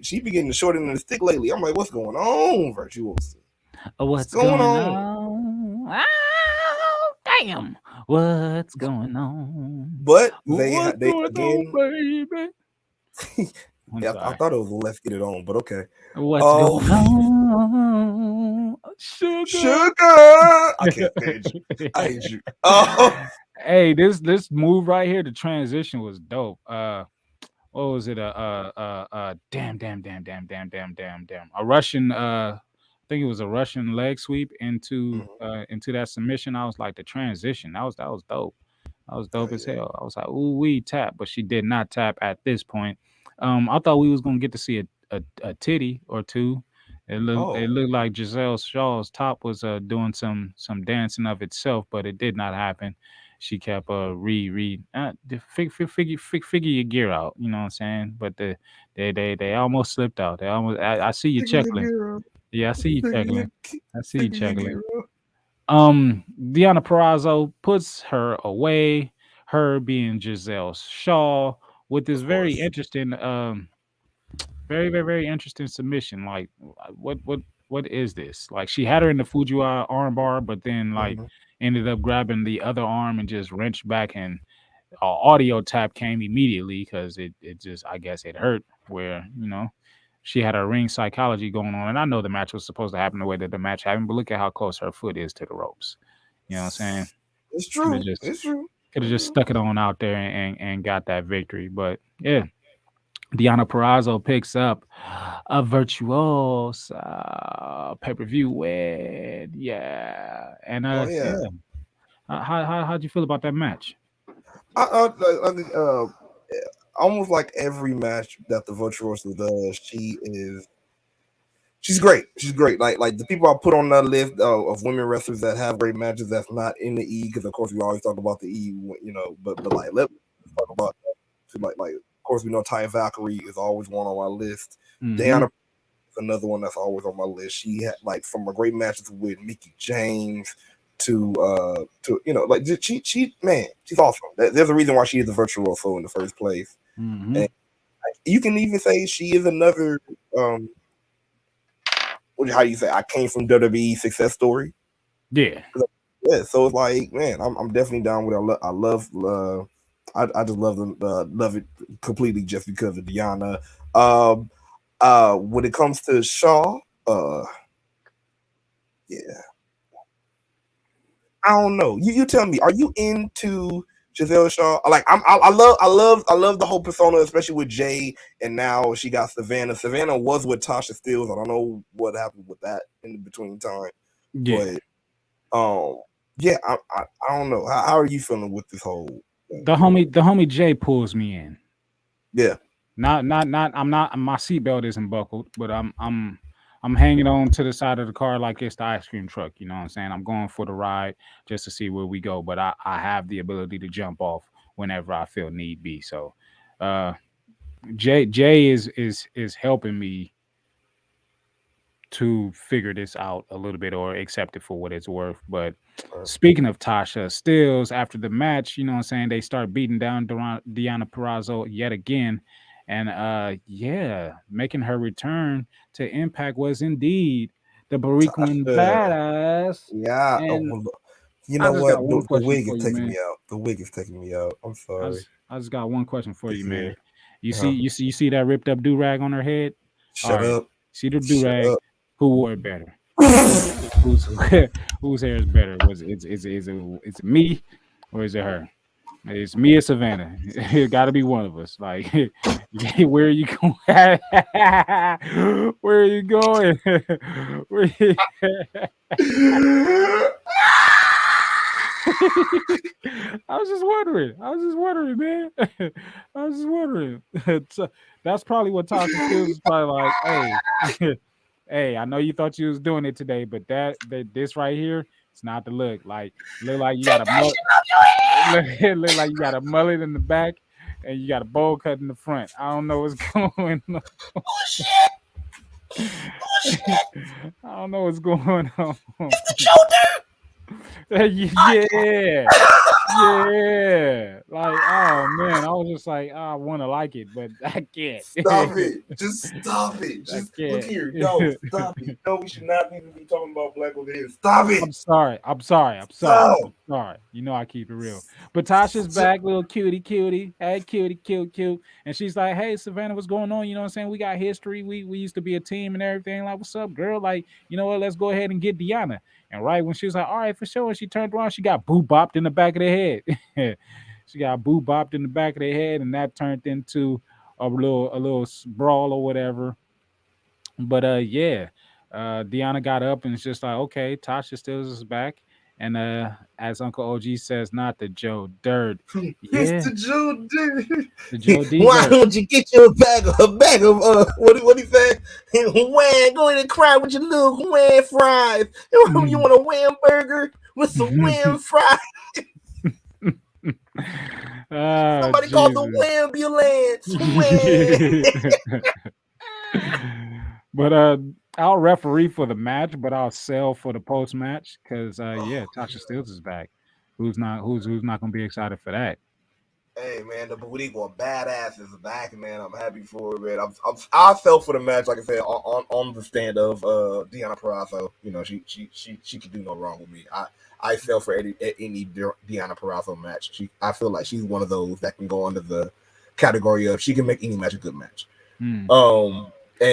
[SPEAKER 4] she been getting the short end of the stick lately. I'm like, what's going on, Virtuoso?
[SPEAKER 7] What's going on? Oh, damn! What's going on?
[SPEAKER 4] But
[SPEAKER 7] baby?
[SPEAKER 4] I thought it was Let's Get It On, but okay.
[SPEAKER 7] What's going on? Sugar.
[SPEAKER 4] I can't stand you. I hate you. Oh.
[SPEAKER 7] Hey, this move right here, the transition was dope. What was it? Damn. A Russian, I think it was a Russian leg sweep into that submission. I was like, the transition. That was dope. That was dope as hell. I was like, ooh, we tap, but she did not tap at this point. I thought we was gonna get to see a titty or two. It looked like Giselle Shaw's top was doing some dancing of itself, but it did not happen. She kept figure your gear out, you know what I'm saying? But they almost slipped out. I see you chuckling. Yeah, I see you chuckling. Deonna Purrazzo puts her away, her being Giselle Shaw, with this very interesting very, very, very interesting submission. Like, what is this? Like, she had her in the Fujiwara arm bar, but then ended up grabbing the other arm and just wrenched back, and audio tap came immediately because it just, I guess it hurt, where she had her ring psychology going on. And I know the match was supposed to happen the way that the match happened, but look at how close her foot is to the ropes. You know what I'm saying?
[SPEAKER 6] It's true.
[SPEAKER 7] It's true. Could have just stuck it on out there and got that victory. But yeah, Deonna Purrazzo picks up a virtuous pay-per-view win. Yeah. And yeah. How'd you feel about that match?
[SPEAKER 6] Almost like every match that the Virtuosa does, she's great. She's great. Like the people I put on that list of women wrestlers that have great matches that's not in the E, because of course we always talk about the E, but like let's talk about that. Like of course we know Taya Valkyrie is always one on my list. Deonna is another one that's always on my list. She had like from a great matches with Mickie James to like she's awesome. There's a reason why she is the virtuoso in the first place. And you can even say she is another how do you say, I came from WWE success story.
[SPEAKER 7] Yeah.
[SPEAKER 6] So it's like, man, I'm definitely down with it. I just love it completely just because of Deonna. When it comes to Shaw, yeah, I don't know. You tell me, are you into Giselle Shaw? Like I love the whole persona, especially with Jay, and now she got Savannah. Savannah was with Tasha Steelz. I don't know what happened with that in between time.
[SPEAKER 7] Yeah.
[SPEAKER 6] But yeah, I don't know. How are you feeling with this whole thing?
[SPEAKER 7] The homie Jay pulls me in.
[SPEAKER 6] Yeah.
[SPEAKER 7] Not my seatbelt isn't buckled, but I'm hanging on to the side of the car like it's the ice cream truck. You know what I'm saying? I'm going for the ride just to see where we go, but I have the ability to jump off whenever I feel need be. So Jay is helping me to figure this out a little bit or accept it for what it's worth. But speaking of Tasha Steelz, after the match, you know what I'm saying, they start beating down Deonna Purrazzo yet again. And yeah, making her return to Impact was indeed the Boricuan badass.
[SPEAKER 6] Yeah.
[SPEAKER 7] And
[SPEAKER 6] you know what? The wig is
[SPEAKER 7] you,
[SPEAKER 6] taking
[SPEAKER 7] man.
[SPEAKER 6] me out. The wig is taking me out. I'm sorry.
[SPEAKER 7] I just got one question for you, man. You see that ripped up do-rag on her head?
[SPEAKER 6] Shut up.
[SPEAKER 7] See the do-rag? Who wore it better? Whose hair is better? Is it me or is it her? It's me or Savannah. It got to be one of us. Like, where are you going? Where are you going? I was just wondering, man. I was just wondering. That's probably what Tasha Steelz is probably like. Hey, hey, I know you thought you was doing it today, but this right here, it's not the look. Like you got a look like you got a mullet in the back, and you got a bowl cut in the front. I don't know what's going on.
[SPEAKER 6] Oh shit!
[SPEAKER 7] I don't know what's going on.
[SPEAKER 6] It's the shoulder.
[SPEAKER 7] Yeah. Like, oh man, I was just like, I want to like it, but I can't.
[SPEAKER 6] Stop it! Just stop it! Just look here. No, stop it! No, we should not even be talking about black over here. Stop it!
[SPEAKER 7] I'm sorry. You know I keep it real. But Tasha's back, little cutie. Hey, cutie, cute. And she's like, hey, Savannah, what's going on? You know what I'm saying? We got history. We used to be a team and everything. Like, what's up, girl? Like, you know what? Let's go ahead and get Deonna. And right when she was like, all right, for sure, and she turned around, she got boo-bopped in the back of the head. She got boo-bopped in the back of the head, and that turned into a little brawl or whatever. But yeah, Deonna got up and it's just like, okay, Tasha Steelz is back. And as Uncle OG says, not the Joe Dirt. Yeah.
[SPEAKER 6] It's the Joe Dirt.
[SPEAKER 7] The Joe D.
[SPEAKER 6] Why don't you get your bag of what he said? Wham, go in and cry with your little wham fries. You want a wham burger with some wham fries? Somebody called the
[SPEAKER 7] Wambulance. But I'll referee for the match, but I'll sell for the post match because yeah, Tasha Steelz is back. Who's not gonna be excited for that?
[SPEAKER 6] Hey man, the Boricua badass is back, man. I'm happy for it, man. I fell for the match, like I said, on the stand of Deonna Purrazzo. You know, she can do no wrong with me. I fell for any Deonna Purrazzo match. I feel like she's one of those that can go under the category of she can make any match a good match.
[SPEAKER 7] And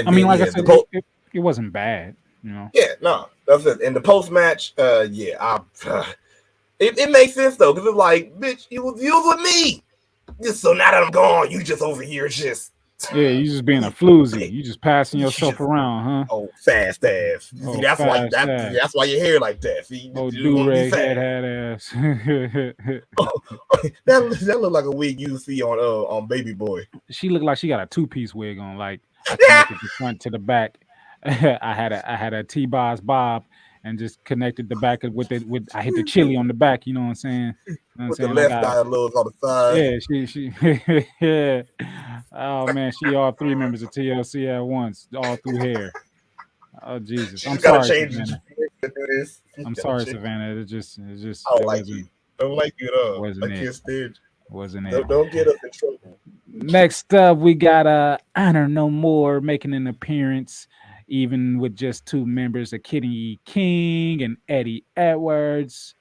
[SPEAKER 7] I mean, like I said, it wasn't bad, you know.
[SPEAKER 6] Yeah, no, that's it. In the post match, yeah, it makes sense though, because it's like, bitch, you was with me. Just so now that I'm gone, you just over here just
[SPEAKER 7] Yeah, you just being a floozy. You just passing yourself around, huh?
[SPEAKER 4] Oh, fast ass. See,
[SPEAKER 7] Oh,
[SPEAKER 4] that's why
[SPEAKER 7] fast ass.
[SPEAKER 4] that's why your hair like that. See,
[SPEAKER 7] Oh,
[SPEAKER 4] you want to be
[SPEAKER 7] do-rag
[SPEAKER 4] fast.
[SPEAKER 7] head ass.
[SPEAKER 4] that look like a wig you see on Baby Boy.
[SPEAKER 7] She looked like she got a two-piece wig on. Like I connected the front to the back. I had a T-Boss bob and just connected the back with it. With I hit the chili on the back. You know what I'm saying? You know what I'm
[SPEAKER 4] With the
[SPEAKER 7] saying?
[SPEAKER 4] left eye a little on the side.
[SPEAKER 7] Yeah, she yeah. Oh man, she all three members of TLC at once, all through hair. Oh Jesus, I'm sorry, Savannah. I'm sorry, Savannah. It's just.
[SPEAKER 4] I don't like you. Don't like you at all.
[SPEAKER 7] Wasn't
[SPEAKER 4] I
[SPEAKER 7] it?
[SPEAKER 4] can't stand you.
[SPEAKER 7] Wasn't it?
[SPEAKER 4] Don't get us in trouble.
[SPEAKER 7] Next up, we got Honor No More making an appearance, even with just two members of Kitty King and Eddie Edwards.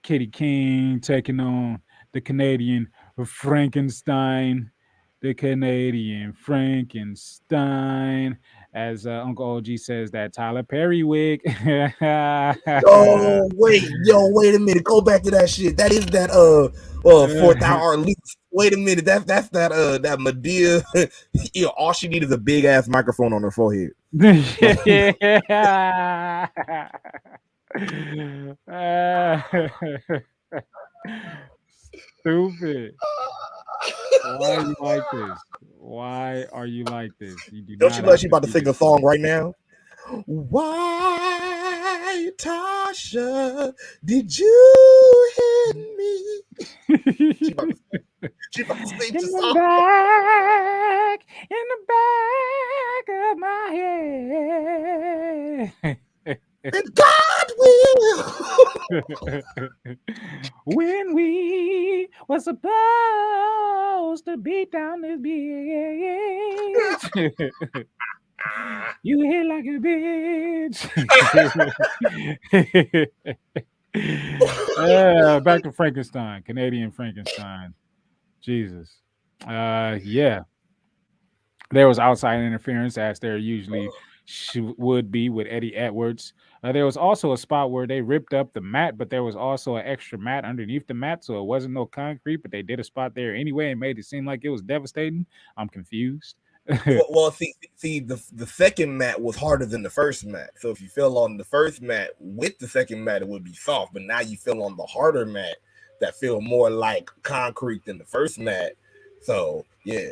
[SPEAKER 7] Kitty King taking on the Canadian Frankenstein. The Canadian Frankenstein. As Uncle OG says, that Tyler Perry wig.
[SPEAKER 4] Oh, wait a minute. Go back to that shit. That is that 4th hour leaks. Wait a minute. That's that Medea. All she needs is a big ass microphone on her forehead.
[SPEAKER 7] Stupid. Why are you like this? Why are you like this?
[SPEAKER 4] Don't you know she's about to sing a song right now? Why, Tasha, did you hit me? She about to sing the song.
[SPEAKER 7] In the back of my head.
[SPEAKER 4] And God will.
[SPEAKER 7] When we were supposed to beat down this bitch, you hit like a bitch. Back to Frankenstein, Canadian Frankenstein. Jesus. Yeah. There was outside interference, as there usually would be with Eddie Edwards. There was also a spot where they ripped up the mat, but there was also an extra mat underneath the mat, so it wasn't no concrete, but they did a spot there anyway and made it seem like it was devastating. I'm confused.
[SPEAKER 4] Well, see, the second mat was harder than the first mat. So if you fell on the first mat with the second mat, it would be soft. But now you fell on the harder mat that feel more like concrete than the first mat. So yeah.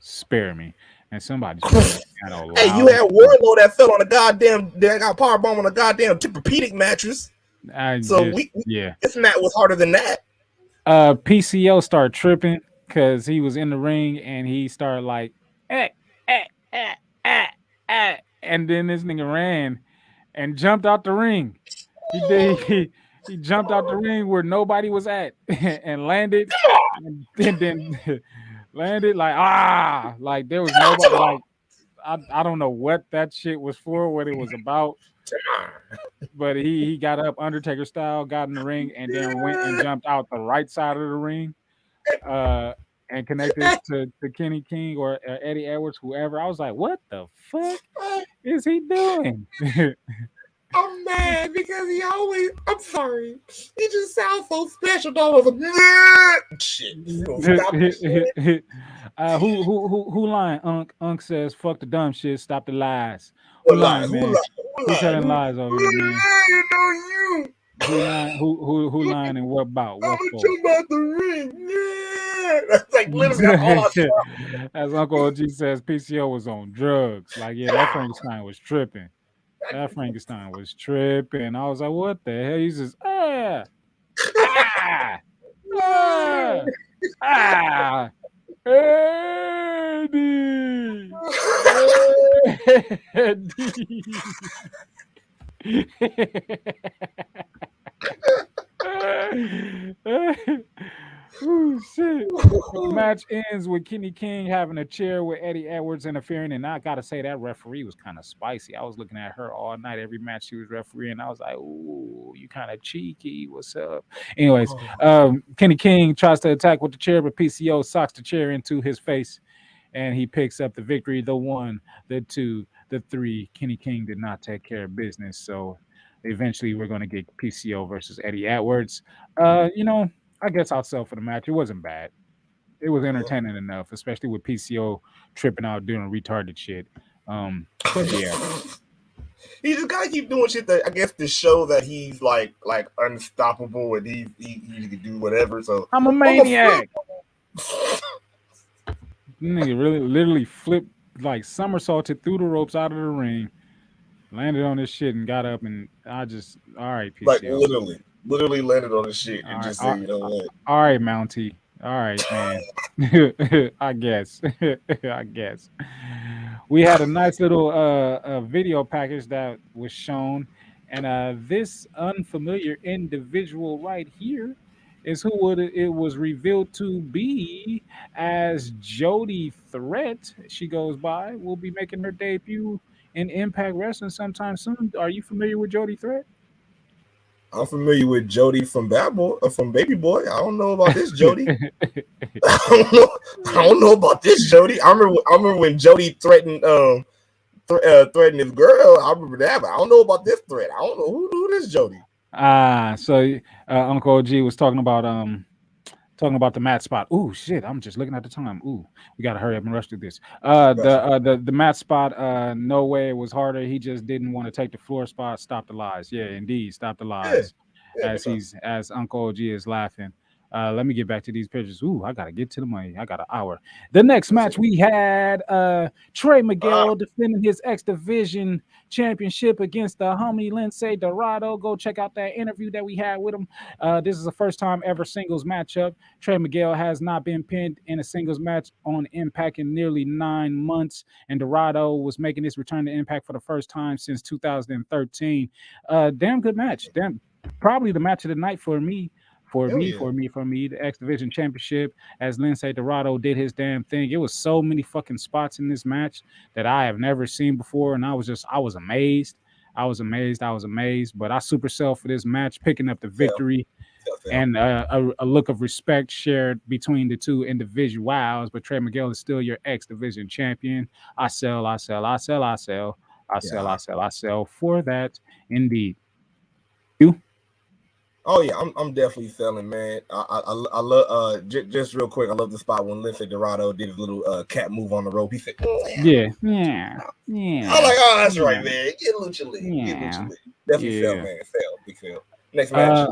[SPEAKER 7] Spare me. And somebody
[SPEAKER 4] hey, you had Warlow that fell on a goddamn, that got power bomb on a goddamn Tempur-Pedic mattress. This mat was harder than that.
[SPEAKER 7] PCO started tripping because he was in the ring and he started like, and then this nigga ran and jumped out the ring. He jumped out the ring where nobody was at and landed, and then landed like there was nobody. Like I don't know what that shit was for, what it was about. But he got up Undertaker style, got in the ring, and then went and jumped out the right side of the ring, and connected to Kenny King or Eddie Edwards, whoever. I was like, what the fuck is he doing?
[SPEAKER 4] I'm mad because I'm sorry. He just sounds so special. Shit.
[SPEAKER 7] Who lying? Unk says, fuck the dumb shit, stop the lies. Who lying, man? Who's telling lies over here, man? Who lying and what about? What for?
[SPEAKER 4] About the ring. That's like literally all
[SPEAKER 7] as Uncle OG says, PCO was on drugs. Like, yeah, that Frankenstein was tripping. I was like, what the hell? He says, Eddie. Ooh, shit. The match ends with Kenny King having a chair with Eddie Edwards interfering, and I gotta say that referee was kind of spicy. I was looking at her all night, every match she was refereeing. I was like, ooh, you kind of cheeky. What's up? Anyways, Kenny King tries to attack with the chair, but PCO socks the chair into his face, and he picks up the victory. The 1, the 2, the 3. Kenny King did not take care of business, so eventually we're gonna get PCO versus Eddie Edwards. I guess I'll sell for the match. It wasn't bad. it was entertaining enough, especially with PCO tripping out doing retarded shit. But yeah.
[SPEAKER 4] He just gotta keep doing shit that I guess to show that he's like unstoppable and he can do whatever. So
[SPEAKER 7] I'm a maniac. Nigga really literally flipped, like somersaulted through the ropes out of the ring, landed on this shit and got up, and I just all right, PCO.
[SPEAKER 4] Like literally landed on this shit and just said, you know what?
[SPEAKER 7] All right, Mountie. All right, man. I guess. I guess. We had a nice little video package that was shown, and this unfamiliar individual right here is who it was revealed to be as Jody Threat. She goes by. Will be making her debut in Impact Wrestling sometime soon. Are you familiar with Jody Threat?
[SPEAKER 4] I'm familiar with Jody from from Baby Boy. I don't know about this Jody. I don't know about this Jody. I remember when Jody threatened threatened his girl. I remember that, but I don't know about this threat. I don't know who this Jody.
[SPEAKER 7] So Uncle OG was talking about the mat spot. Ooh, shit! I'm just looking at the time. Ooh, we gotta hurry up and rush through this. The mat spot. No way it was harder. He just didn't want to take the floor spot. Stop the lies. Yeah, indeed, stop the lies.
[SPEAKER 4] Yeah,
[SPEAKER 7] as Uncle OG is laughing. Let me get back to these pictures. Ooh, I gotta get to the money. I got an hour. The next match we had Trey Miguel defending his X Division championship against the homie Lindsay Dorado. Go check out that interview that we had with him. This is the first time ever singles matchup. Trey Miguel has not been pinned in a singles match on Impact in nearly 9 months, and Dorado was making his return to Impact for the first time since 2013. Damn good match. Probably the match of the night for me. For me, the X Division Championship, as Lindsay Dorado did his damn thing. It was so many fucking spots in this match that I have never seen before, and I was amazed. I was amazed. But I supersell for this match, picking up the victory, and a look of respect shared between the two individuals. But Trey Miguel is still your X Division champion. I sell for that, indeed. You?
[SPEAKER 4] Oh yeah, I'm definitely selling, man. I love just real quick. I love the spot when Lindsay Dorado did his little cat move on the rope. He said,
[SPEAKER 7] "Yeah."
[SPEAKER 4] I'm like, oh, that's right, man. Get Lucha League. Definitely sell, man. Big sell. Next match.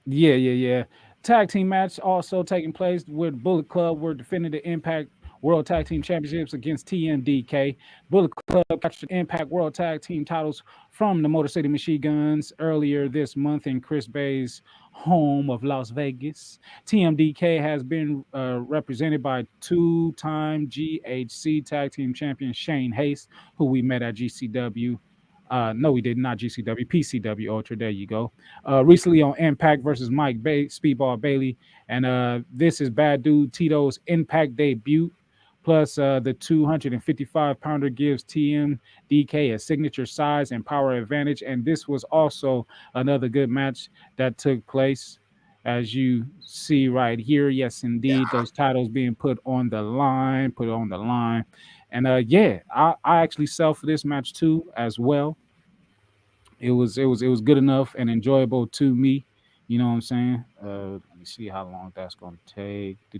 [SPEAKER 7] Yeah. Tag team match also taking place with Bullet Club. We're defending the Impact World Tag Team Championships against TMDK. Bullet Club captured Impact World Tag Team titles from the Motor City Machine Guns earlier this month in Chris Bay's home of Las Vegas. TMDK has been represented by two-time GHC Tag Team Champion Shane Hayes, who we met at GCW. No, we did not GCW, PCW Ultra. There you go. Recently on Impact versus Mike Speedball Bailey. And this is Bad Dude Tito's Impact debut. Plus, the 255-pounder gives TMDK a signature size and power advantage. And this was also another good match that took place, as you see right here. Yes, indeed, those titles being put on the line. And I actually sell for this match too, as well. It was good enough and enjoyable to me. You know what I'm saying? Let me see how long that's going to take. I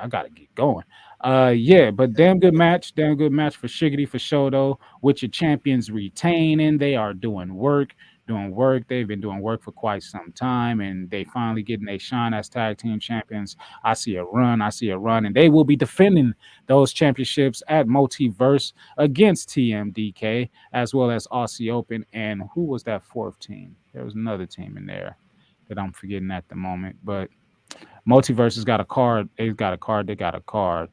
[SPEAKER 7] got to get going. But damn good match for Shiggity for sure, though. With your champions retaining, they are doing work. They've been doing work for quite some time, and they finally getting a shine as tag team champions. I see a run, and they will be defending those championships at Multiverse against TMDK, as well as Aussie Open. And who was that fourth team? There was another team in there that I'm forgetting at the moment, but Multiverse has got a card. They got a card.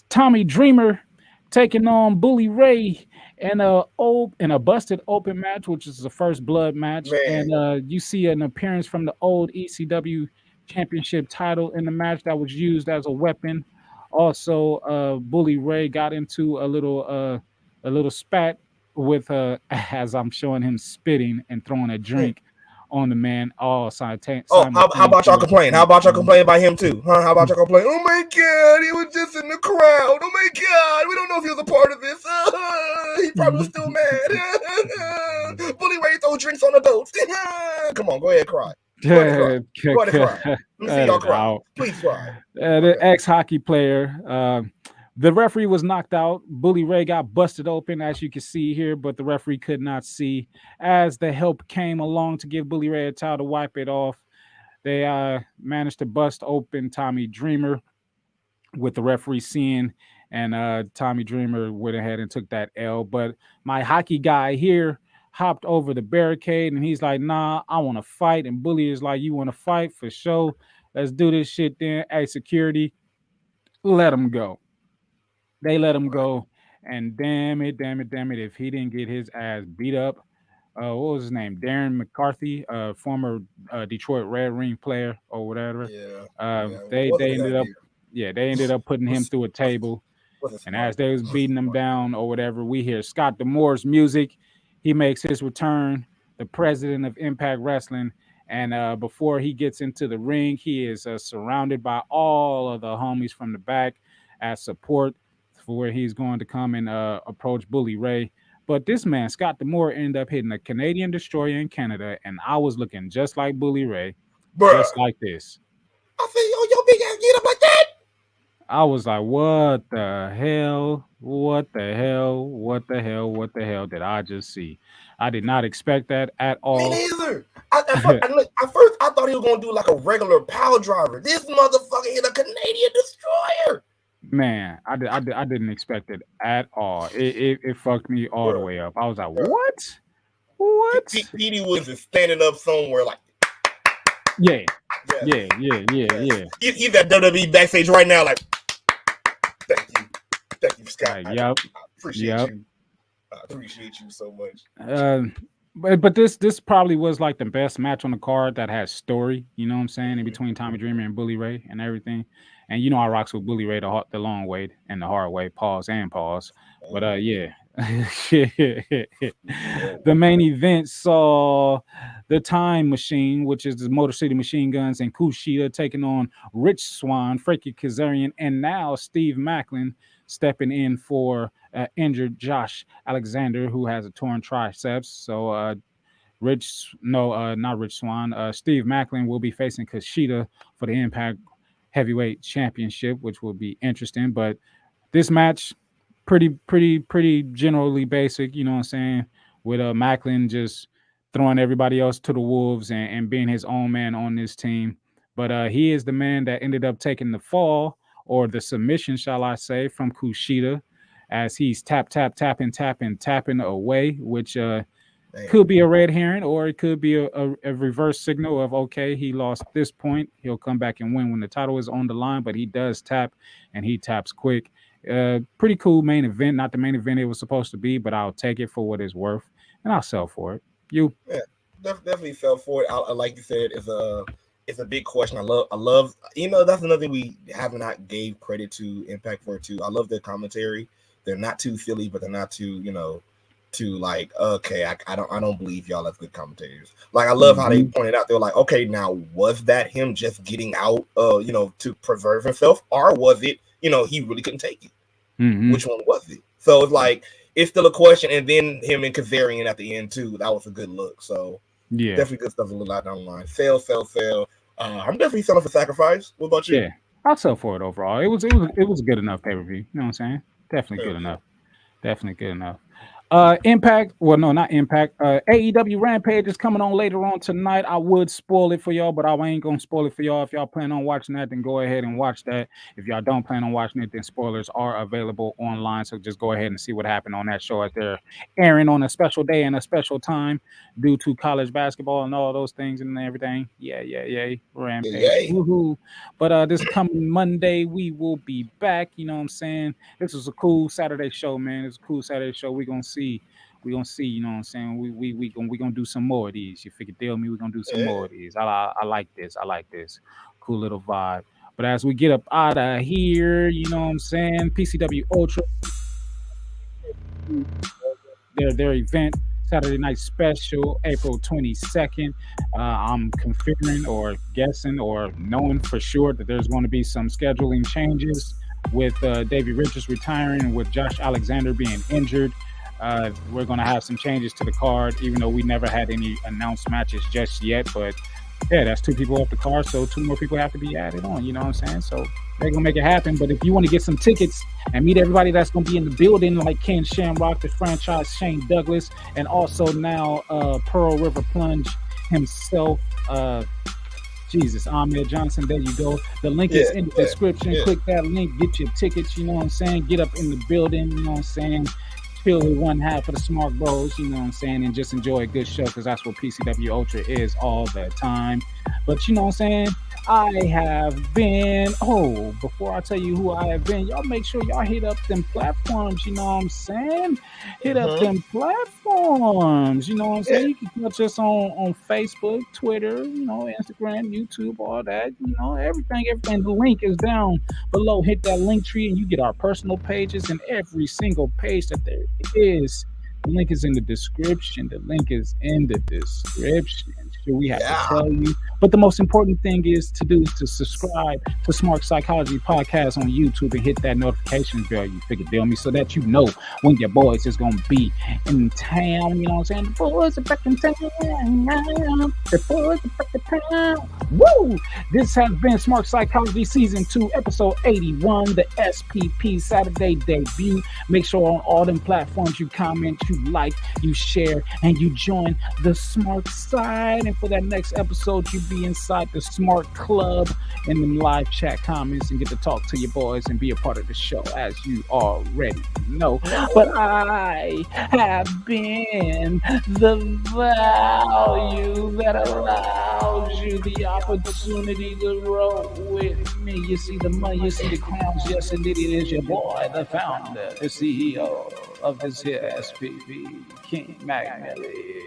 [SPEAKER 7] Tommy Dreamer taking on Bully Ray in a busted open match, which is the first blood match. Man. And you see an appearance from the old ECW championship title in the match that was used as a weapon. Also, Bully Ray got into a little spat with as I'm showing him spitting and throwing a drink on the man all simultaneously.
[SPEAKER 4] Oh, how about y'all complain? How about y'all complain about him too? Huh? How about y'all complain? Oh my God, he was just in the crowd. Oh my God, we don't know if he was a part of this. He probably was still mad. Bully Ray throw drinks on adults. Come on, go ahead, cry. Go ahead, cry. Let me see y'all cry. Please cry.
[SPEAKER 7] The ex-hockey player. The referee was knocked out. Bully Ray got busted open, as you can see here, but the referee could not see. As the help came along to give Bully Ray a towel to wipe it off, they managed to bust open Tommy Dreamer with the referee seeing, and Tommy Dreamer went ahead and took that L. But my hockey guy here hopped over the barricade, and he's like, nah, I want to fight. And Bully is like, you want to fight? For sure. Let's do this shit then. Hey, security, let him go. They let him go, and damn it, if he didn't get his ass beat up, what was his name? Darren McCarthy, former Detroit Red Wing player or whatever. They ended up putting him through a table, and as they was beating him down or whatever, we hear Scott D'Amore's music. He makes his return, the president of Impact Wrestling, and before he gets into the ring, he is surrounded by all of the homies from the back as support for where he's going to come and approach Bully Ray. But this man, Scott D'Amore, ended up hitting a Canadian destroyer in Canada, and I was looking just like Bully Ray, just like this.
[SPEAKER 4] I said, yo, your big ass get up like that.
[SPEAKER 7] I was like, what the hell? What the hell did I just see? I did not expect that at all.
[SPEAKER 4] Me neither. At first, I thought he was going to do like a regular power driver. This motherfucker hit a Canadian destroyer.
[SPEAKER 7] Man, I didn't expect it at all. It fucked me all the way up. I was like, what?
[SPEAKER 4] Petey Woods is standing up somewhere like,
[SPEAKER 7] yeah. He's
[SPEAKER 4] at WWE backstage right now, like, thank you, Scott. I appreciate you. I appreciate you so much.
[SPEAKER 7] But this probably was like the best match on the card that has story. You know what I'm saying? In between Tommy Dreamer and Bully Ray and everything. And you know I rocks with Bully Ray the long way and the hard way, pause. But yeah. The main event saw the Time Machine, which is the Motor City Machine Guns, and Kushida taking on Rich Swann, Frankie Kazarian, and now Steve Macklin stepping in for injured Josh Alexander, who has a torn triceps. So not Rich Swann. Steve Macklin will be facing Kushida for the Impact Heavyweight Championship, which will be interesting. But this match, pretty generally basic, you know what I'm saying, with Macklin just throwing everybody else to the wolves and being his own man on this team. But he is the man that ended up taking the fall, or the submission, shall I say, from Kushida, as he's tapping away, which could be a red herring, or it could be a reverse signal of, okay, he lost this point, he'll come back and win when the title is on the line. But he does tap, and he taps quick. Pretty cool main event. Not the main event it was supposed to be, but I'll take it for what it's worth, and I'll sell for it. Yeah,
[SPEAKER 4] definitely sell for it. I like you said, it's a big question. I love. You know, that's another thing we have not gave credit to Impact for too. I love their commentary. They're not too silly, but they're not too, too like, okay, I don't believe y'all as good commentators. Like, I love how they pointed out. They're like, okay, now was that him just getting out, to preserve himself, or was it, he really couldn't take it? Which one was it? So it's like, it's still a question. And then him and Kazarian at the end too. That was a good look. So yeah, definitely good stuff a little out down the line. Sell. I'm definitely selling for Sacrifice. What about you?
[SPEAKER 7] Yeah, I'll sell for it overall. It was a good enough pay-per-view. You know what I'm saying? Definitely good enough. Definitely good enough. Impact, well, no, not Impact. AEW Rampage is coming on later on tonight. I would spoil it for y'all, but I ain't gonna spoil it for y'all. If y'all plan on watching that, then go ahead and watch that. If y'all don't plan on watching it, then spoilers are available online. So just go ahead and see what happened on that show, as they're airing on a special day and a special time due to college basketball and all those things and everything. Yeah. Rampage. Woohoo. But this coming Monday, we will be back. You know what I'm saying? This was a cool Saturday show, man. It's a cool Saturday show. We're gonna see, you know what I'm saying? We gonna do some more of these. You figure deal me, we're gonna do some more of these. I like this. Cool little vibe. But as we get up out of here, you know what I'm saying? PCW Ultra, their event, Saturday Night Special, April 22nd. I'm configuring or guessing or knowing for sure that there's going to be some scheduling changes with Davey Richards retiring and with Josh Alexander being injured. We're going to have some changes to the card, even though we never had any announced matches just yet. But Yeah, that's 2 people off the card, so 2 more people have to be added on. You know what I'm saying? So they're gonna make it happen. But if you want to get some tickets and meet everybody that's gonna be in the building, like Ken Shamrock, the franchise Shane Douglas, and also now Pearl River Plunge himself, Ahmed Johnson. There you go. The link is in the description. Click that link, get your tickets. You know what I'm saying? Get up in the building. You know what I'm saying? Feel with one half of the Smark Bros, you know what I'm saying, and just enjoy a good show, because that's what PCW Ultra is all the time. But you know what I'm saying, I have been, before I tell you who I have been, y'all make sure y'all hit up them platforms, you know what I'm saying? Hit up them platforms, you know what I'm saying? You can catch us on Facebook, Twitter, you know, Instagram, YouTube, all that, you know, everything. The link is down below. Hit that link tree and you get our personal pages, and every single page that there is. The link is in the description. Sure, we have to tell you. But the most important thing is to subscribe to Smark Psychology Podcast on YouTube and hit that notification bell, you feel me, so that you know when your boys is going to be in town. You know what I'm saying? The boys are back in town. Woo! This has been Smark Psychology Season 2, Episode 81, the S.P.P Saturday debut. Make sure on all them platforms you comment, you like, you share, and you join the Smark side. And for that next episode, you be inside the Smart Club in the live chat comments and get to talk to your boys and be a part of the show, as you already know. But I have been the value that allows you the opportunity to roll with me. You see the money, you see the crowns. Yes, indeed, it is your boy, the founder, the CEO of this here S.P.P, King Mac MILLI.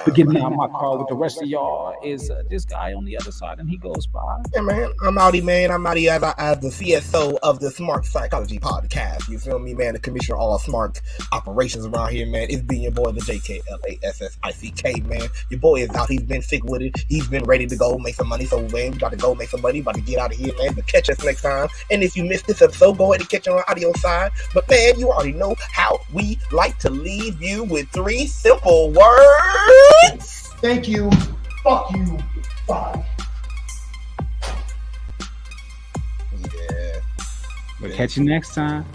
[SPEAKER 7] But getting out of my car with the rest of y'all is this guy on the other side, and he goes by.
[SPEAKER 4] Yeah, man. I'm Outie, man. I'm Outie as the CSO of the Smark Psychology Podcast. You feel me, man? The commissioner of all Smark operations around here, man. It's being your boy, the JKLASSICK, man. Your boy is out. He's been sick with it. He's been ready to go make some money. So, man, we got to go make some money. About to get out of here, man. But catch us next time. And if you missed this episode, go ahead and catch it on audio side. But, man, you already know how we like to leave you with 3 simple words.
[SPEAKER 1] Thank you. Fuck you. Bye.
[SPEAKER 7] We'll catch you next time.